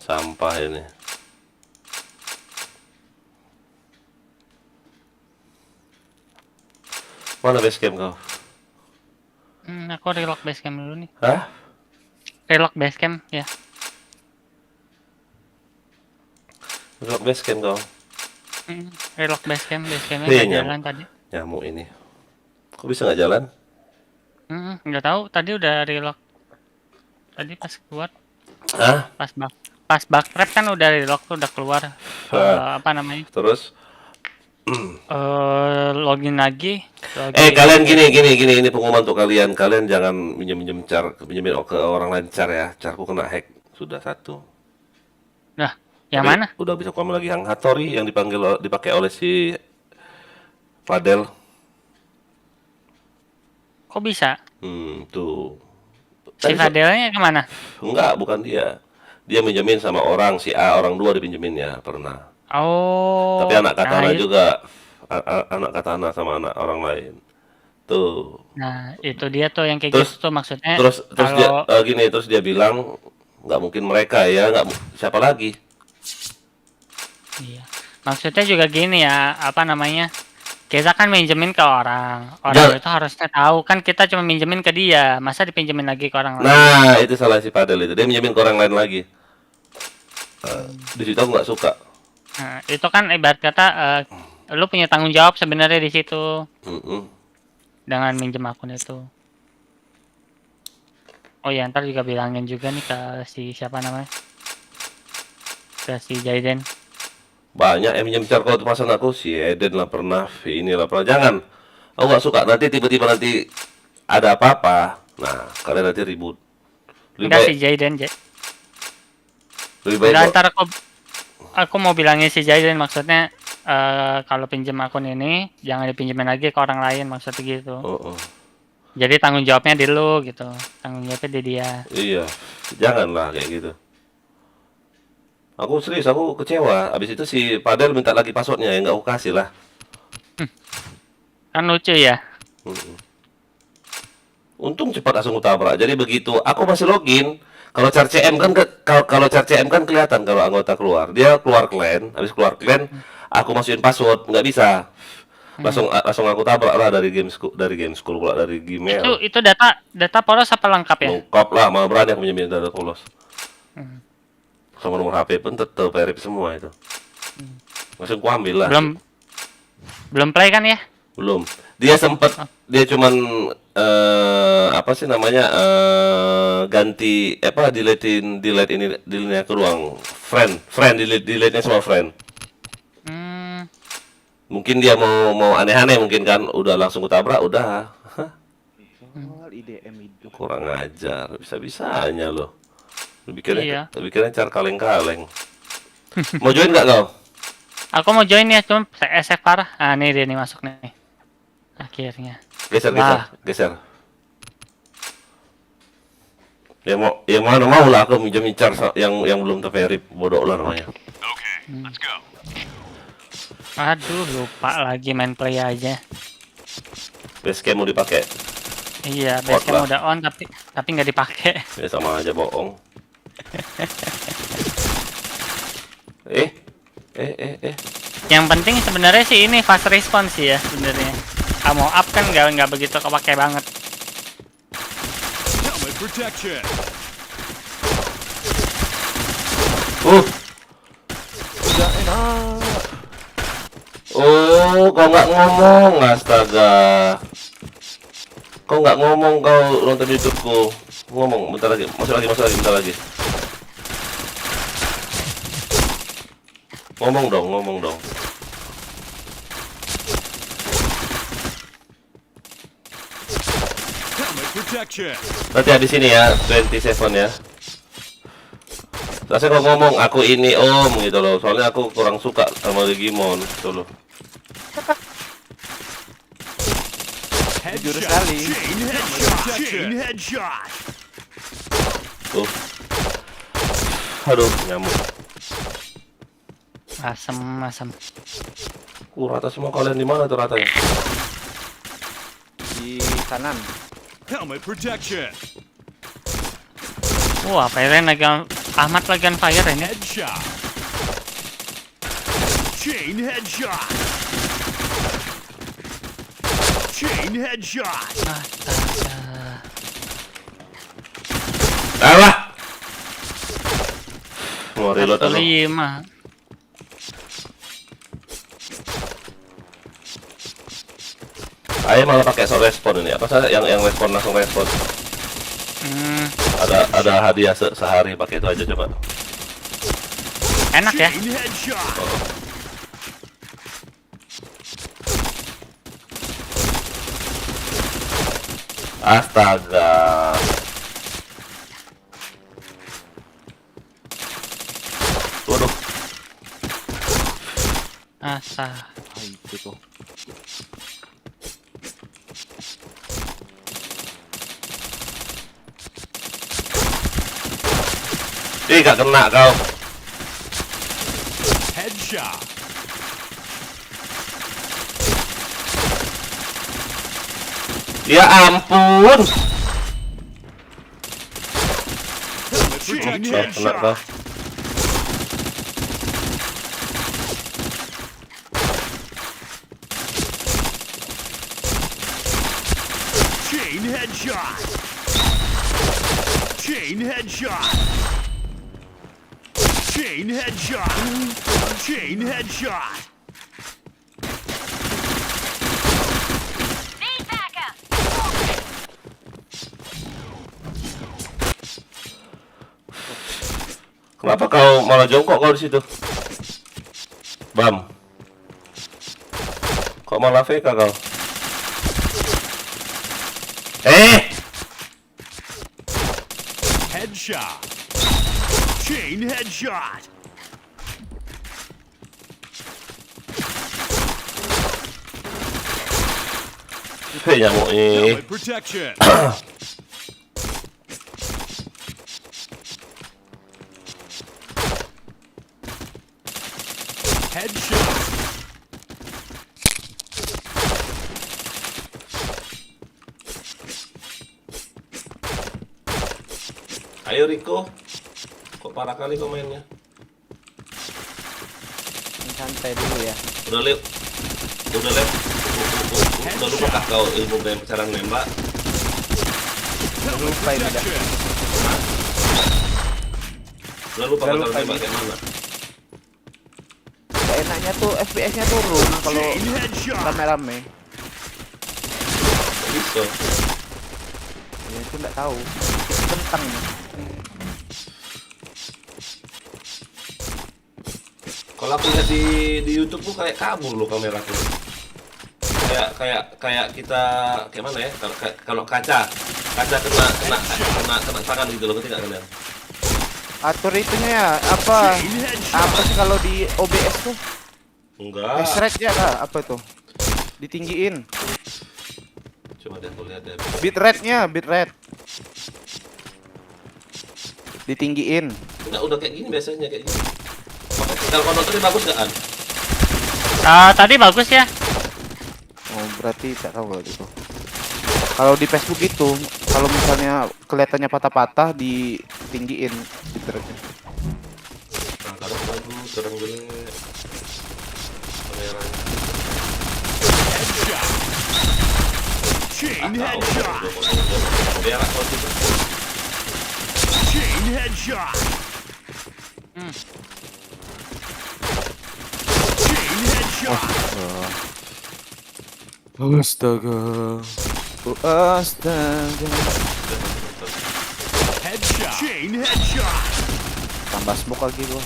sampah ini. Mana base camp kau? Aku relock base camp dulu nih. Hah? Relock base camp ya. Relock base camp kau? Relock base campnya Iya, nggak jalan tadi. Nyamuk ini. Kok bisa nggak jalan? Nggak tahu, tadi udah relock. Tadi pas keluar, Hah? pas backtrap kan udah relock tuh, udah keluar. Apa namanya? Terus? Login lagi. Kalian gini, ini pengumuman untuk kalian. Kalian jangan minjem pinjemin ke orang lain car ya. Carku kena hack sudah 1. Nah, yang mana? Udah bisa komen lagi yang Hattori yang dipakai oleh si Fadel. Kok bisa? Tuh. Si Fadelnya kemana? Enggak, bukan dia. Dia minjemin sama orang si A, orang 2 dipinjeminnya pernah. Oh. Tapi anak katana nah, juga. Anak katana sama anak orang lain. Tuh. Nah, itu dia tuh yang kayak Terus- gitu tuh maksudnya. Terus kalau dia terus dia bilang nggak mungkin mereka ya, siapa lagi? iya. Maksudnya juga gini ya, apa namanya? Kita kan minjemin ke orang. Ya. Itu harusnya tahu kan kita cuma minjemin ke dia. Masa dipinjemin lagi ke orang lain? Nah, itu salah si Padel itu. Dia minjemin ke orang lain lagi. Di situ aku nggak suka. Nah, itu kan ibarat kata lu punya tanggung jawab sebenarnya di situ dengan minjem akun itu. Oh ya, ntar juga bilangin juga nih ke si siapa namanya? Ke si Jaiden. Banyak yang minjem charcoal tuh pasan aku, si Eden lah pernah, inilah pernah. Jangan. Aku nggak suka. Nanti tiba-tiba nanti ada apa-apa. Nah, kalian nanti ribut. Enggak si Jaiden, Lebih baik Udah, ntar aku mau bilangin si Jaiden maksudnya kalau pinjam akun ini jangan dipinjemin lagi ke orang lain maksudnya gitu. Jadi tanggung jawabnya di lu gitu. Tanggung jawabnya di dia. Iya, janganlah kayak gitu. Aku serius, aku kecewa. Abis itu si Padel minta lagi passwordnya, ya nggak aku kasih lah. Kan lucu ya. Untung cepat langsung utabrak. Jadi begitu, aku masih login. Kalau car CM kan kalau car CM kan kelihatan kalau anggota keluar. Dia keluar clan, habis keluar clan, aku masukin password, nggak bisa. Langsung aku tabrak lah dari game school pula dari Gmail. Itu data polos apa lengkap ya? Lengkap lah, malah berani aku minjemin data polos. Sama nomor HP pun tetap verif semua itu. Langsung ku ambil lah. Belum play kan ya? Belum. Dia sempat dia cuman apa sih namanya ganti delete ini ke ruang friend delete-nya semua friend. Mungkin dia mau aneh-aneh mungkin kan, udah langsung kutabrak udah. IDM itu. Kurang ajar, bisa-bisanya loh. Iya. Bikinnya cara kaleng-kaleng. Mau join nggak kau? Aku mau join ya, cuma SF parah. Ah, nih dia nih masuk nih. Akhirnya. Geser. Ya mau lah aku minjem char yang belum terverif, bodoh lah namanya. Okay, let's go. Aduh, lupa lagi main play aja. Basecamp mau dipakai. Iya, Hot basecamp lah. udah on tapi nggak dipakai. Ya sama aja bohong. Yang penting sebenarnya sih ini fast response sih ya sebenarnya. Mau up kan nggak begitu kepake banget. Helmet protection. Udah enak. Oh, kau nggak ngomong, astaga. Kau nggak ngomong, kau nonton YouTubeku. Ngomong, bentar lagi, masuk lagi, bentar lagi. Ngomong dong. Helmet protection. Nanti di sini ya, 27 ya. Rasanya kau ngomong, aku ini om gitu loh. Soalnya aku kurang suka sama Digimon gitu loh. Jujur sekali. Chain headshot. Tuh. Aduh, nyamuk. Asem. Rata semua kalian di mana tuh ratanya? Di kanan. Helmet protection. Wah, Fairen lagi Ahmad lagi on fire ini. Headshot. Chain headshot. Chain headshot. Astaga. Alah. Mau reload aku. 5. Ayo malah pakai sound respon ini. Apa sih yang respon langsung respon? Ada hadiah sehari, pakai itu aja coba. Enak ya? Chain headshot. Astaga. Waduh. Itu tuh. Ih, gak kena kau. Headshot. Ya ampun. Chain Kena headshot. kau. Chain headshot. Chain headshot. Chain headshot. Chain headshot. Need backup. Kenapa kau malah jongkok kau di situ? Bam. Kok malah VK kau? Headshot. Chain headshot. Hei nyamuk ini. Helmet protection. Headshot. Ayo Riko. Kok parah kali kau mainnya? Santai dulu ya. Udah lihat. Udah lupa kah kau ilmu cara nembak? Lupa ini dah. Udah lupa Udah cara lupa nembak ini. kayak mana? Enaknya tuh FPS-nya turun kalau Chain headshot. rame-rame. Bisa. Ya itu nggak tahu. Kentang nih. Kalau aku lihat di YouTube tuh kayak kabur loh kameraku. Kayak kita kayak mana ya? Kalau kaca kena tangan gitu loh, ngerti nggak kalian? Atur itunya ya, apa sih kalau di OBS tuh? Enggak. Rate-nya kah? Apa tuh? Ditinggiin. Coba deh aku lihat deh. Bitrate. Ditinggiin. Udah kayak gini biasanya kayak gini. Kalau nontonnya bagus nggak An? Tadi bagus ya. Oh, berarti tak tahu kalau gitu. Kalau di Facebook itu, kalau misalnya kelihatannya patah-patah ditinggiin bitrate-nya. Nah, kadang bagus, kadang jelek. Kameranya. Chain Tahu, headshot. berak kalau gitu. Chain headshot. Chain headshot. Astaga. Astaga. Headshot. Chain headshot. Tambah smoke lagi gua.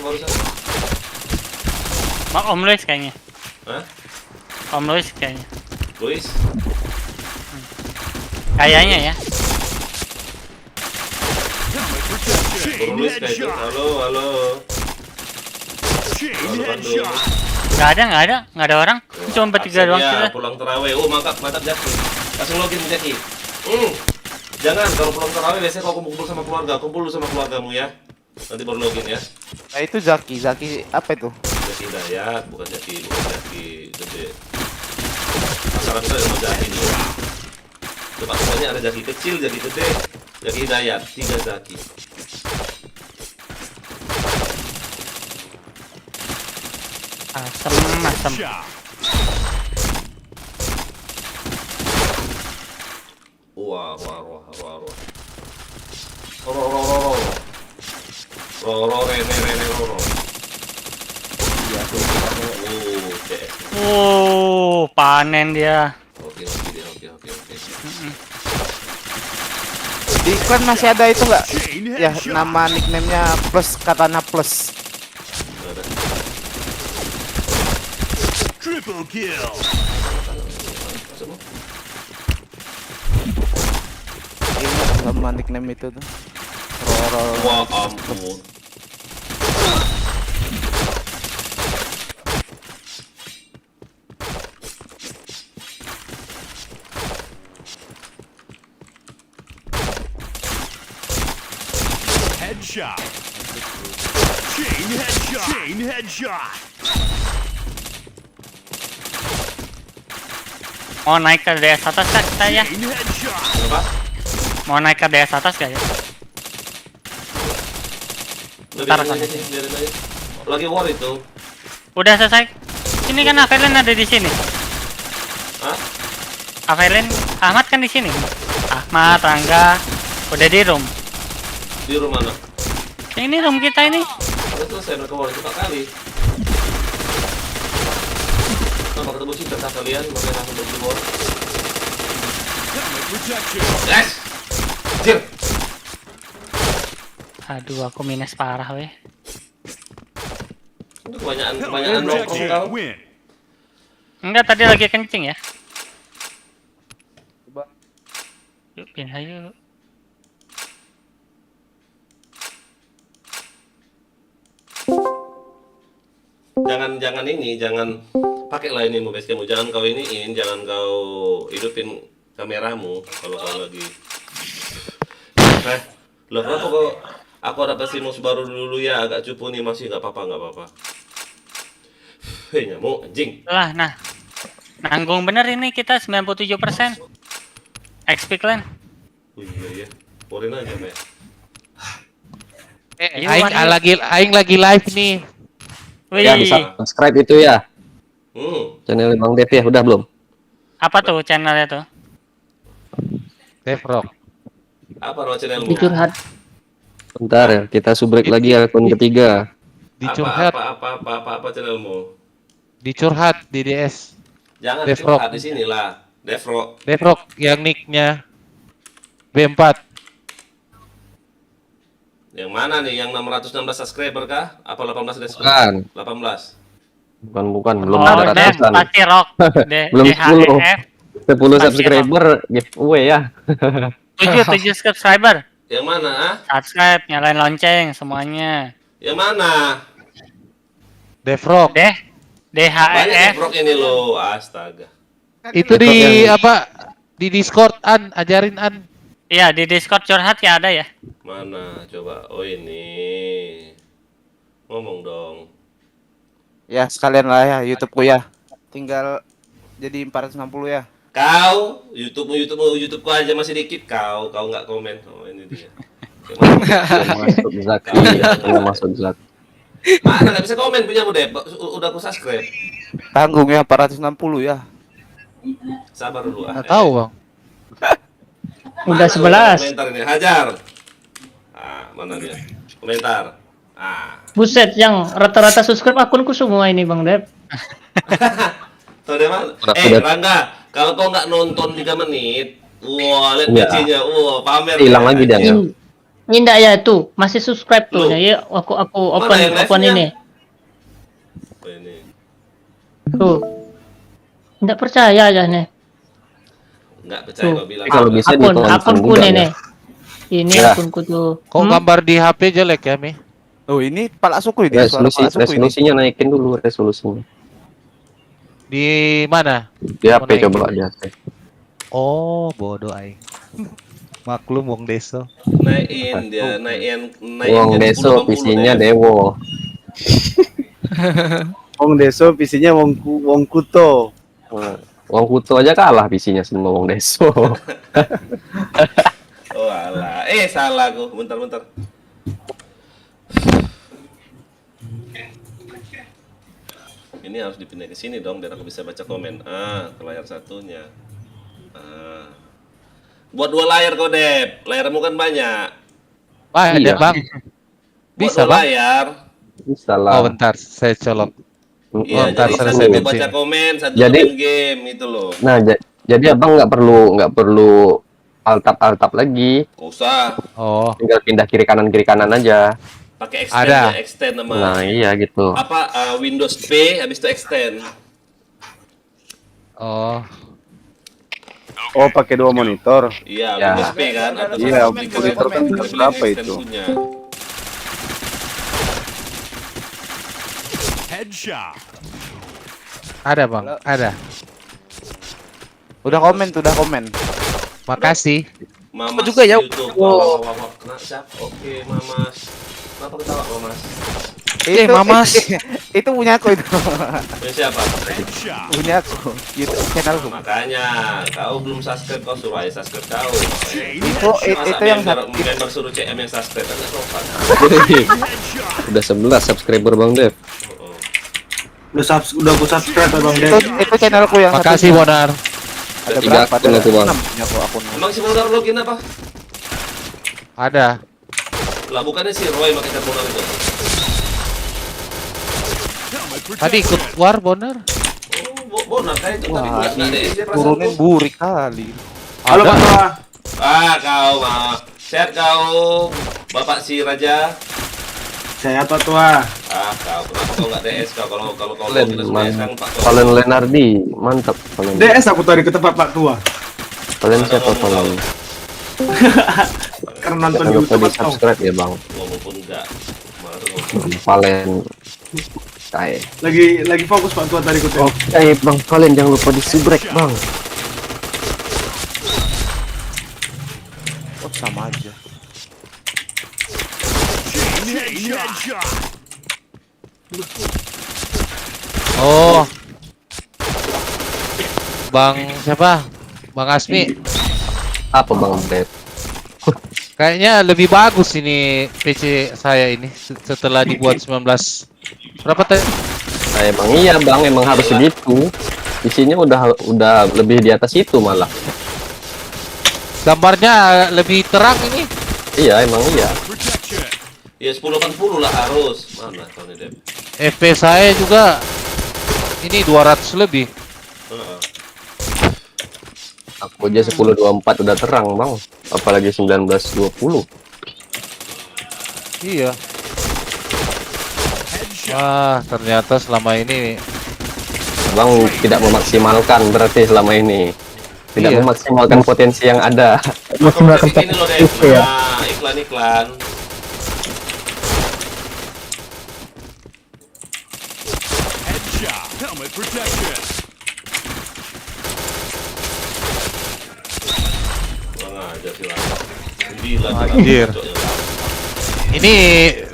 Barusan. Om Luis kayaknya. Hah? Om Luis kayaknya. Luis? Kayaknya ya. Bro Luis kayak itu. Halo. Chain Halo, Bandung. headshot. Nggak ada orang. Cuma bertiga doang Absen ya, kita. pulang terawih. Oh, mantap Jaki. Langsung login Jaki. Jangan kalau pulang terawih biasanya kau kumpul sama keluarga, kumpul dulu sama keluargamu ya. Nanti baru login ya. Nah itu Zaki apa itu? Jaki Dayat, bukan Jaki gede. Pasaran kita sama Jaki nih. Coba pokoknya ada Jaki kecil, Jaki gede, Jaki Dayat, 3 Jaki. Asem. Shot. Wah. Roro. Iya, CS. Panen dia. Oke. Di iklan masih ada itu nggak? Chain Ya, headshot. nama nickname-nya plus katana plus. Ada. Triple kill. Ingat sama nickname itu tuh. Roro. Wah, ampun. Headshot. Chain headshot. Mau naik ke DS atas kah kita ya? Chain headshot. Apa? Mau naik ke DS atas kah ya? Bentar, Biarin aja. Lagi war itu. Udah selesai. Ini kan Avelin ada di sini. Hah? Avelin, Ahmad kan di sini. Ahmad, Rangga, udah di room. Di rumah mana? Ini room kita ini. Udah selesai, mereka war itu 4 kali. Kenapa ketemu sih tentang kalian? Makanya langsung berdua war. Helmet protection. Yes! Jir! Aduh, aku minus parah weh. Itu kebanyakan Helmet nongkrong protection. kau. Win. Enggak, tadi lagi kencing ya. Coba. Yuk, pindah yuk. Jangan pakailah ini facecammu. Jangan kau iniin, jangan kau hidupin kameramu kalau kau lagi. Loh, kenapa kok aku adaptasi mus baru dulu ya, agak cupu nih masih nggak apa-apa. Hei nyamuk anjing. Lah, nah. Nanggung bener ini kita 97%. XP clan. Oh iya. Porin aja, Mek. Aing lagi live nih. Wih. Ya bisa subscribe itu ya. Channel Bang Dev ya, udah belum? Apa tuh channelnya tuh? Devrock. Apa nama channelmu? Dicurhat. Bentar ya, kita subrek lagi akun ketiga. Dicurhat. Apa channelmu? Dicurhat di DS. Jangan Devrock. curhat di sini lah. Devrock. Devrock yang nicknya B4. Yang mana nih? Yang 616 subscriber kah? Apa 18 subscriber? Bukan. 18. Bukan, belum Oh, ada Dev ratusan. pasti rock. Belum 10. DHEF. 10 Pasti subscriber giveaway ya. 7 subscriber. Yang mana? Ah? Subscribe, nyalain lonceng semuanya. Yang mana? Devrock. Banyak DHEF. Devrock ini loh. Astaga. Itu di apa? Di Discord ajarin Iya, di Discord curhat ya ada ya. Mana? Coba. Oh ini. Ngomong dong. Ya sekalian lah ya YouTube-ku ya. Tinggal jadi 460 ya. Kau YouTubeku aja masih dikit, kau nggak komen. Oh, ini dia. Masuk Zaki, masuk Zaki. Mana nggak bisa komen punya Dep? Udah aku subscribe. Tanggung ya 460 ya. Sabar dulu. Nggak tahu bang. Udah 11. Komentar ini, hajar. Mana dia? Komentar. Buset, yang rata-rata subscribe akunku semua ini Bang Dep. Tuh deh mana? Rangga, kalau kau nggak nonton 3 menit, wah lihat PC-nya, wah pamer. Hilang lagi dia. Ini enggak ya tuh, masih subscribe tuh. Ya aku open ini. Tuh. Enggak percaya aja nih. Enggak percaya kau bilang. Kalau bisa akunku nih. Ini akunku tuh. Kok gambar di HP jelek ya, Mi? Oh, ini pala suku ini. Resolusinya naikin dulu resolusinya. Di mana? Di HP coba di HP. Oh, bodoh aing. Maklum wong deso. Naikin dia, naikin Wong deso PC-nya Dewo. Wong deso PC-nya wong kuto. Wong kuto aja kalah PC-nya semua wong deso. Oh alah, salah aku. Bentar. Ini harus dipindah ke sini dong biar aku bisa baca komen. Ke layar satunya. Buat 2 layar kau, Dep. Layarmu kan banyak. Ada, Bang. Bisa, Bang. Layar. Bisa lah. Oh, bentar, saya colok. Iya, bentar, jadi saya satu baca komen, satu main game itu loh. Nah, jadi Abang nggak perlu altap lagi. Nggak usah. Oh. Tinggal pindah kiri kanan aja. Pakai extend nama. Nah, iya gitu. Windows P habis itu extend. Oh, pakai 2 monitor. Iya, Windows P kan. Iya, monitor kan berapa itu? Headshot. Ada, Bang. Ada. Udah komen. Makasih. Mama juga ya. Kena siap. Oke, Mamas. Kenapa ketawa, Mamas? Mamas. Itu punya aku itu. Punya siapa? Punya aku. YouTube channelku. Makanya, kau belum subscribe, kau suruh aja subscribe kau. Itu yang member suruh CM yang subscribe kan nggak sopan. Udah 11 subscriber Bang Dev. Udah aku subscribe Bang Dev. Itu channelku yang Makasih, Bonar. Ada 3 berapa? akun aku, Bang. Emang si Bonar login apa? Ada. Lah bukannya si Roy pakai cat Bonar itu? Tadi ikut war, Bonar. Oh, Bonar kayak itu tapi nggak ada SD turunin burik kali. Halo Pak Tua. Kau mah. Sehat kau, Bapak si Raja. Saya Pak Tua. Kau kenapa kau nggak DS kau? Kalau kau Len, tidak suka DS kan Pak Tua. Valen Lenardi, mantap Valen. DS aku tadi ke tempat Pak Tua. Valen siapa Valen? Karena nonton Jangan lupa YouTube di subscribe ya Bang. Walaupun enggak. Valen. Kayak. Lagi fokus Pak Tua tadi ku tengok. Oke Bang Valen, jangan lupa di subrek Bang. Oh, sama aja. Oh. Bang siapa? Bang Asmi. Apa Bang Dev? Kayaknya lebih bagus ini PC saya ini setelah dibuat 19. Berapa tadi? Nah, emang iya Bang, emang harus segitu. Isinya udah lebih di atas itu malah. Gambarnya lebih terang ini. Iya, emang iya. Ya 1080 lah harus. Mana Tony Dev? FPS saya juga ini 200 lebih. Aku aja 1024 udah terang Bang. Apalagi 1920. Iya. Wah, ternyata selama ini Bang tidak memaksimalkan berarti selama ini. Tidak Iya. memaksimalkan potensi yang ada. Maksimalkan ini loh Dev. Iklan-iklan. Headshot. Helmet protection. Kurang ajar sih lah. 9 Anjir. Ini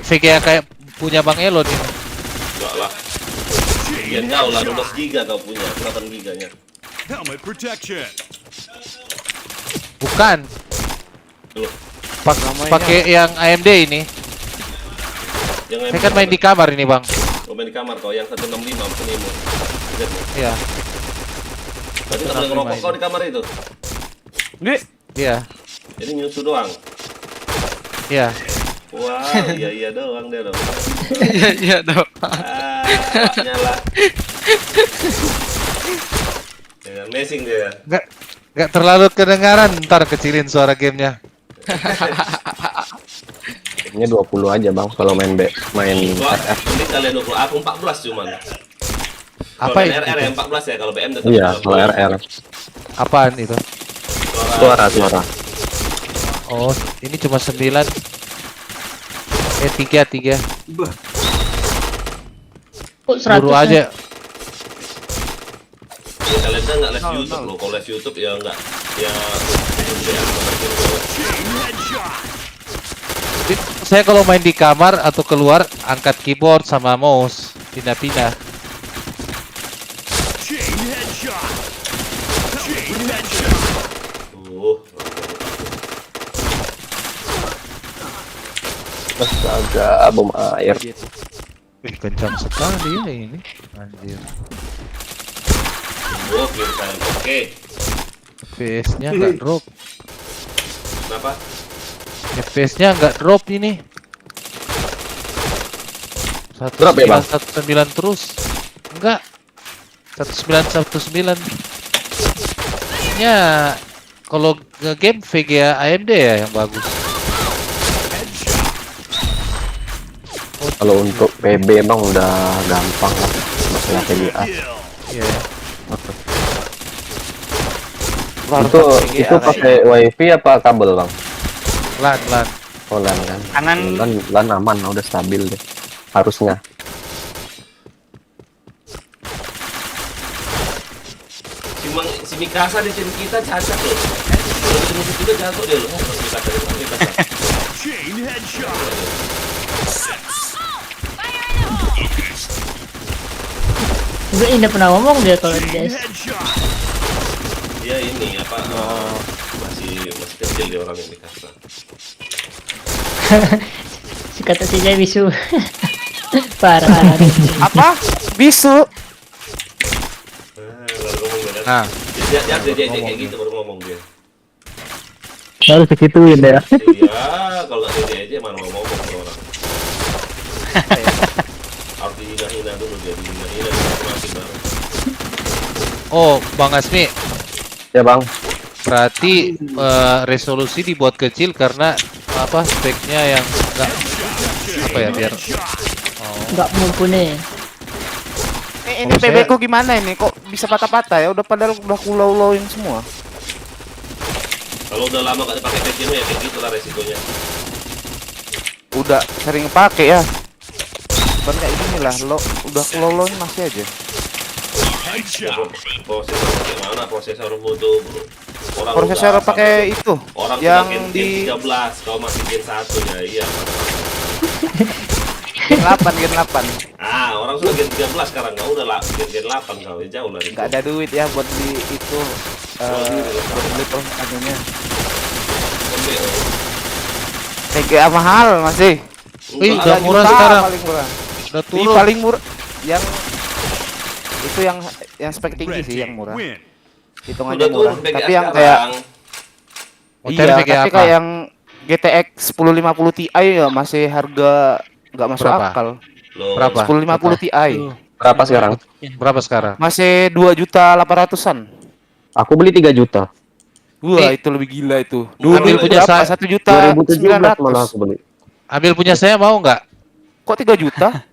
VGA kayak punya Bang Elon ini. Enggak lah. Sekian kau lah 12 giga kau punya, 8 giganya. Helmet protection. Bukan. Tuh, Pakai yang AMD ini. yang Saya kan main di kamar ini, Bang. Kau main di kamar kau yang 165 penemu. Iya. Berarti tak boleh ngerokok kau di kamar itu. Iya. Jadi nyusu doang. Iya. Wah, iya doang dia dong. Iya dong. Nyala. Jangan messing dia. Nggak terlalu kedengaran, ntar kecilin suara gamenya. Ini 20 aja bang kalau main Wah, ini kalian 20, aku 14 cuman. Apa Kalau itu? RR yang 14 ya, kalau BM tetap. Iya, kalau RR. Apaan itu? Suara. Oh, ini cuma 9. 3. Kok 100 Buru aja. Ya kalian kan nggak les YouTube loh, kalau les YouTube ya nggak, ya. Saya kalau main di kamar atau keluar angkat keyboard sama mouse, pindah-pindah. Chain headshot. Chain headshot. Astaga, bom air. Wih, kencang sekali ya ini. Anjir. Oke. FPS-nya nggak drop. Kenapa? FPS-nya nggak drop ini. Drop ya, Bang? 19 terus. Enggak. 1919. Ya, kalau nge-game VGA AMD ya yang bagus. Kalau untuk PB emang udah gampang lah masalah PGA. Iya. Itu pakai WiFi apa kabel bang? LAN. Oh LAN kan. Kanan. LAN aman, udah stabil deh. Harusnya. Si Mikasa di tim kita cacat loh. Kalau di musuh kita jatuh dia loh. Mikasa. Chain headshot. Gue tidak pernah ngomong dia kalau di DS. Dia ini apa? Masih kecil dia orang yang Mikasa. Si kata si Jai bisu. Parah. Apa? Bisu. Nah, Dia kayak gitu baru ngomong dia. Harus segituin ya. Iya, kalau nggak dia aja mana mau ngomong ke orang. Harus dihina-hina dulu dia, dihina-hina masih baru. oh Bang Asmi, Ya bang. berarti resolusi dibuat kecil karena apa speknya yang enggak apa ya biar Enggak mumpuni. Ini PB ku gimana ini? Kok bisa patah-patah ya? Padahal udah kulau-lauin semua. Kalau udah lama gak dipakai patch ya kayak gitu lah resikonya. Udah sering pakai ya. Bukan kayak gini lah, lo udah kulau-lauin masih aja. Prosesor pakai mana? Prosesor butuh orang Prosesor udah pakai itu orang yang Gen di 13, kau masih Gen 1 ya, iya. Gen 8. Orang sudah Gen 13 sekarang, kau udah lah Gen 8 kau, jauh lah. Nggak ada duit ya buat beli itu buat beli anunya. TGA mahal masih. Wih, udah murah sekarang. Paling murah. Udah Di turun. paling murah yang itu yang spek tinggi sih yang murah. Hitungannya Udah murah. turun Tapi yang kayak Hotel iya, PGA tapi apa? kayak yang GTX 1050 Ti ya masih harga nggak masuk Berapa? akal. Berapa? 1050 Ti. Berapa sekarang? Berapa sekarang? Masih 2.800.000-an. Aku beli 3 juta. Wah, itu lebih gila itu. Ambil punya saya 1 juta 2017 malah aku beli. Ambil punya saya mau nggak? Kok 3 juta?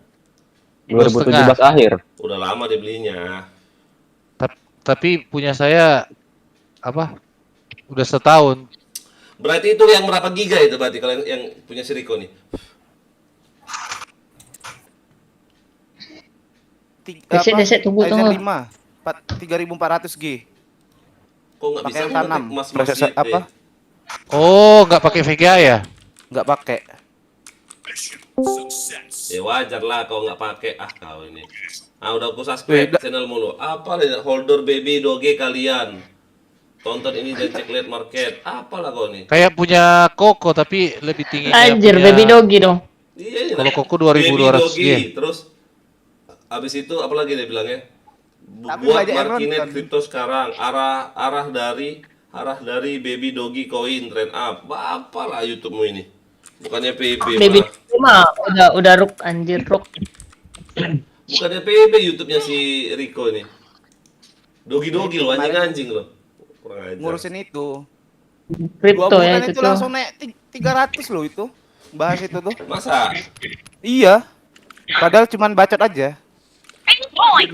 2017 akhir. Udah lama dia belinya. Tapi punya saya apa? Udah setahun. Berarti itu yang berapa giga itu berarti kalian yang punya si Rico nih? Desek, tunggu. 3.400 G. Kok nggak bisa Pakai yang tanam. mas Prosesor apa? Oh, nggak pakai VGA ya? Nggak pakai. Ya wajar lah kau nggak pakai. Ah kau ini. Ah udah aku subscribe channel mulu. Apa nih holder baby doge kalian? Tonton ini dan cek lihat market. Apalah kau nih? Kayak punya Koko tapi lebih tinggi. Anjir, baby doggy dong. Iya, kalau Koko baby 2.200 dogi. yen. Terus habis itu apa lagi dia bilangnya? Tapi Buat banyak yang markinet nonton. kripto sekarang arah dari baby dogi koin trend up. Apalah YouTube-mu ini? Bukannya PB Baby malah. mah udah ruk anjir ruk. Bukannya PB YouTube-nya si Rico ini. Dogi-dogi lo, anjing-anjing lo. Kurang ajar. Ngurusin itu. 2 Kripto ya bulan itu itu tuh. langsung naik 300 loh itu. Bahas itu tuh. Masa? Iya. Padahal cuman bacot aja.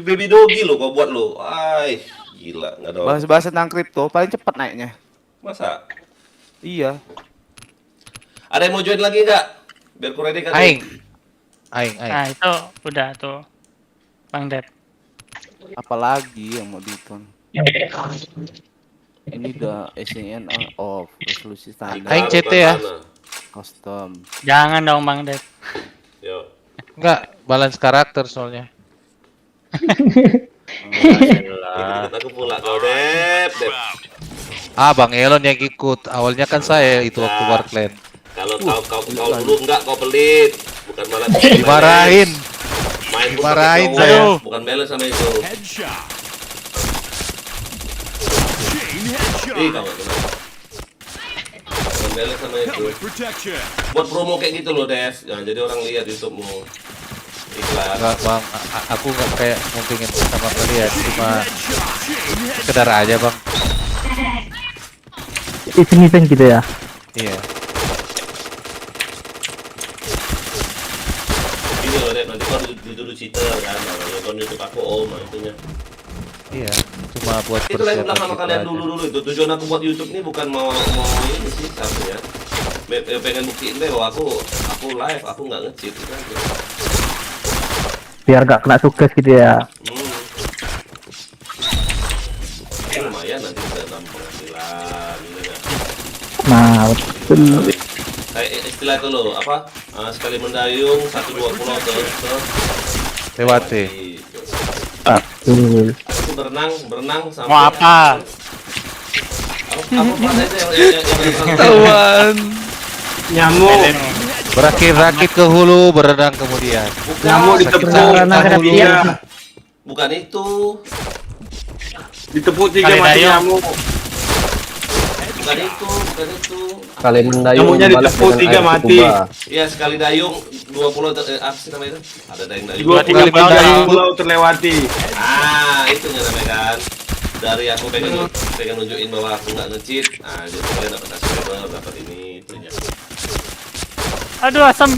Baby dogi lo kau buat lo. Ay, gila enggak ada. Bahas-bahas tentang kripto paling cepat naiknya. Masa? Iya. Ada yang mau join lagi enggak? Biar ku ready kan. Aing. Nah, itu udah tuh. Bang Dep. Apalagi yang mau dihitung. Ini udah SNN on off, resolusi standar. Aing CT ya. Custom. Jangan dong Bang Dep. Yo. Enggak, balance karakter soalnya. Ikut aku pula kau Dep. Ah, Bang Elon yang ikut. Awalnya kan saya itu waktu Warclan. Kalau kau dulu enggak kau pelit. Bukan malah Dimarahin. Main Dimarahin bukan saya. cowok, bukan balance sama itu. Headshot. Chain headshot. Ih, kau nggak kenal. Bukan balance sama itu. Helmet protection. Buat promo kayak gitu loh, Des. Jangan jadi orang lihat YouTube-mu. Iklan. Enggak, Bang. Aku enggak kayak mau pengen sama kalian, cuma sekedar aja, Bang. Event gitu ya. Iya. Ini loh, Dep. Nanti kau dituduh cheater kan. Kalau nonton YouTube aku, itunya. Iya, cuma buat Itulah yang bilang sama kita kalian aja. dulu itu tujuan aku buat YouTube ini bukan mau ini sih satu ya. Pengen buktiin deh bahwa aku live, aku nggak nge-cheat gitu aja. Biar gak kena tugas gitu ya. Tapi lumayan nanti bisa nambah penghasilan gitu kan. Nah, betul. Kayak istilah itu loh, apa? Sekali mendayung 1-2 pulau terus Lewati. Betul. Aku berenang sampai Mau apa? Aku pada aja yang Tawan. Nyamuk. Berakit-rakit ke hulu, berenang kemudian. Nyamuk ditepuk dia. Bukan itu. Ditepuk 3 Kali mati dayung. nyamuk. Bukan itu. Kali mendayung Nyamuknya dibalas ditepuk, dengan 3 air mati. scuba. Iya, sekali dayung 2 pulau apa sih namanya itu? Ada dayung. 2 pulau terlewati. Ah, itu yang namanya kan. Dari aku pengen nunjukin bahwa aku nggak nge-cheat. Nah, jadi kalian dapat subscriber, dapat ini itunya. Aduh asam.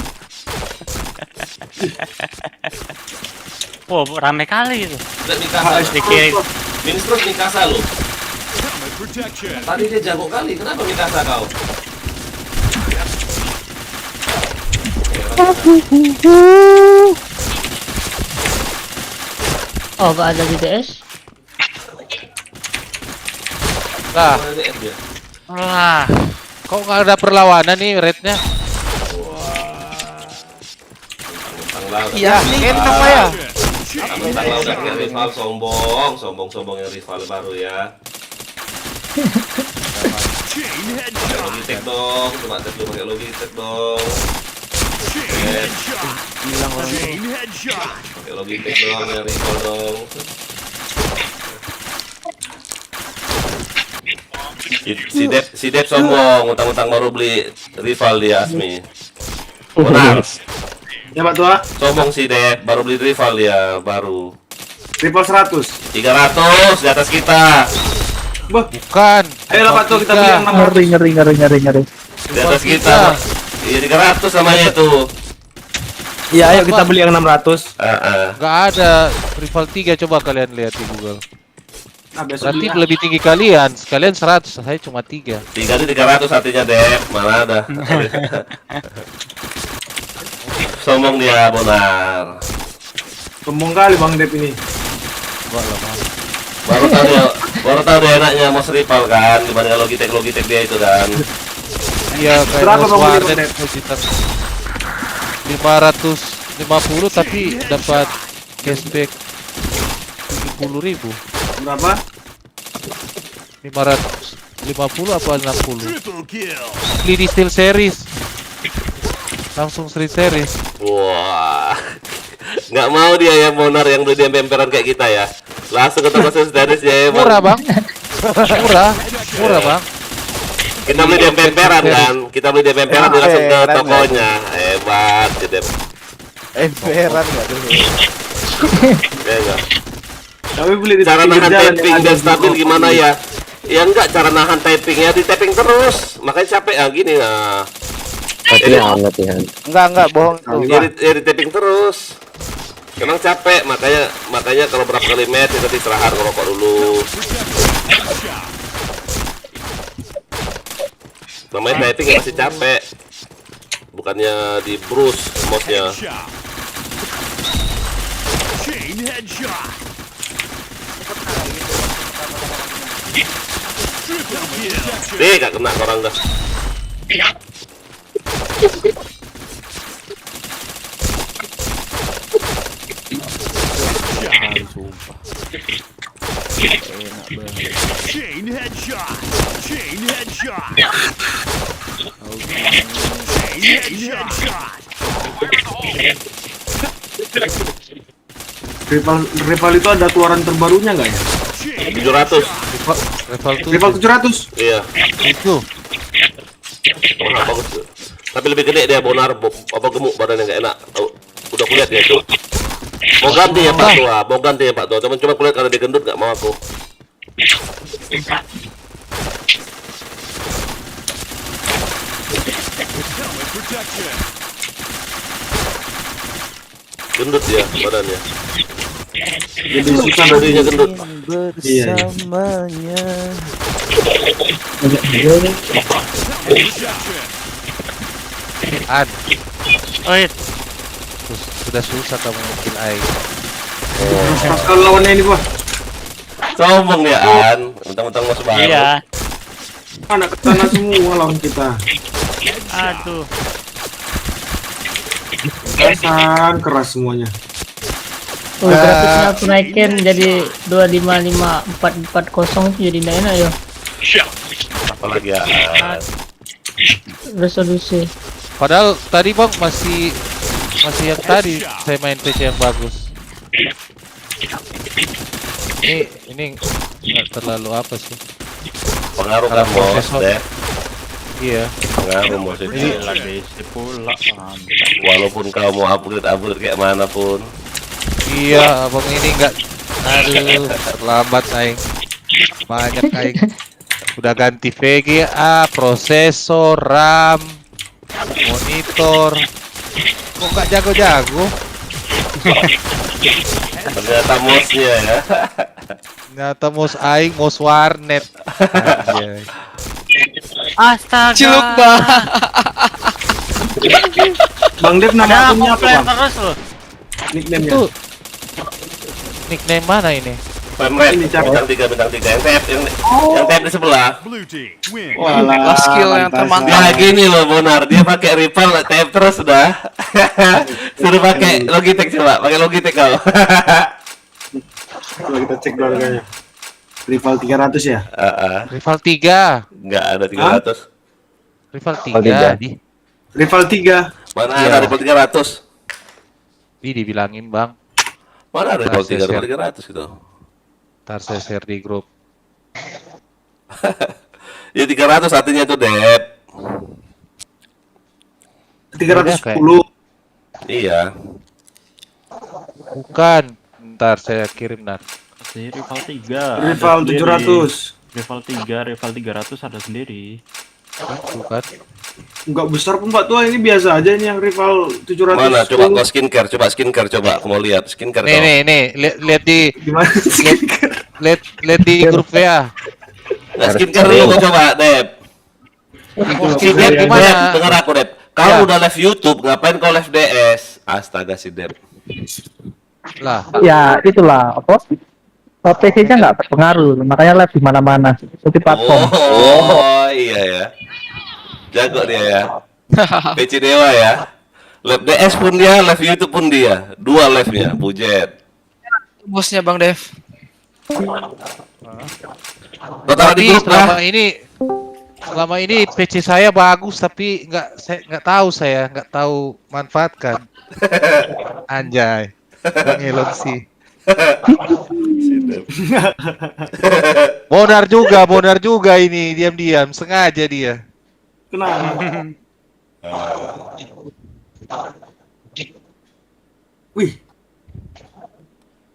Oh, rame kali itu. Udah Mikasa. Dikirim. Minstrus Mikasa lo. Helmet protection. Tadi dia jago kali. Kenapa Mikasa kau? Oh, gak ada DDS. Lah, Mana dia F-nya? Wah, kok nggak ada perlawanan nih rate-nya? Tentang lah. Iya, enak lah ya. Tentang lah udah punya rival sombong yang rival baru ya. Chain Pakai headshot. Logitech dong, coba tes dulu pakai Logitech dong. Chain headshot. Chain headshot. Pakai Logitech dong, yang rival dong. Si Dep sombong, utang-utang baru beli rival dia Asmi. Benar. Ya Pak Tua, Sombong si Dep, baru beli rival dia baru. triple 100. 300 di atas kita. Bukan. Ayolah Pak Tua, kita beli yang 600. Ngeri. Di atas kita. Iya 300 namanya itu. Iya, ayo kita beli yang 600. Nggak ada rival 3, coba kalian lihat di Google. Nah, besok Berarti beli. lebih tinggi kalian. Sekalian 100, saya cuma 3. 3 itu 300 artinya Dep, mana ada. Sombong dia benar. Sombong kali Bang Dep ini. Baru tahu dia enaknya mau rival kan dibanding Logitech dia itu kan. Iya, kayak Berapa Mas Bang beli Warden Bang Dep? sekitar 500 50 tapi dapat cashback 70.000. Berapa? 550 apa 60? Beli di Steel Series. Langsung Street Series. Wah. Nggak mau dia ya Bonar yang beli di emperan kayak kita ya. Langsung ke toko Series ya emang. Murah, Bang. Murah, Bang. Kita beli di emperan kan. Kita beli di emperan dia langsung ke tokonya. Hebat, Dep. Emperan enggak dulu. Ya enggak. Tapi beli di Cara pinggir nahan jalan tapping yang dan ada stabil di gimana ya? Ya enggak, cara nahan tappingnya di tapping terus. Makanya capek ya gini nah. Latihan. Enggak, bohong itu. Ya di tapping terus. Emang capek, makanya kalau berapa kali match kita istirahat ngerokok dulu. Namanya tapping ya masih capek. Bukannya di bruise mouse-nya. Chain headshot. Gak kena orang dah. Chain headshot. Chain headshot. Chain headshot. Rival itu ada keluaran terbarunya nggak ya? 700. Rival 700. Iya. Itu. Wah, bagus tuh. Tapi lebih gede dia Bonar, apa gemuk badannya nggak enak. Udah kulihat dia tuh. Mau ganti ya Pak Tua, mau ganti ya Pak Tua. Cuma kulihat karena dia gendut nggak mau aku. Gendut ya badannya. Jadi susah bodinya gendut. Bersamanya. Oh iya. Sudah susah kamu bikin air. Pas kalau lawannya ini, Pak. Sombong ya An, mentang-mentang masuk baru. Iya. Anak kesana semua lawan kita. Aduh. Keras semuanya. Oh, grafiknya aku naikin jadi 255 440 itu jadi nggak enak ya. Apalagi ya. Resolusi. Padahal tadi Bang masih yang tadi saya main PC yang bagus. Ini nggak terlalu apa sih? Pengaruh kan bos deh. Iya. Pengaruh bos itu. Walaupun kau mau upgrade kayak mana pun. Iya, abang ini nggak. Aduh, terlambat aing. Banyak aing. Udah ganti VGA, prosesor, RAM, monitor. Kok nggak jago-jago? Ternyata mouse-nya ya. Ternyata mouse aing, mouse warnet. Anjay. Astaga. Ciluk Bang. Bang Dev nama akunnya apa, Bang? Terus loh. Nickname-nya. Itu nickname mana ini? Pemret bintang 3 yang tab di sebelah. Wah, skill yang termantap. Ya gini loh Bonar, dia pakai rival tab terus sudah. Suruh pakai Logitech coba, pakai Logitech kau. Coba kita cek dulu harganya. Rival 300 ya? Rival 3. Enggak ada 300. Rival 3 di. Rival 3. Mana Iya. ada rival 300? Dibilangin Bang. Mana ada rival 300 gitu? Ntar saya share di grup. Ya 300 artinya itu Dep. 310. Iya. Bukan. Ntar saya kirim ntar. Rival 3. Rival 700. Rival 3, rival 300 ada sendiri. Bukan. Enggak besar pun Pak Tua, ini biasa aja nih yang rival 700. Mana coba kau skincare, coba aku mau lihat skincare kau. Nih, lihat di Gimana skincare? lihat di grup WA. Nah, skincare dulu kau coba, Dep. Skincare gimana? Dep, dengar aku, Dep. Kalau udah live YouTube, ngapain kau live DS? Astaga si Dep. Lah. Ya itulah apa? PC-nya nggak berpengaruh, makanya live di mana-mana seperti platform. Oh iya ya. Jago dia ya. PC Dewa ya. Live DS pun dia, live YouTube pun dia. Dua live-nya, bujet. Bosnya Bang Dev. Tapi selama ini PC saya bagus tapi nggak tahu manfaatkan. Anjay. Bang Elon sih. Bonar juga ini diam-diam sengaja dia. Kenapa? Wih,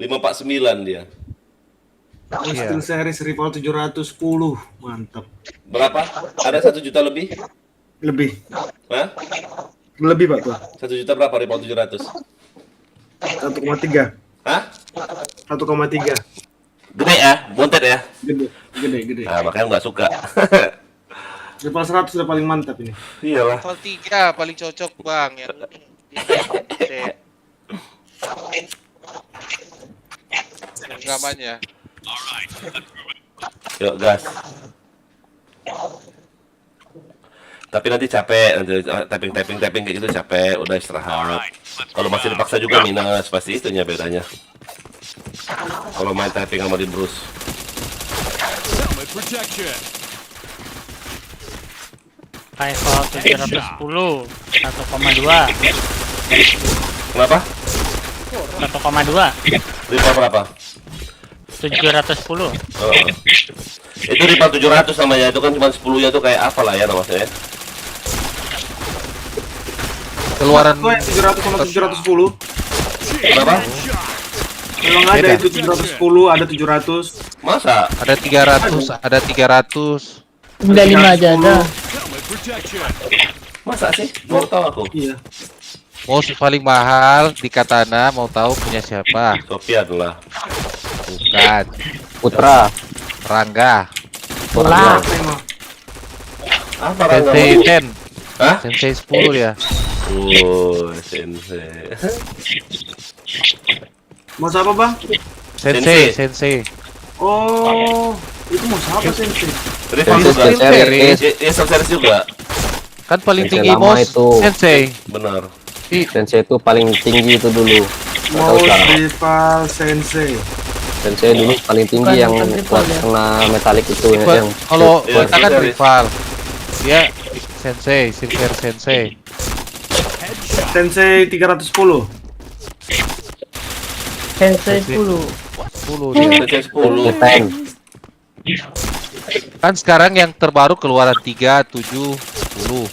549 dia. Steel Series Rival 710, mantap. Berapa? Ada 1 juta lebih? Lebih. Hah? Lebih Pak tuh. 1 juta berapa Rival 700? 1,3. Hah? 1,3. Gede ya? Bontet ya? Gede. Nah, makanya nggak suka. Rival 100 sudah paling mantap ini. Iyalah. Level 3 paling cocok bang yang rekamannya. Yuk gas. Tapi nanti capek, nanti tapping kayak gitu capek, udah istirahat. Kalau masih dipaksa juga minus, pasti itunya bedanya. Kalau main tapping sama di Bruce. Rival 710 1,2. Kenapa? 1,2. Rival berapa? 710. Itu Rival 700 namanya, itu kan cuma 10 nya tuh kayak apa lah ya namanya. Keluaran 700 sama 710. Berapa? Memang ada itu 710, ada 700. Masa? Ada 300, ada 300. 95 aja ada. Masa sih? Mau tahu aku. Iya. Mouse paling mahal di Katana, mau tahu punya siapa? Sofian lah. Bukan. Putra. Rangga. Putra. Apa Rangga? Sensei 10. Hah? Sensei 10 ya. Oh, Sensei. Mau apa Bang? Sensei. Oh, itu mau apa Sensei? Rival juga. Series juga. Kan paling Sensei tinggi lama mouse itu. Sensei. Benar. Sensei itu paling tinggi itu dulu. Nggak tahu Mau sekarang. Rival Sensei. Sensei dulu paling tinggi yang buat kena metalik itu yang Kalau Iya, kita kan Sensei. rival. Dia Sensei, Silver Sensei. Sensei 310. Sensei 10. 10 dia. Sensei 10. Kan sekarang yang terbaru keluaran 3, 7, 10.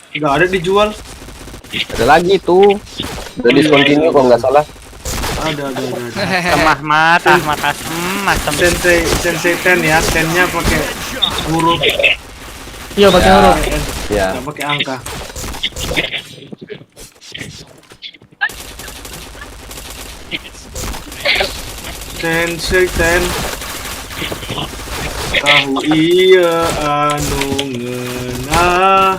Nggak ada dijual. ada lagi tuh. Udah discontinue kok nggak salah. Ada. Ahmad Asem. Sensei 10 ya, 10-nya pakai huruf. Iya pakai huruf. Ya. Nggak pakai angka. Sensei 10. Tahu iya anu ngeunah.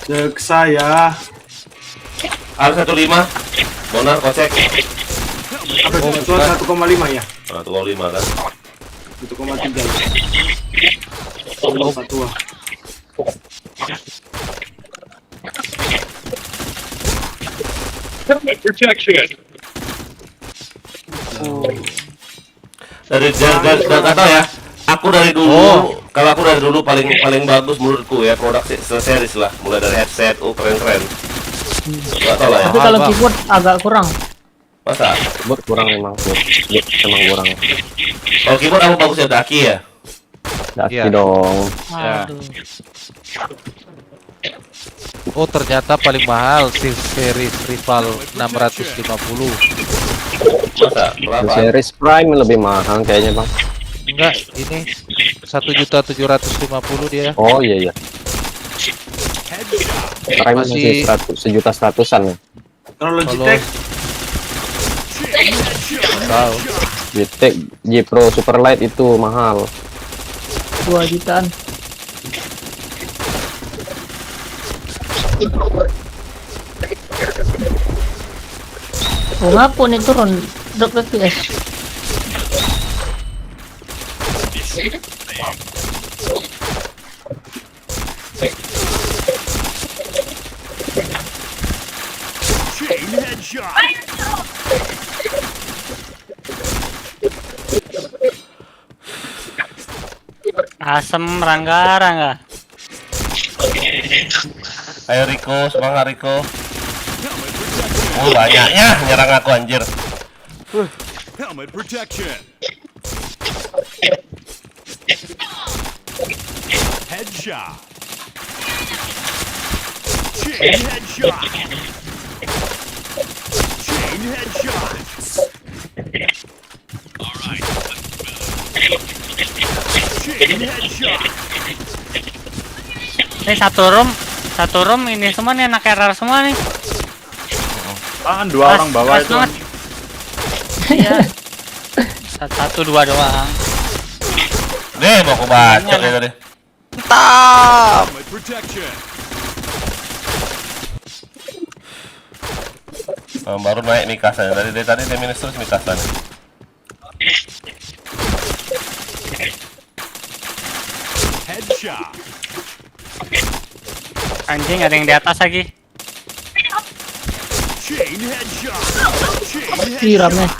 Cek saya. R15. Bonar kocek. Apa itu? 1,5 ya? 1,5 kan. 1,3. Satu. Dari nggak tahu ya. Aku dari dulu, kalau aku dari dulu paling bagus menurutku ya produk series lah, mulai dari headset, keren. Nggak tahu lah ya. Tapi kalau keyboard agak kurang. Masa? Keyboard kurang emang kurang. Kalau keyboard aku bagusnya Daki ya. Daki Iya. dong. Ya. Oh ternyata paling mahal series rival 650. Masa? Berapa? Series Prime lebih mahal kayaknya bang. Enggak, ini 1.750.000 dia. Oh iya. Prime masih 1.100.000-an ya. Kalau Logitech Tahu. Logitech G Pro Superlight itu mahal. 2 jutaan. Oh ngapu nih turun drop FPS. Chain headshot. Asem Rangga. Ayo Riko, semangat Riko. Banyaknya nyerang aku anjir. Helmet protection. Headshot. Chain headshot. Chain headshot. All right. Chain headshot. Ini satu room ini semua nih anak error semua nih. Dua orang bawah itu. Iya. Satu dua doang. Deh mau aku baca deh tadi. Mantap. Helmet protection. Baru naik Mikasa dari tadi minus terus Mikasa nih. Headshot. Anjing ada yang di atas lagi. Chain headshot. Chain Siramnya.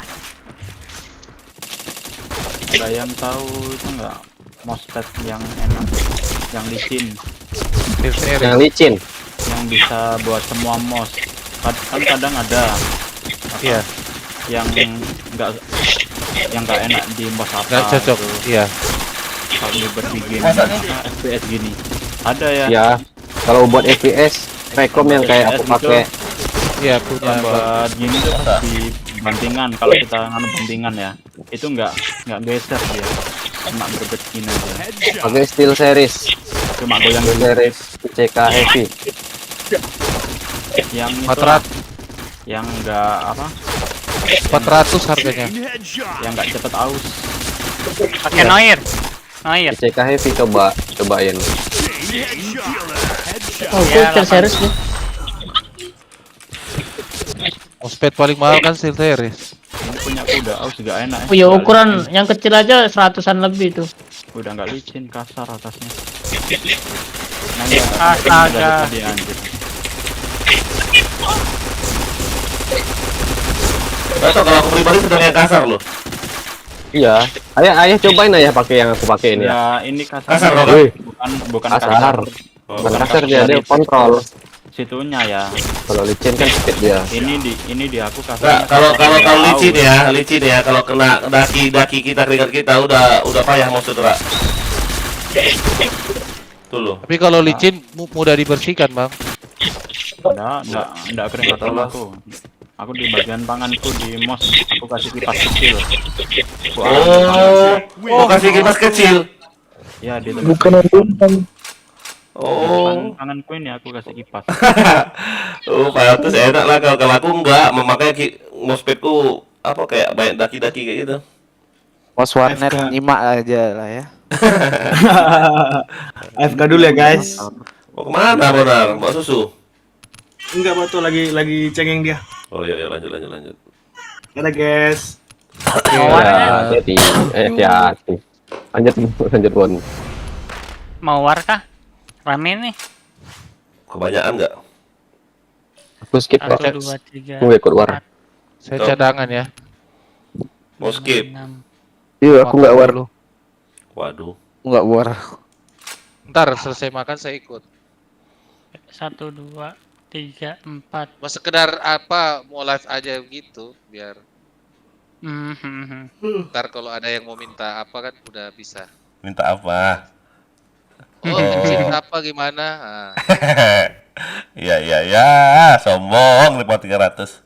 Ada yang tahu itu nggak? Mousepad yang enak, yang licin. Yang licin. Yang bisa buat semua mouse. Kan kadang ada. Iya. Yang nggak enak di mouse apa. Nggak cocok. Iya. Kalau ribet bikin FPS gini. Ada ya. Ya. Kalau buat FPS, Vacom yang kayak aku pakai. Iya punya. Buat gini tuh di bantingan. Kalau kita nganu bantingan ya, itu nggak geser dia. Cuma berbet gini aja. Pakai Steel Series. Cuma goyang Steel Series CK Heavy. Yang itu 400. yang nggak apa? 400 harganya. Yang nggak cepet aus. Pakai Noir. CK Heavy cobain. Oh, gue Steel Series nih. Mousepad paling mahal kan Steel Series. Ini punya aku udah aus juga enak. Oh ya, ukuran yang kecil aja 100-an lebih tuh. Udah nggak licin, kasar atasnya. Astaga. Betul kalau aku pribadi sedang yang kasar loh. Iya. Ayah cobain aja pakai yang aku pakai ini ya. Ya, ini kasar. Kasar loh. Bukan Kasar. Bukan kasar dia kontrol. Situnya ya. Kalau licin kan speed dia. Ini di aku kasar. Nah, kalau licin ya kalau kena daki kita keringat kita udah payah mau cedera. Tuh loh. Tapi kalau licin mudah dibersihkan, Bang. Enggak keringatan aku. Aku di bagian tanganku di mouse aku kasih kipas kecil. Oh, kasih kipas kecil. Ya, di Bukan yang Oh, tanganku ini aku kasih kipas. oh, pantas enak lah kalau aku enggak memakai mousepadku apa kayak banyak daki-daki kayak gitu. Mouse warnet nyimak aja lah ya. AFK dulu ya guys. Mau kemana benar? Mau susu? Enggak Batu lagi cengeng dia. Oh iya lanjut. Ada guys. Hati-hati. Hati-hati. Lanjut Bon. Mau war kah? Rame nih. Kebanyakan enggak? Aku skip kok. 1, 2, 3. Gue ikut war. Saya cadangan ya. Mau skip? Iya, aku nggak war. Waduh. Nggak war. Ntar selesai makan saya ikut. 1, 2, 3, 4. Mas sekedar apa mau live aja gitu biar ntar kalau ada yang mau minta apa kan udah bisa. Minta apa? Oh, cinta apa gimana? Nah. Ya, sombong 300.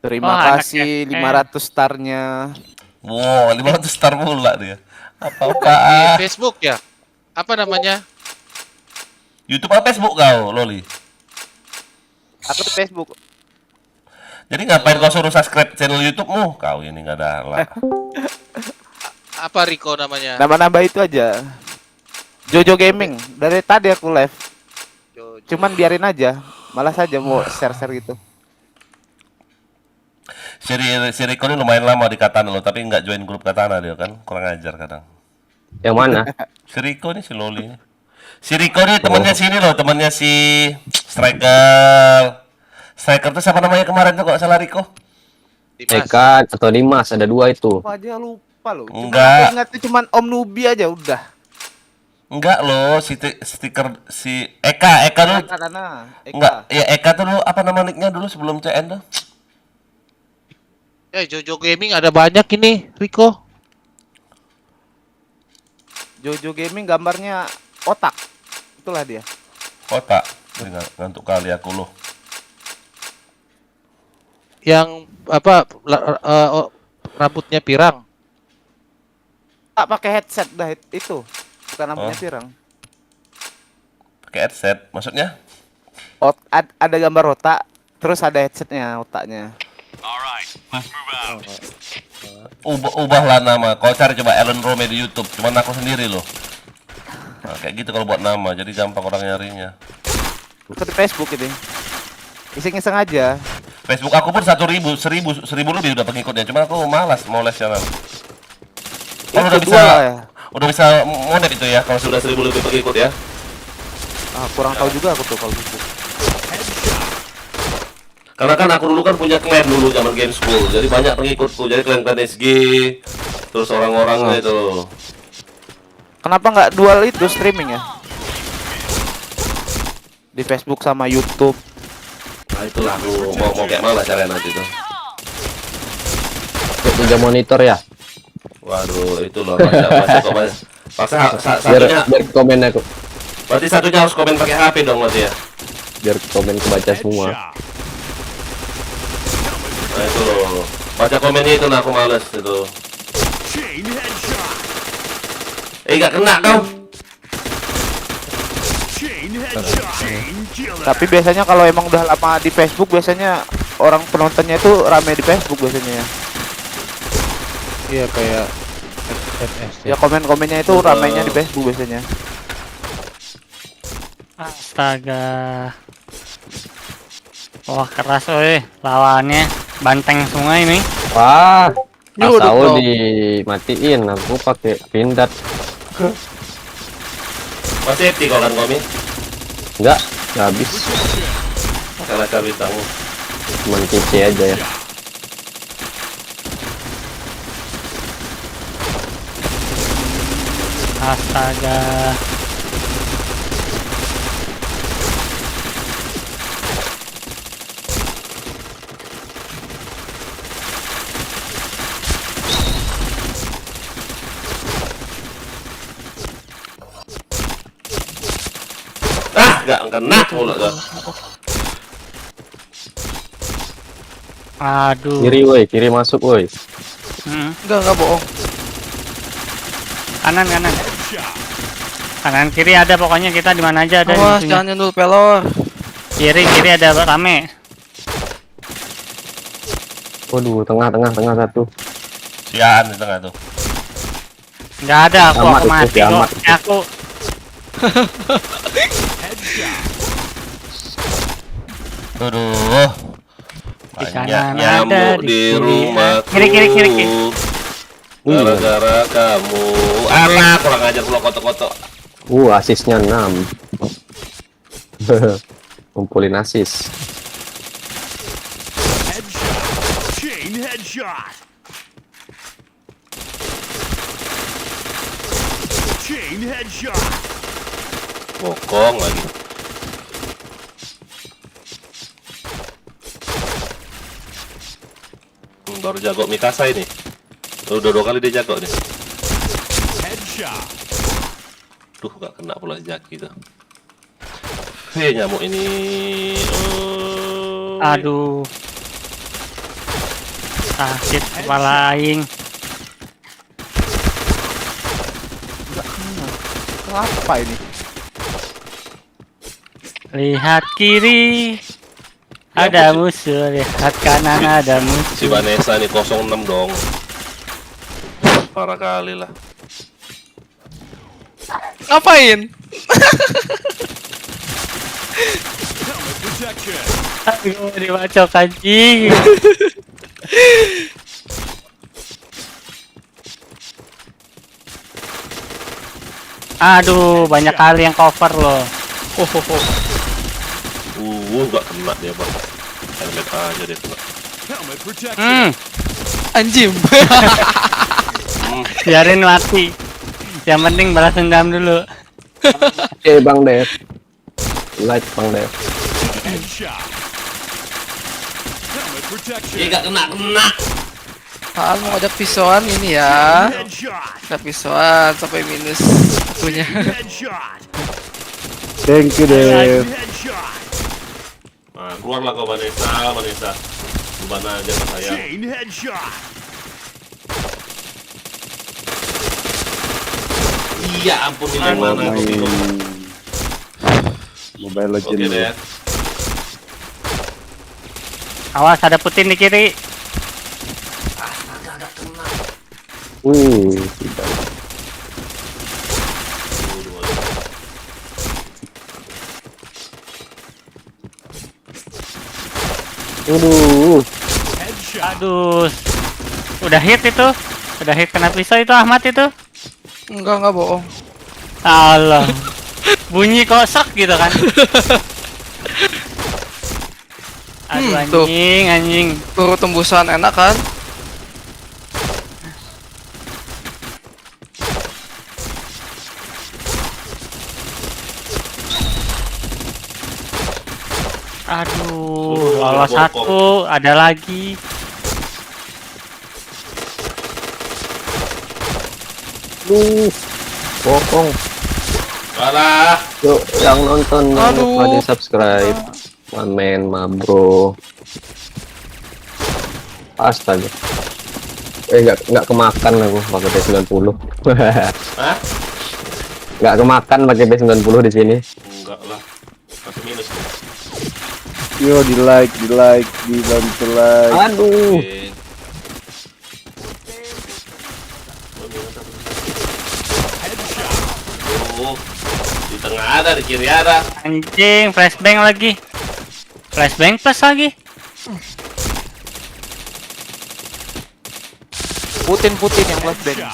Terima kasih 500 starnya. Wow, 500 star pula dia. Di Facebook ya? Apa namanya? YouTube apa Facebook kau, Loli? Aku di Facebook. Jadi ngapain kau suruh subscribe channel YouTube-mu? Kau ini nggak ada lah. Apa Riko namanya? Nambah-nambah itu aja. Jojo Gaming. Dari tadi aku live. Cuman biarin aja. Malas aja mau share-share gitu. Si Riko ini lumayan lama di Katana loh, tapi nggak join grup Katana dia kan, kurang ajar kadang. Yang mana? Si Riko nih, si Loli ini. Si Rico nih temannya sini loh, temannya si Striker. Striker tuh siapa namanya kemarin tuh kalau salah Rico? Eka atau Dimas, ada 2 itu. Apa aja lupa loh. Enggak. Aku ingatnya cuman Om Nubi aja udah. Enggak loh, stiker si Eka dulu. Enggak, ya Eka tuh dulu apa nama nicknya dulu sebelum CN tuh? Jojo Gaming ada banyak ini, Rico. Jojo Gaming gambarnya otak. Itulah dia. Otak. Ngantuk kali aku loh. Yang apa rambutnya pirang. Tak pakai headset dah itu. Bukan rambutnya pirang. Pakai headset, maksudnya? Ada gambar otak, terus ada headsetnya otaknya. Ubahlah nama. Kau cari coba Alan Rome di YouTube. Cuman aku sendiri loh. Nah, kayak gitu kalau buat nama, jadi gampang orang nyarinya. Itu di Facebook ini. Iseng-iseng aja. Facebook aku pun 1000 lebih udah pengikutnya. Cuma aku malas mau les channel. Kalau udah bisa udah bisa monet itu ya kalau sudah 1000 lebih pengikut ya. Kurang tahu juga aku tuh kalau gitu. Karena kan aku dulu kan punya clan dulu zaman game school. Jadi banyak pengikutku. Jadi clan SG. Terus orang-orangnya itu. Kenapa nggak dual itu streaming ya? Di Facebook sama YouTube. Nah itulah aku mau kayak mana caranya nanti tuh. 3 monitor ya. Waduh, itu loh satunya Biar komen aku. Berarti satunya harus komen pakai HP dong berarti ya. Biar komen kebaca semua. Nah itu loh. Baca komennya itu nah aku males itu. Nggak kena kau. Tapi biasanya kalau emang udah lama di Facebook biasanya orang penontonnya itu rame di Facebook biasanya ya. Iya kayak Ya komen-komennya itu ramainya di Facebook biasanya. Astaga. Wah keras oi lawannya. Banteng semua ini. Wah, pas tahu dimatiin, aku pakai pindad. Masih FT kau kan komik? Enggak habis. Karena bintangmu. Cuman kece aja ya. Astaga. Nggak kena mulu tuh. Aduh. Kiri woi, kiri masuk woi. Enggak bohong. Kanan. Kanan kiri ada pokoknya kita di mana aja ada. Awas jangan dulu pelor. Kiri ada rame. Waduh, tengah satu. Siaan di tengah tuh. Enggak ada aku mati kok. Aku Aduh. Banyak nyamuk di rumahku. Kiri. Gara-gara kamu. Alah, kurang ajar pula kotok-kotok. Asisnya 6. Kumpulin asis. Chain headshot. Chain headshot. Bokong lagi. Baru jago Mikasa ini. Udah 2 kali dia jago nih. Headshot. Duh, gak kena pula Jaki tuh. Nyamuk ini. aduh. Sakit kepala aing. Apa ini? Lihat kiri. Ada musuh, lihat kanan ada musuh. Si Vanessa nih 06 dong. Parah kali lah. Ngapain? Aduh, dibacok anjing. Aduh, banyak kali yang cover loh. Nggak kena dia bang. Helmet aja dia kena. Anjing. Biarin mati. Yang penting balas dendam dulu. Oke Bang Dev. Light Bang Dev. Dia nggak kena. Apaan mau ajak pisauan ini ya? Ada pisauan sampai minus satunya. Thank you, Dev. Nah, keluarlah kau Vanessa. Gimana aja Mas sayang. Iya ampun ini mana aku bingung. Mobile Legends. Oke deh. Awas ada Putin di kiri. Tidak. Aduh. Udah hit itu. Udah hit kena pisau itu Ahmad itu. Enggak bohong. Allah. Bunyi kosok gitu kan. Aduh anjing. Baru tembusan enak kan? Aduh, lolos satu, ada lagi. Bokong. Kalah. Yuk, yang nonton jangan lupa di subscribe. Mamen, bro. Astaga. Nggak kemakan aku pakai P90. Hah? Nggak kemakan pakai P90 di sini. Enggak lah. Masih minus. Yo, di like, dibantu like. Aduh. Di tengah ada, di kiri ada. Anjing, flashbang lagi. Flashbang plus lagi. Putin yang flashbang.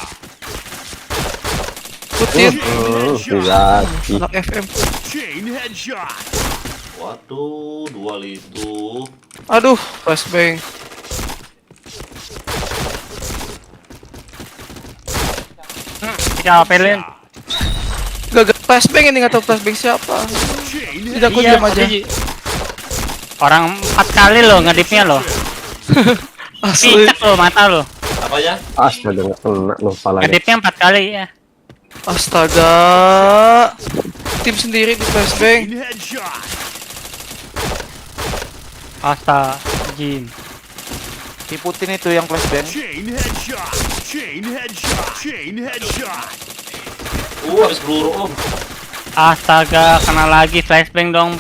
Putin. Anak FM. Waduh, dual itu. Aduh, flashbang. Kita apelin. Gak flashbang ini, nggak tahu flashbang siapa. Tidak, aku diam aja. Orang 4 kali loh ngedipnya loh. Asli. Picak loh mata loh. Apa ya? Astaga, nggak kena loh palanya. Ngedipnya 4 kali ya. Astaga. Tim sendiri di flashbang. Astaga, Jin. Si Putin itu yang flashbang. Habis peluru om. Astaga, kena lagi flashbang dong.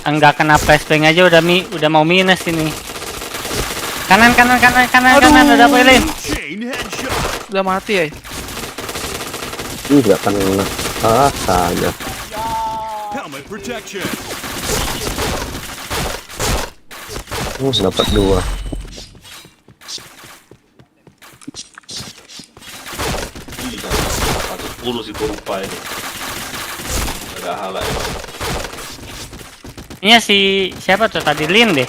Enggak kena flashbang aja udah mau minus ini. Kanan udah pelin. Udah mati ya. Nggak kena. Astaga. Dapat 2. Gila, 110 sih berupa ini. Ada hal emang. Ini si siapa tuh tadi Lin deh.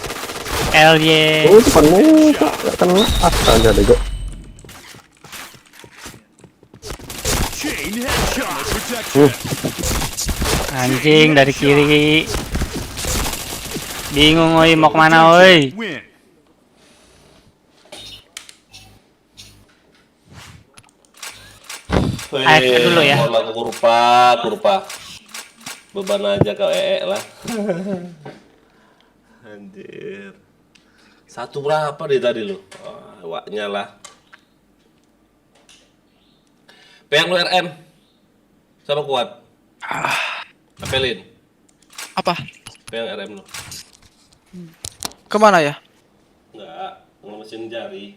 LY. Oh, depan muka. Nggak kena. Astaga deh kok. Anjing dari kiri. Bingung oi mau kemana oi. Ayo dulu ya. Lagu kurpa. Beban aja kau lah. Anjir. Satu berapa deh tadi lu? Waknya lah. Peang lu RM. Siapa kuat? Apelin. Apa? Peang RM lu. Kemana ya? Enggak, mesin jari.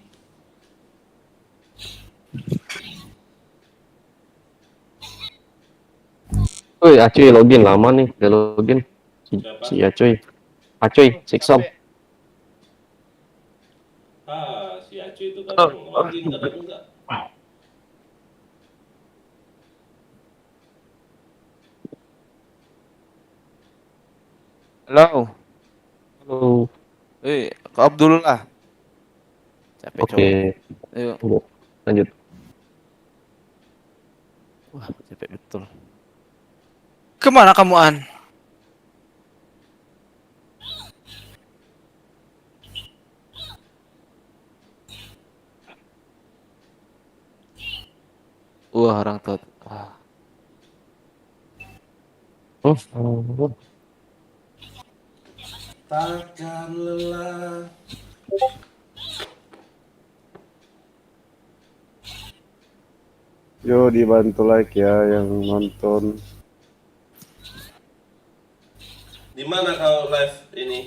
Woi, Acoy login lama nih, udah login. Si Acoy, Sixom. Si Acu itu Halo. Halo. Ke Abdullah. Capek Oke. cowok. Ayo. Tunggu. Lanjut. Wah, capek betul. Kemana kamu An? Wah, orang tot. Wah. Takkan lelah. Yo, dibantu like ya yang nonton. Di mana kau live ini?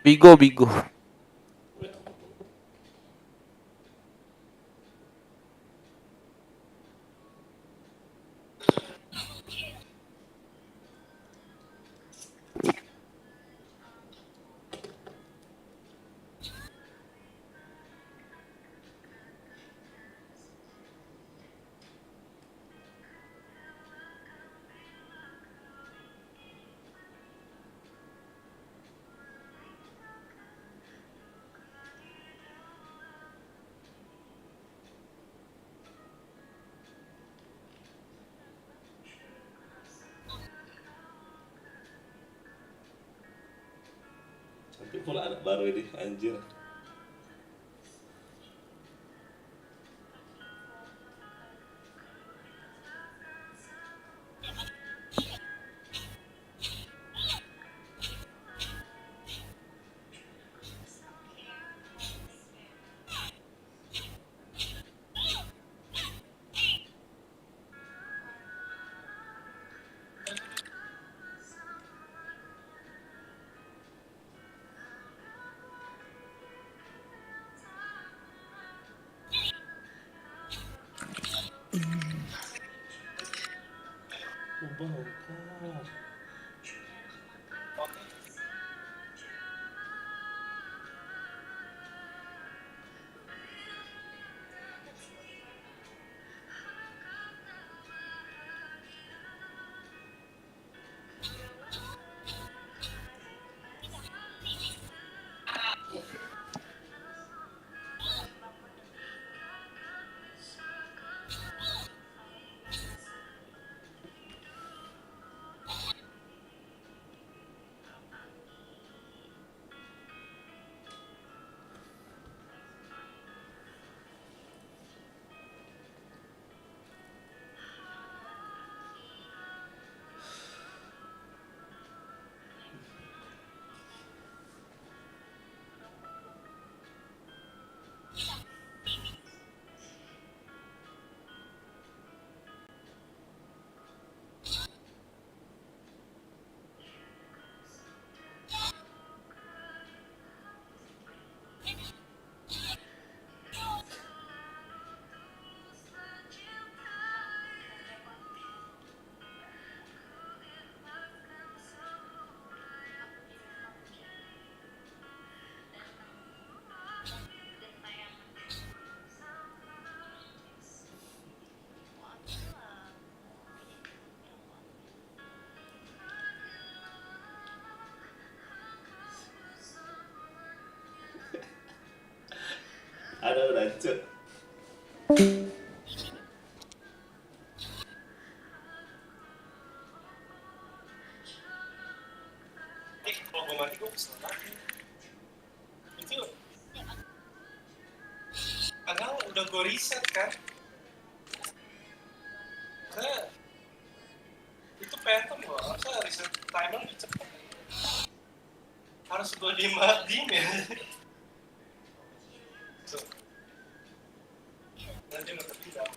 Bigo, Bigo. Nanti pula anak baru ini anjir. Ada lanjut. Kalau gue mati gue kesel lagi. Itu padahal udah gue riset kan. Karena itu phantom loh, harusnya riset timer lebih cepet. Harus gue dimatiin ya. Nanti nggak tertinggal.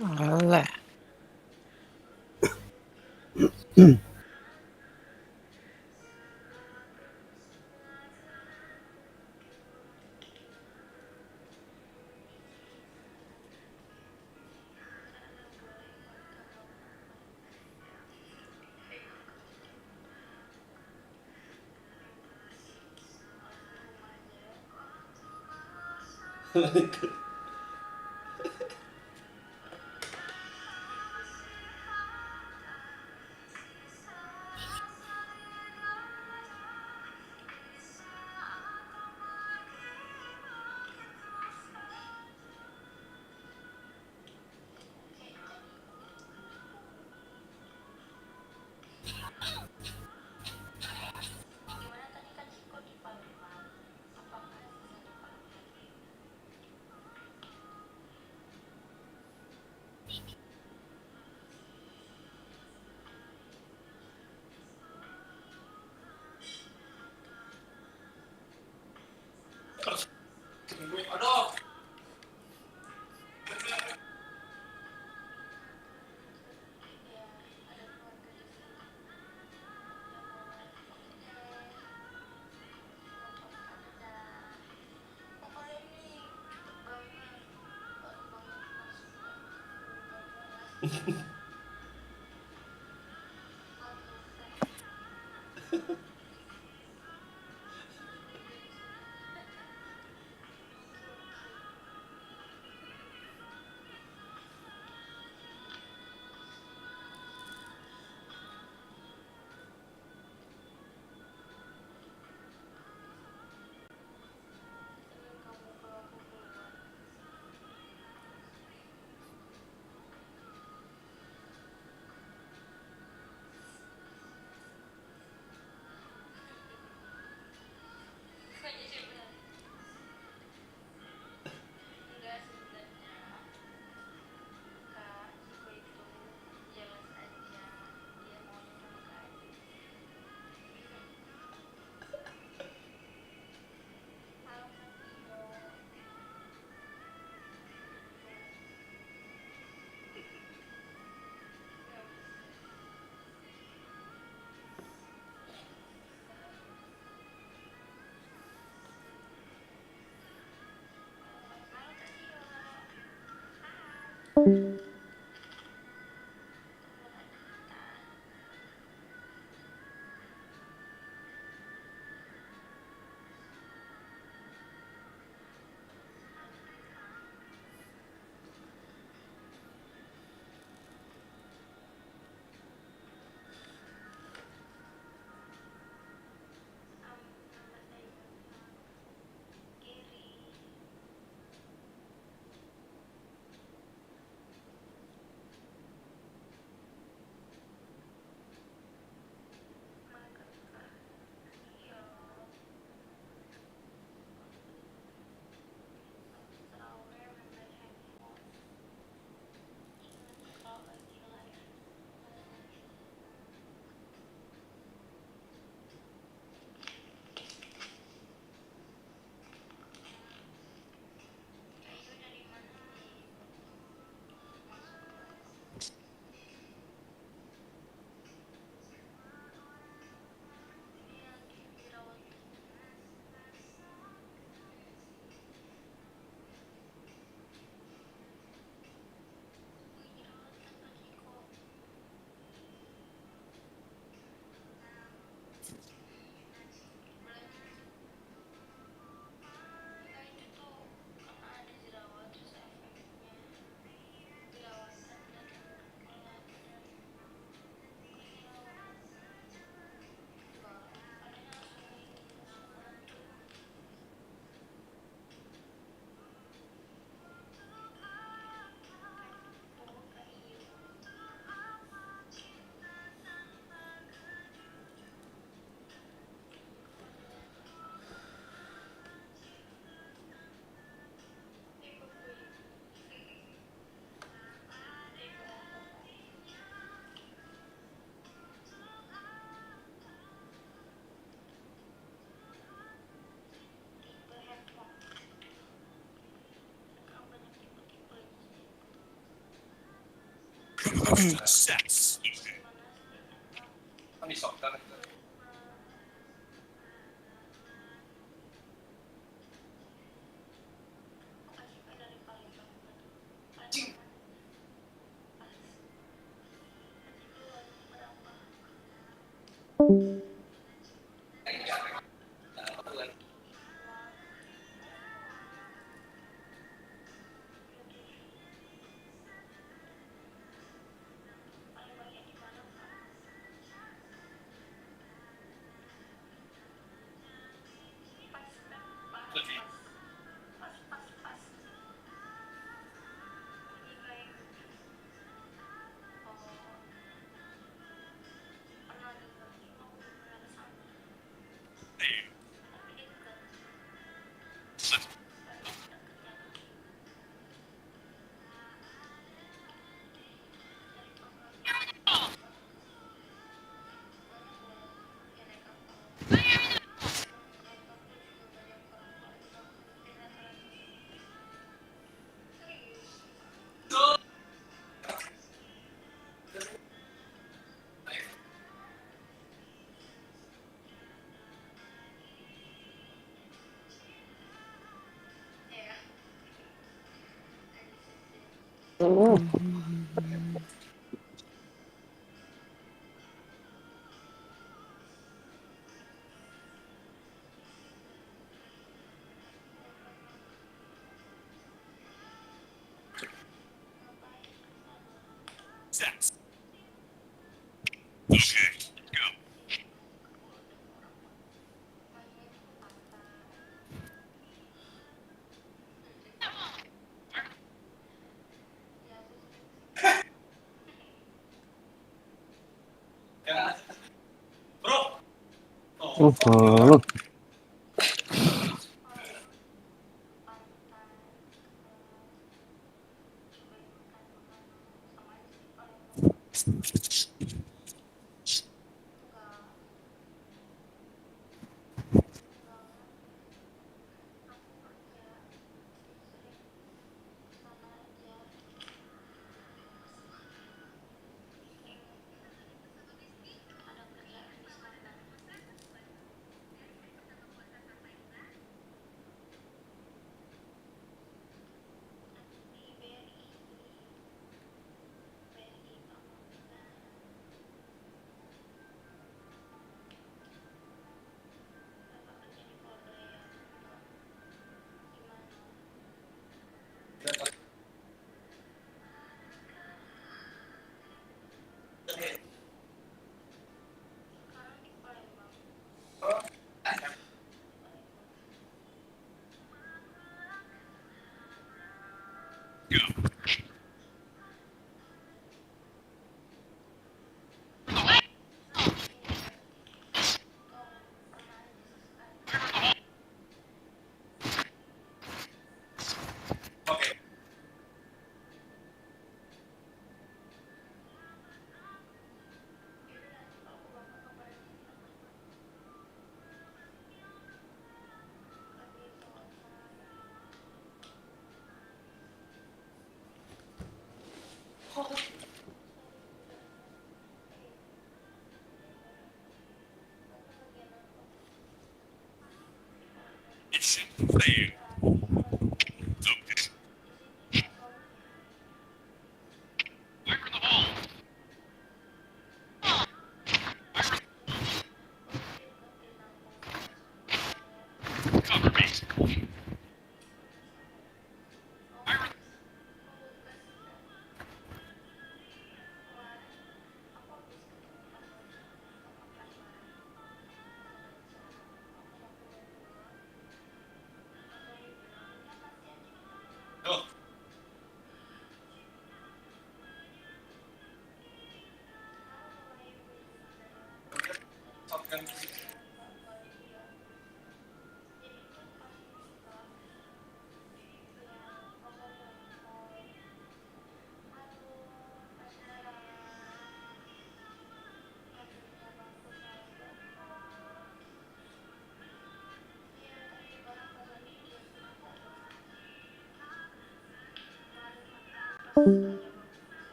Alah.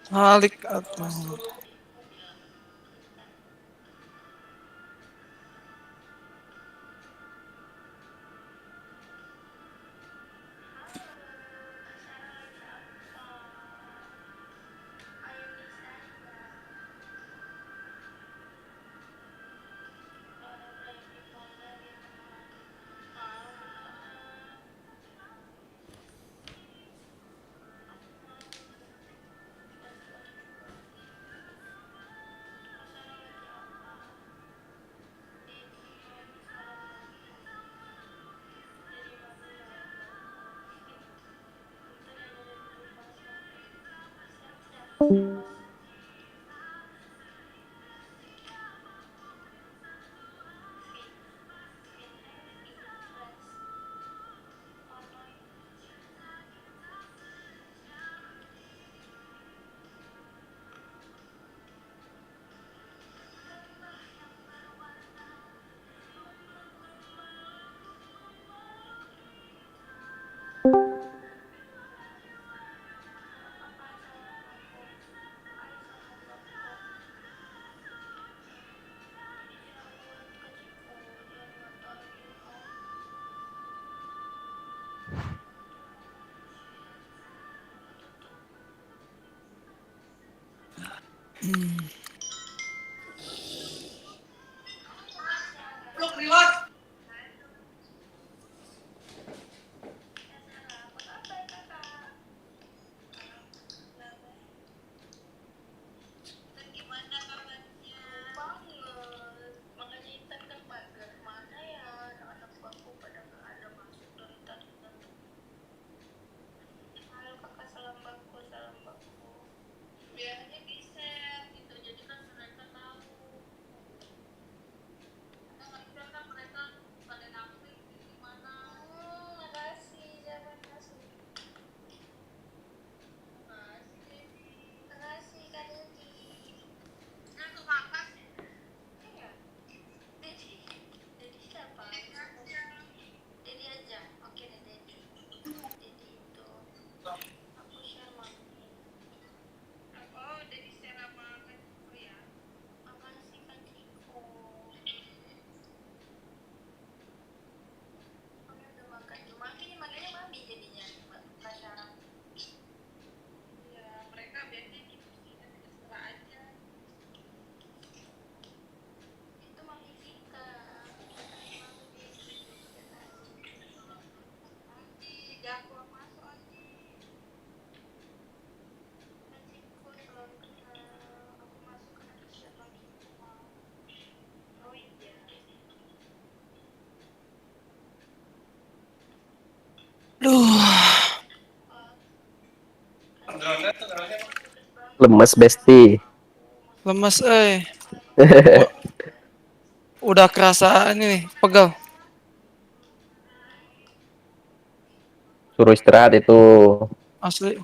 Halik atau Lemes besti. lemes, udah kerasa ini nih, pegel. Suruh istirahat itu. Asli.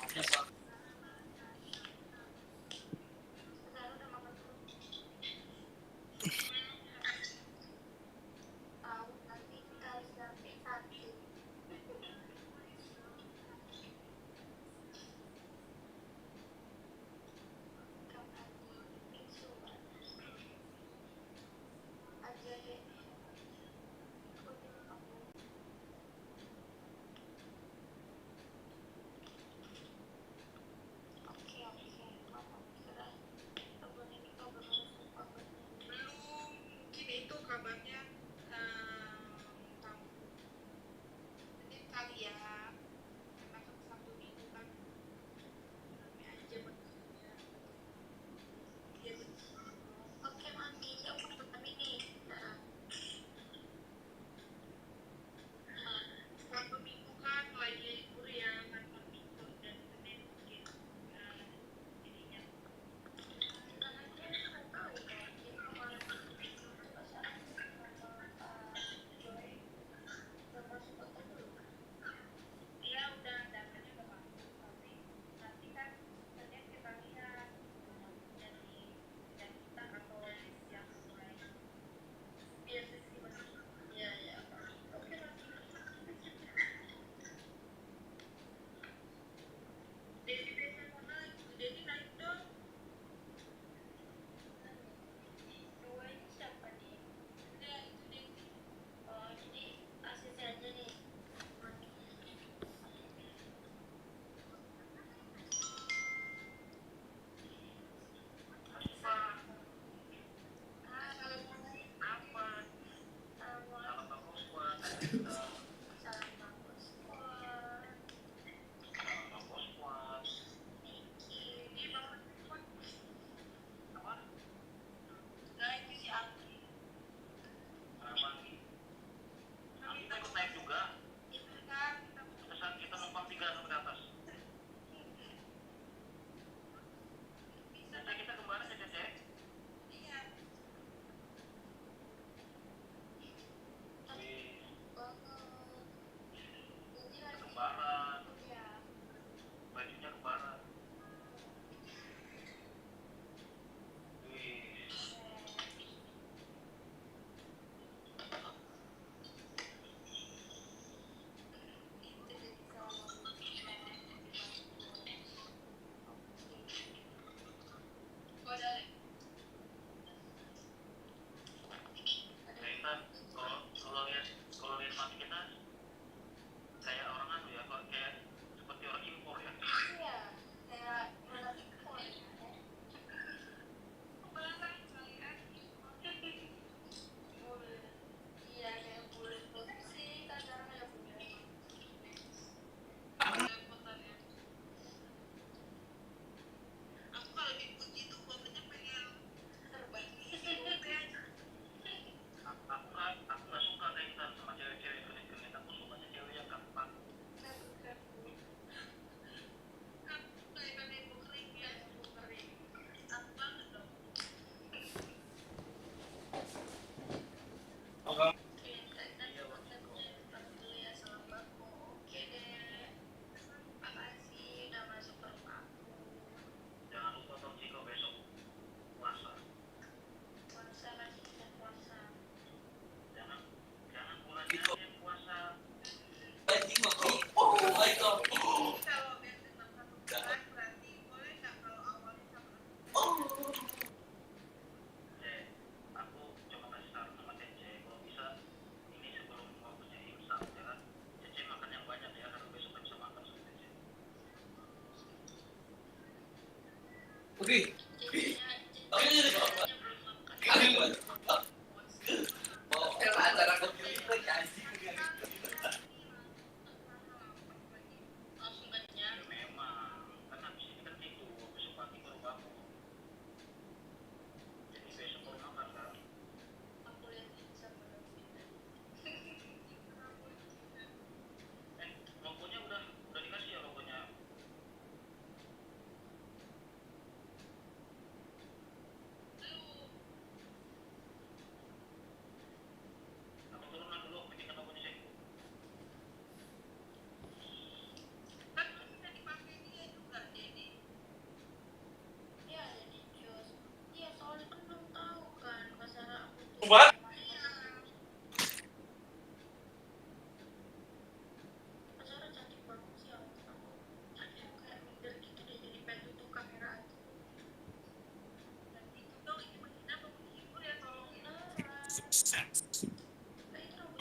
Success.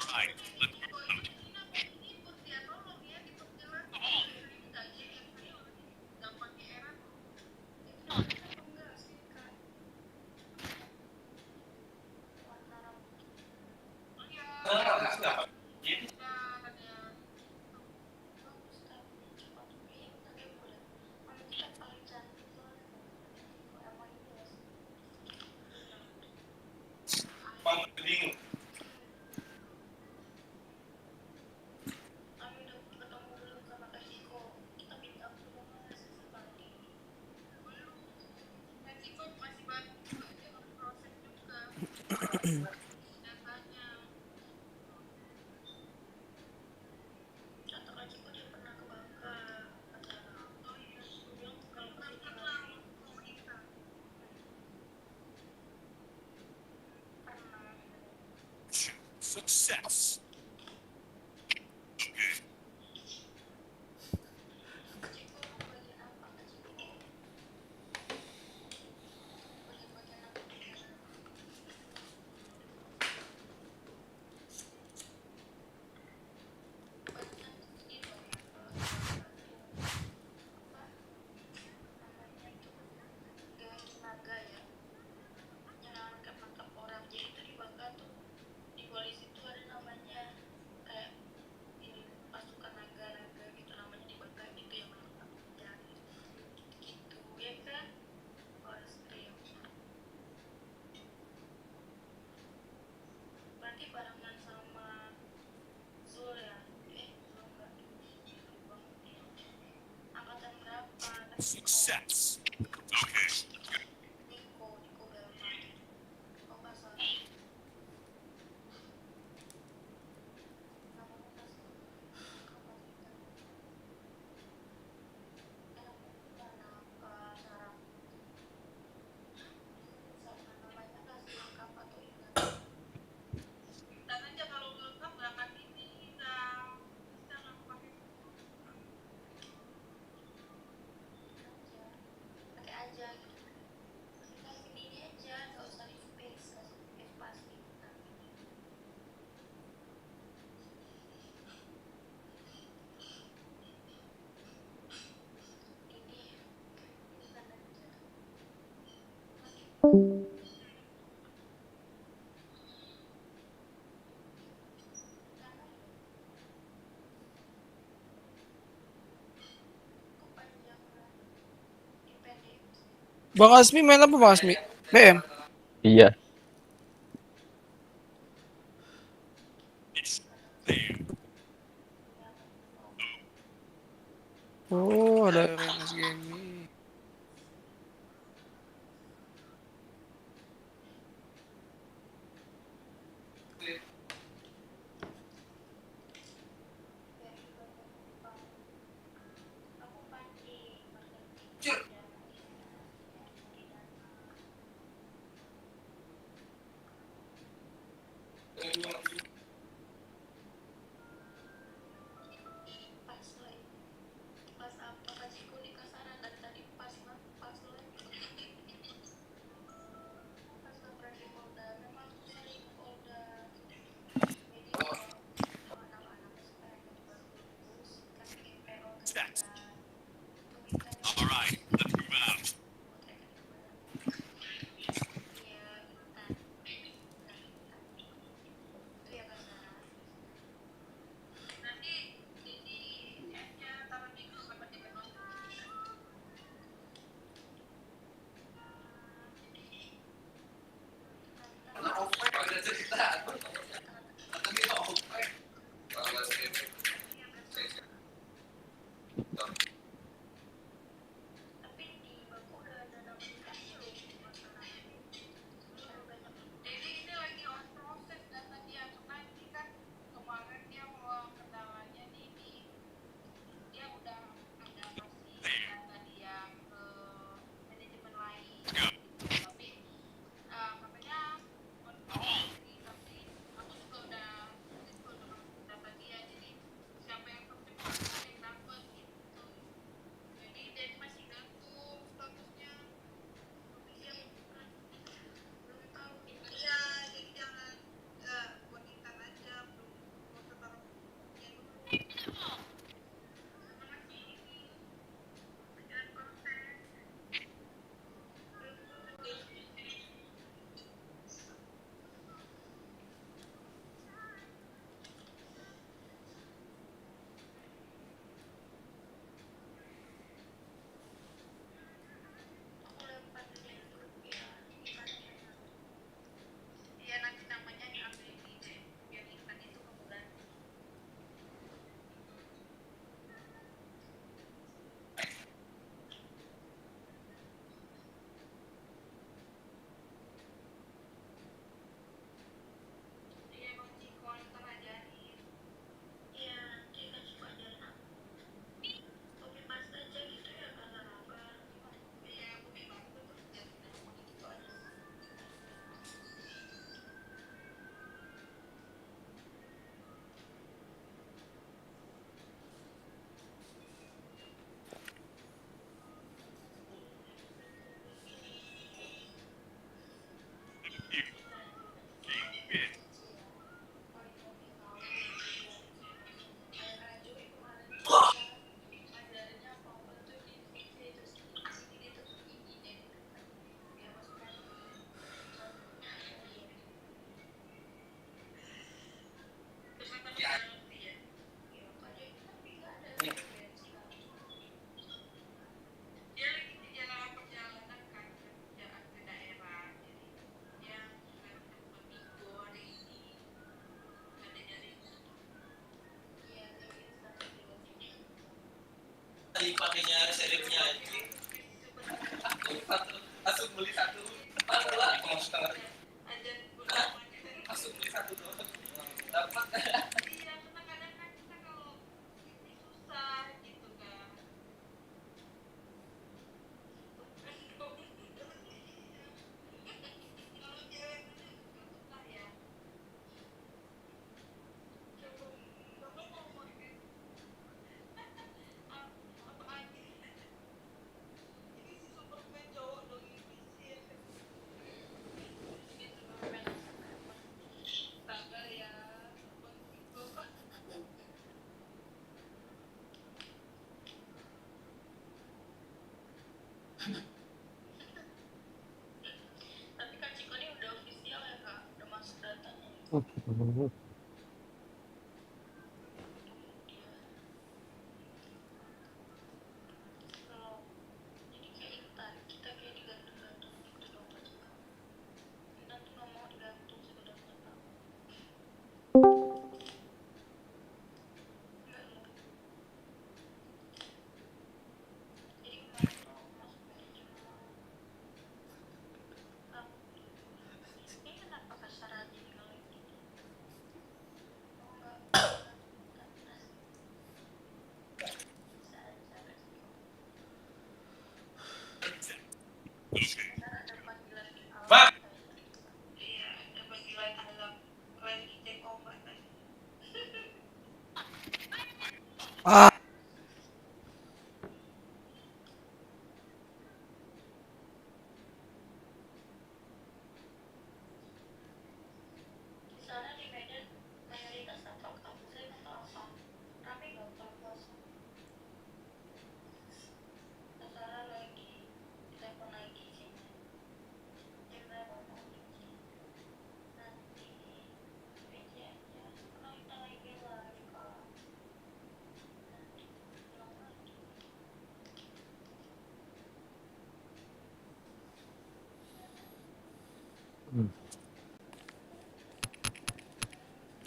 Alright, let's move. Success. Okay. Success. Okay. Bang Asmi main apa Bang Asmi? BM. Iya. Oh, ada Mas Gemi. All right, let's move out.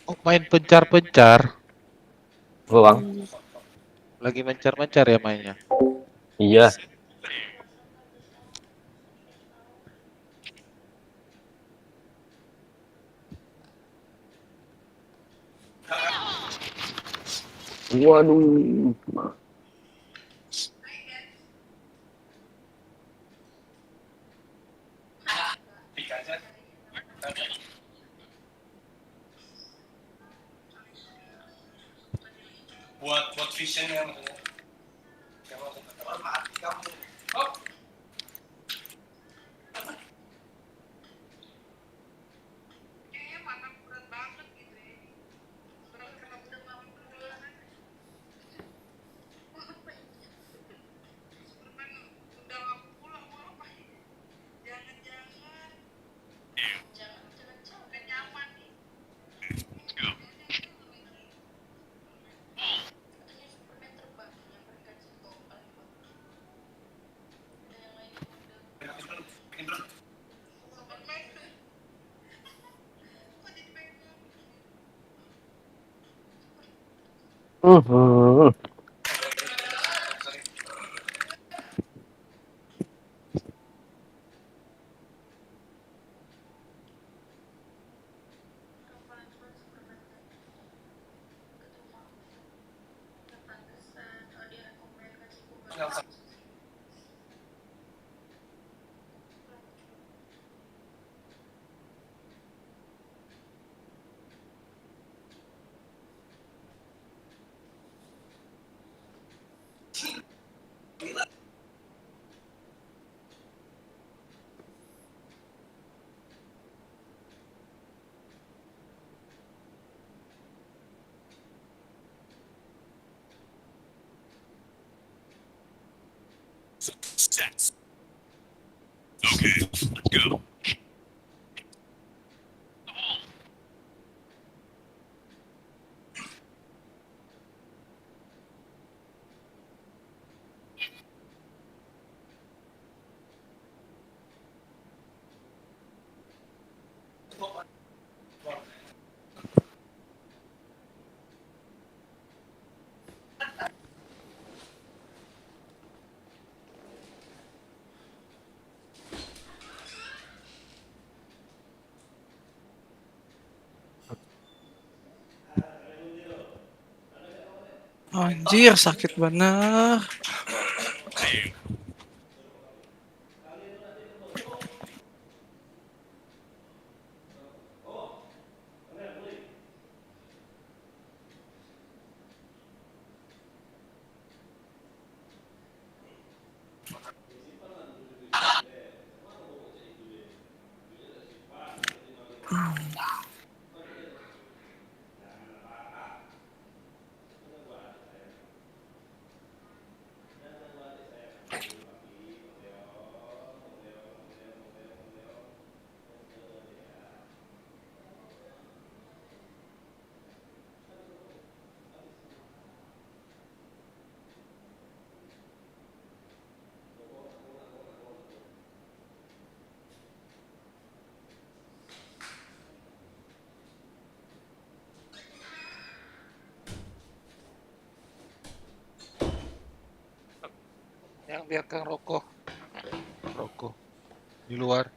Oh, main pencar-pencar. Bang. Lagi mencar-mencar ya mainnya. Iya. Waduh. Buat visionnya maksudnya. Sets. Okay, let's go. Anjir, sakit bener. Yang biarkan rokok. Rokok di luar.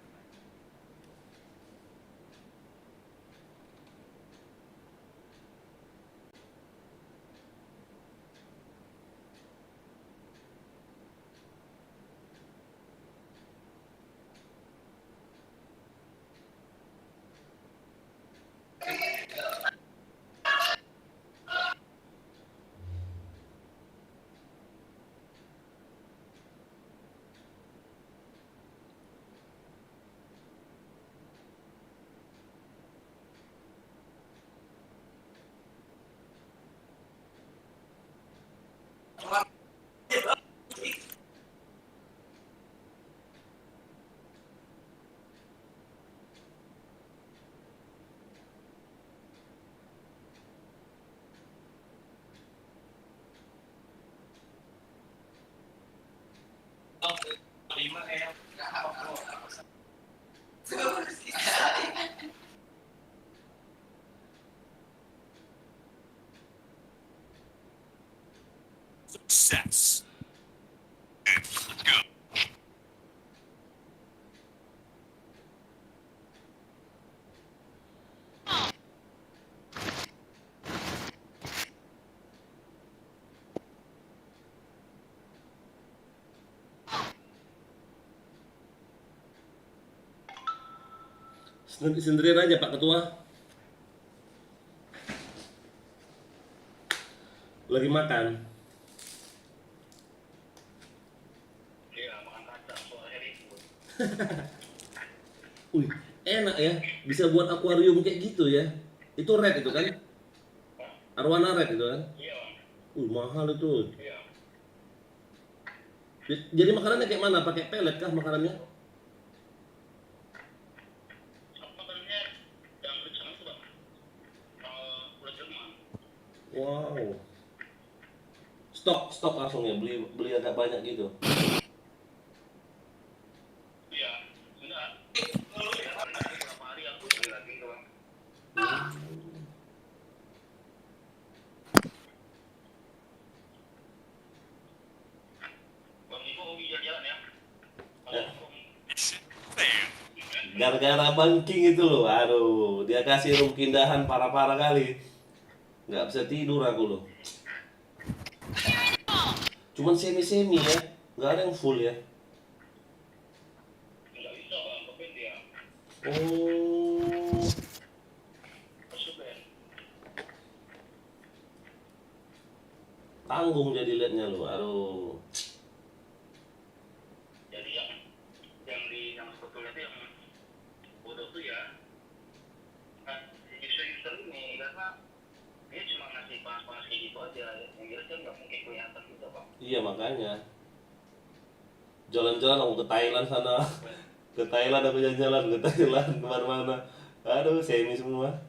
Success. Let's go. Sendirian aja Pak Ketua. Lagi makan. Wih, enak ya. Bisa buat akuarium kayak gitu ya. Itu red itu kan? Arwana red itu kan? Mahal itu. Jadi makanannya kayak mana? Pakai pelet kah makanannya? Wow. Stok langsung ya, beli agak banyak gitu. Gara-gara banking itu loh, aduh, dia kasih room pindahan parah-parah kali. Nggak bisa tidur aku loh. Cuman semi-semi ya, nggak ada yang full ya. Oh. Tanggung jadi liatnya loh, aduh. Jadi yang sebetulnya itu yang bodoh tuh ya user ini, karena dia cuma ngasih panas-panas kayak gitu aja, yang jelas kan nggak mungkin kelihatan gitu Pak. Iya makanya. Jalan-jalan aku ke Thailand sana. Ke Thailand aku jalan-jalan ke Thailand kemana-mana. Aduh, semi semua.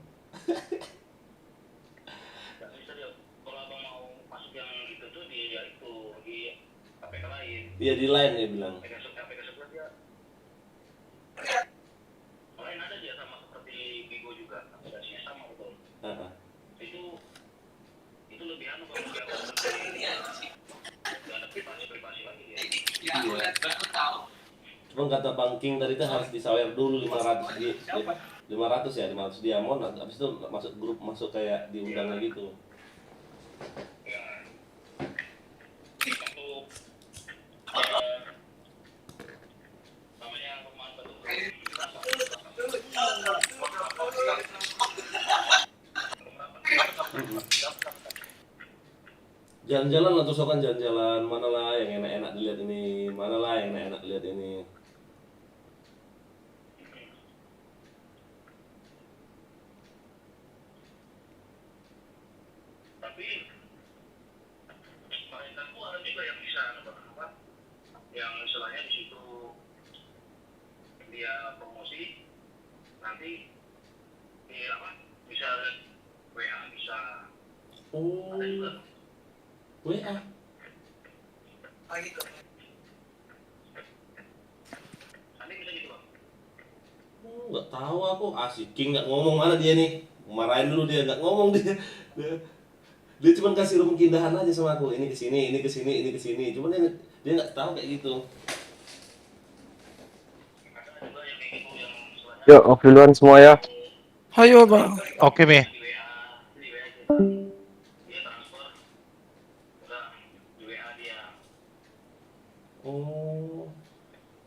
Kalau abang mau masuk yang itu tuh di APK lain. Iya di lain dia bilang. APK sebelah dia. Lain ada dia sama seperti Bigo juga, aplikasinya sama betul. Itu lebih anu kalau dia ada privasi lagi dia. Iya. Cuma kata banking tadi kan harus disawer dulu 500 diamond, habis itu masuk grup, masuk kayak diundangnya gitu. Jalan-jalan lah terus kan jalan-jalan. Mana lah yang enak-enak dilihat ini? Mana lah yang enak-enak dilihat ini? Tapi mainanku ada juga yang bisa apa? Yang istilahnya di situ dia promosi nanti dia apa? Bisa WA bisa. Oh. Ada juga. WA. Gitu. Nanti bisa gitu bang. Nggak tahu aku, asik King nggak ngomong, mana dia nih, marahin dulu dia, nggak ngomong dia cuma kasih ruang keindahan aja sama aku, ini kesini, ini kesini, ini kesini, cuman dia nggak tahu kayak gitu. Yuk, off duluan semua ya. Ayo bang. Oke, Mi. Oh,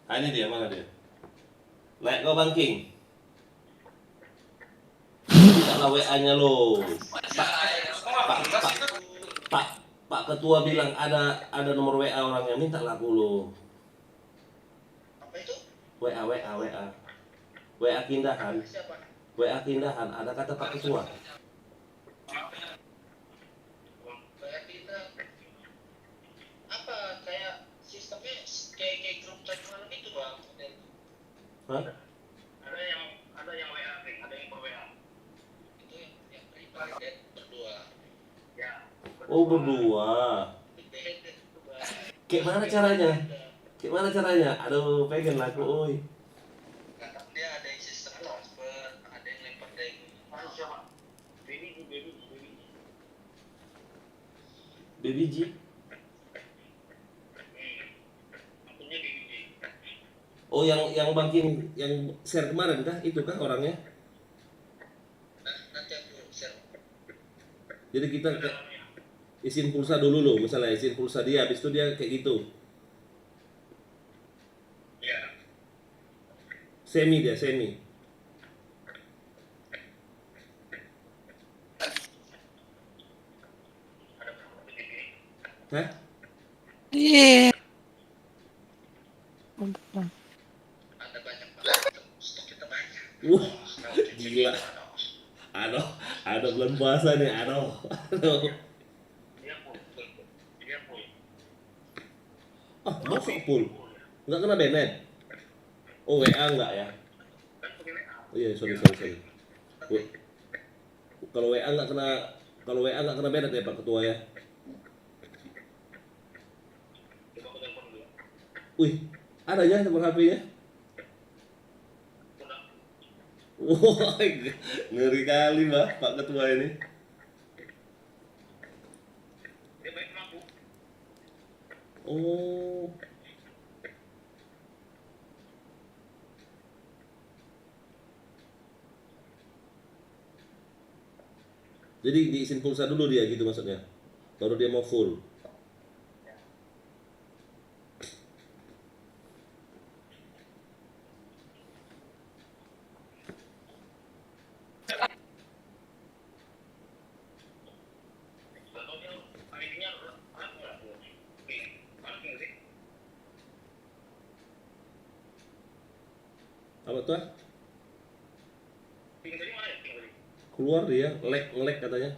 ini dia, mana dia? Like go banking. Minta WA-nya lo. Pak Ketua bilang ada nomor WA orangnya, minta lah aku lo. Apa itu? WA Kindahan. WA Kindahan, ada kata Pak Ketua. Apa kayak sistemnya kayak grup chat malam itu bang? Hah? Ada yang WA ring, ada yang per WA. Itu yang private berdua. Ya. Oh berdua. Kayak mana caranya? Kayak mana caranya? Aduh, pengen lah aku, oi. Kadang dia ada yang sistem transfer, ada yang lempar dari siapa? Baby G. Oh yang banking yang share kemarin kah? Itu kah orangnya? Nanti aku share. Jadi kita isin pulsa dulu loh, misalnya isin pulsa dia, habis itu dia kayak gitu. Ya. Semi. Hah? Iya. Ada banyak banget. Stok kita banyak. Wah, gila. Aduh, bulan puasa nih, aduh. Dia full. Ah, masuk full. Nggak kena banned. Oh, WA nggak ya? Oh iya, sorry. Kalau WA nggak kena banned ya Pak Ketua ya? Wih, ada ya nomor HP-nya? Wah, ngeri kali Pak Ketua ini. Oh. Jadi diisin pulsa dulu dia gitu maksudnya. Baru dia mau full. Apa tuh? Keluar dia, ngelek katanya.